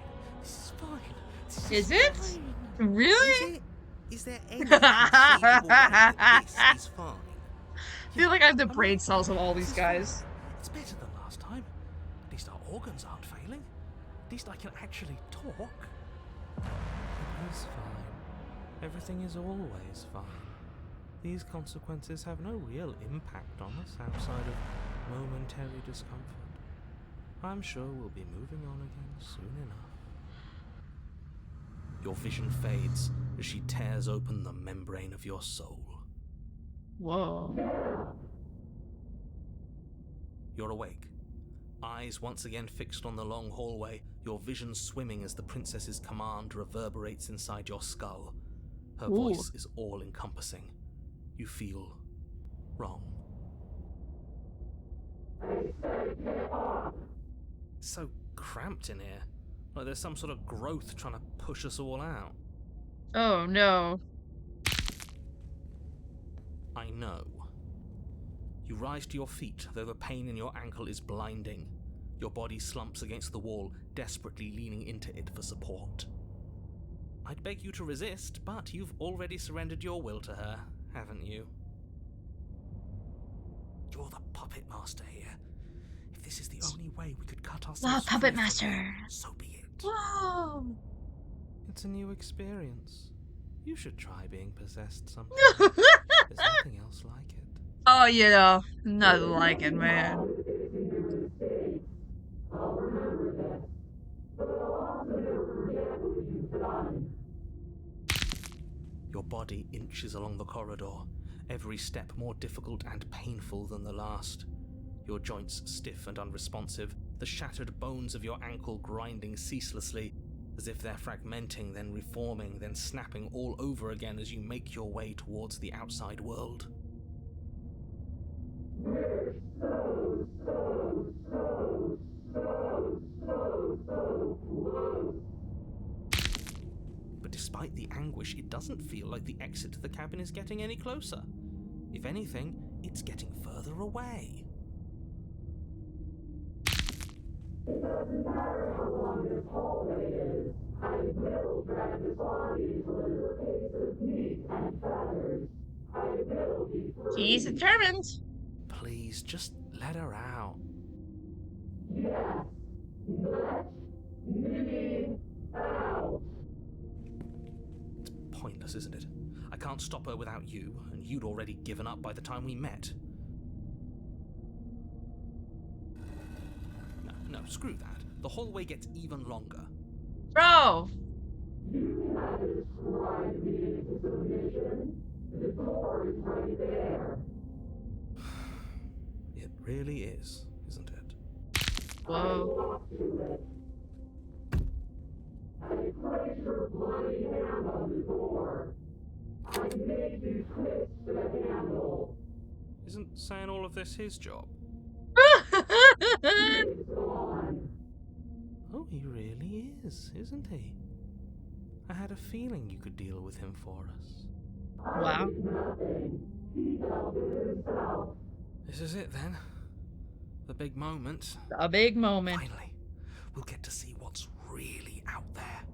This is fine. This Is it? fine. Really? Is there any conceivable way that this is fine? I feel like I have the brain cells of all these guys. It's better than last time. At least our organs aren't failing. At least I can actually talk. It is fine. Everything is always fine. These consequences have no real impact on us outside of momentary discomfort. I'm sure we'll be moving on again soon enough. Your vision fades as she tears open the membrane of your soul. Whoa. You're awake. Eyes once again fixed on the long hallway, your vision swimming as the princess's command reverberates inside your skull. Her Ooh. voice is all-encompassing. You feel wrong. It's so cramped in here. Like there's some sort of growth trying to push us all out. Oh no. I know. You rise to your feet, though the pain in your ankle is blinding. Your body slumps against the wall, desperately leaning into it for support. I'd beg you to resist, but you've already surrendered your will to her, haven't you? You're the puppet master here. If this is the only way we could cut Wow, ourselves puppet free from master. you, so be it. Whoa. It's a new experience. You should try being possessed sometime. There's nothing else like it. Oh, you know, nothing like it, man. Your body inches along the corridor, every step more difficult and painful than the last. Your joints stiff and unresponsive, the shattered bones of your ankle grinding ceaselessly, as if they're fragmenting, then reforming, then snapping all over again as you make your way towards the outside world. But despite the anguish, it doesn't feel like the exit to the cabin is getting any closer. If anything, it's getting further away. It doesn't matter how long this hallway is. I will drag this body till it is a piece of meat and feathers. I will be free. He's determined. Please, just let her out. Yes, let me out. It's pointless, isn't it? I can't stop her without you, and you'd already given up by the time we met. No, screw that. The hallway gets even longer. Bro! You had described me into submission. The door is right there. It really is, isn't it? Whoa. I placed your bloody hand on the door. I made you twist the handle. Isn't saying all of this his job? It's gone. Oh, he really is, isn't he? I had a feeling you could deal with him for us. Wow. Nothing. He dealt with himself. This is it then. The big moment. A big moment. Finally, we'll get to see what's really out there.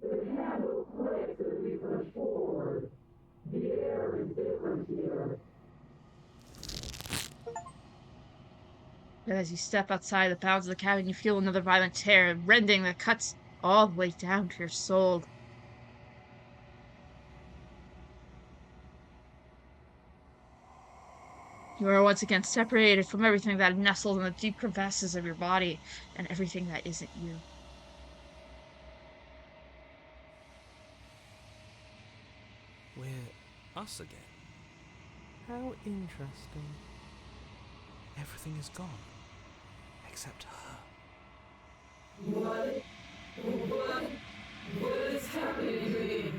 The handle clicks as we push forward. The air is different here. But as you step outside the bounds of the cabin, you feel another violent tear, rending that cuts all the way down to your soul. You are once again separated from everything that nestles in the deep crevasses of your body and everything that isn't you. We're us again. How interesting. Everything is gone. Except her. What is happening to me?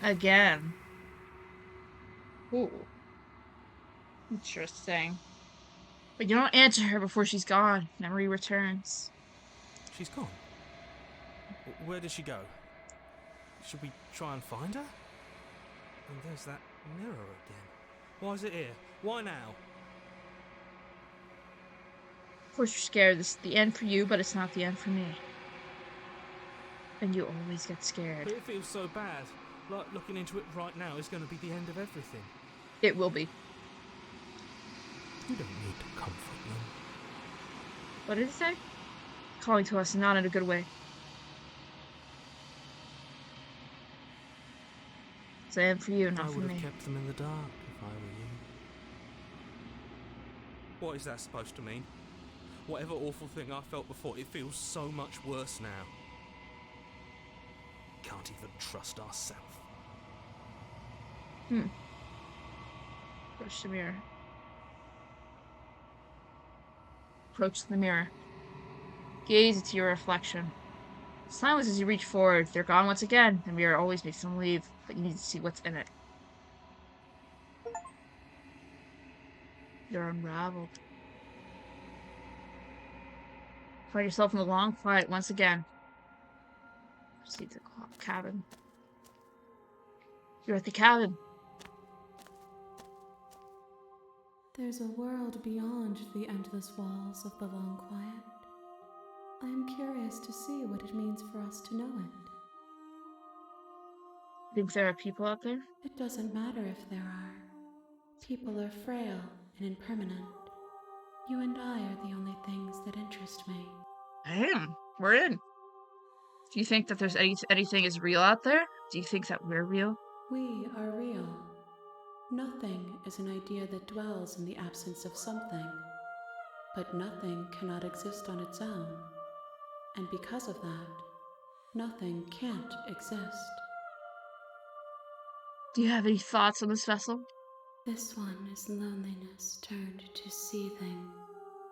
Again. Ooh. Interesting. But you don't answer her before she's gone. Memory returns. She's gone. Where did she go? Should we try and find her? And there's that mirror again. Why is it here? Why now? Of course you're scared. This is the end for you, but it's not the end for me. And you always get scared. But it feels so bad. Like looking into it right now is going to be the end of everything. It will be. You don't need to comfort them. What did it say? Calling to us, not in a good way. It's the end for you, not I for would me. have kept them in the dark if I were you. What is that supposed to mean? Whatever awful thing I felt before, it feels so much worse now. Can't even trust ourselves. Approach the mirror. Approach the mirror. Gaze into your reflection. Silence as you reach forward. They're gone once again. The mirror always makes them leave, but you need to see what's in it. You're unraveled. Find yourself in the long quiet once again. Proceed to the cabin. You're at the cabin. There's a world beyond the endless walls of the long quiet. I am curious to see what it means for us to know it. Think there are people out there? It doesn't matter if there are. People are frail and impermanent. You and I are the only things that interest me. Damn, we're in. Do you think that there's anything is real out there? Do you think that we're real? We are real. Nothing is an idea that dwells in the absence of something. But nothing cannot exist on its own. And because of that, nothing can't exist. Do you have any thoughts on this vessel? This one is loneliness turned to seething.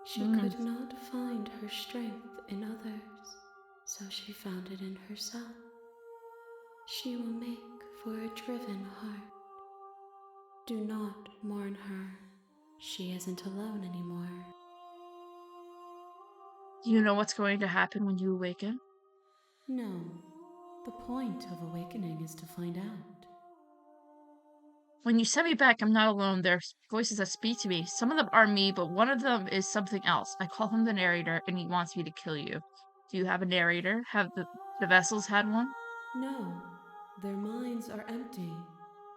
She Mm. could not find her strength in others, so she found it in herself. She will make for a driven heart. Do not mourn her. She isn't alone anymore. Do you know what's going to happen when you awaken? No, the point of awakening is to find out. When you send me back, I'm not alone. There's voices that speak to me. Some of them are me, but one of them is something else. I call him the narrator, and he wants me to kill you. Do you have a narrator? Have the vessels had one? No, their minds are empty,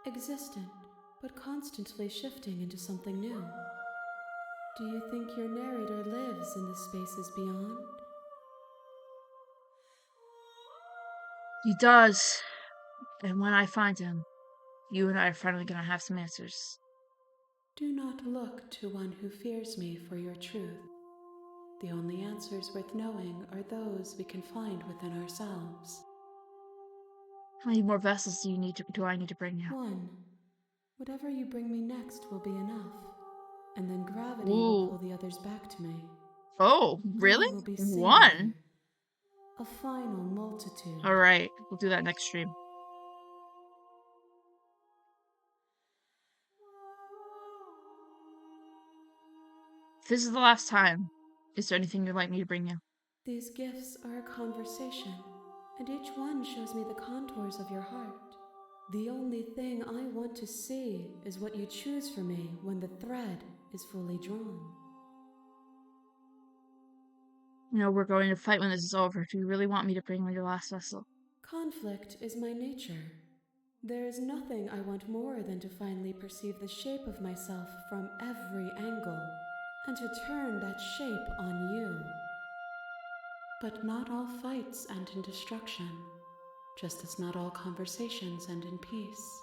existent, but constantly shifting into something new. Do you think your narrator lives in the spaces beyond? He does. And when I find him, you and I are finally gonna have some answers. Do not look to one who fears me for your truth. The only answers worth knowing are those we can find within ourselves. How many more vessels do I need to bring now? One. Whatever you bring me next will be enough. And then gravity Ooh. will pull the others back to me. Oh, really? Then we'll be One? singular. A final multitude. Alright, we'll do that next stream. If this is the last time, is there anything you'd like me to bring you? These gifts are a conversation, and each one shows me the contours of your heart. The only thing I want to see is what you choose for me when the thread is fully drawn. You know, we're going to fight when this is over. Do you really want me to bring you your last vessel? Conflict is my nature. There is nothing I want more than to finally perceive the shape of myself from every angle, and to turn that shape on you. But not all fights end in destruction, just as not all conversations end in peace.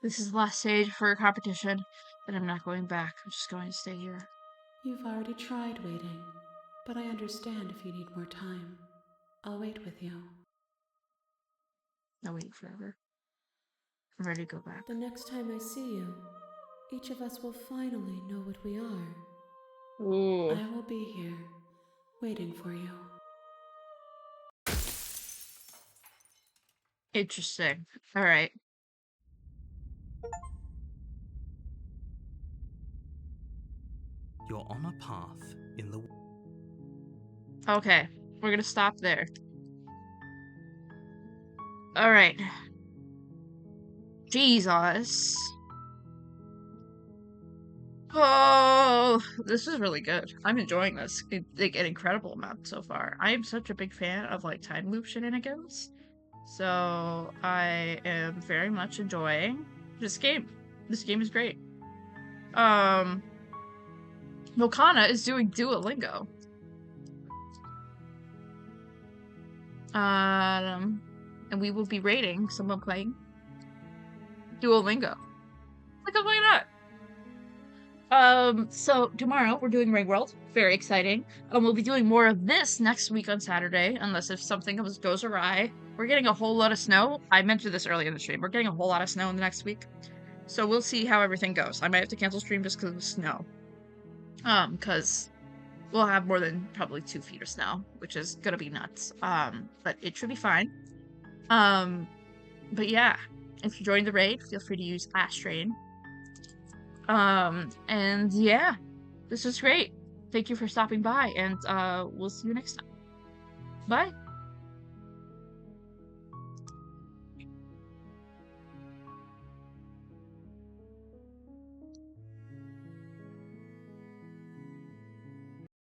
This is the last stage for a competition, and I'm not going back. I'm just going to stay here. You've already tried waiting, but I understand if you need more time. I'll wait with you. I'll wait forever. I'm ready to go back. The next time I see you, each of us will finally know what we are. Ooh. I will be here, waiting for you. Interesting. Alright. You're on a path in the... Okay, we're gonna stop there. Alright. Jesus. Oh, this is really good. I'm enjoying this. Like an incredible amount so far. I am such a big fan of like time loop shenanigans. So I am very much enjoying this game. This game is great. Mokana is doing Duolingo. And we will be rating someone playing Duolingo. Like, why not? So tomorrow we're doing Ring World. Very exciting. We'll be doing more of this next week on Saturday, unless if something else goes awry. We're getting a whole lot of snow. I mentioned this earlier in the stream. We're getting a whole lot of snow in the next week. So we'll see how everything goes. I might have to cancel stream just because of the snow. Because we'll have more than probably 2 feet of snow, which is gonna be nuts. But it should be fine. But yeah, if you join the raid, feel free to use Astrain. And yeah, this was great. Thank you for stopping by, and we'll see you next time. Bye.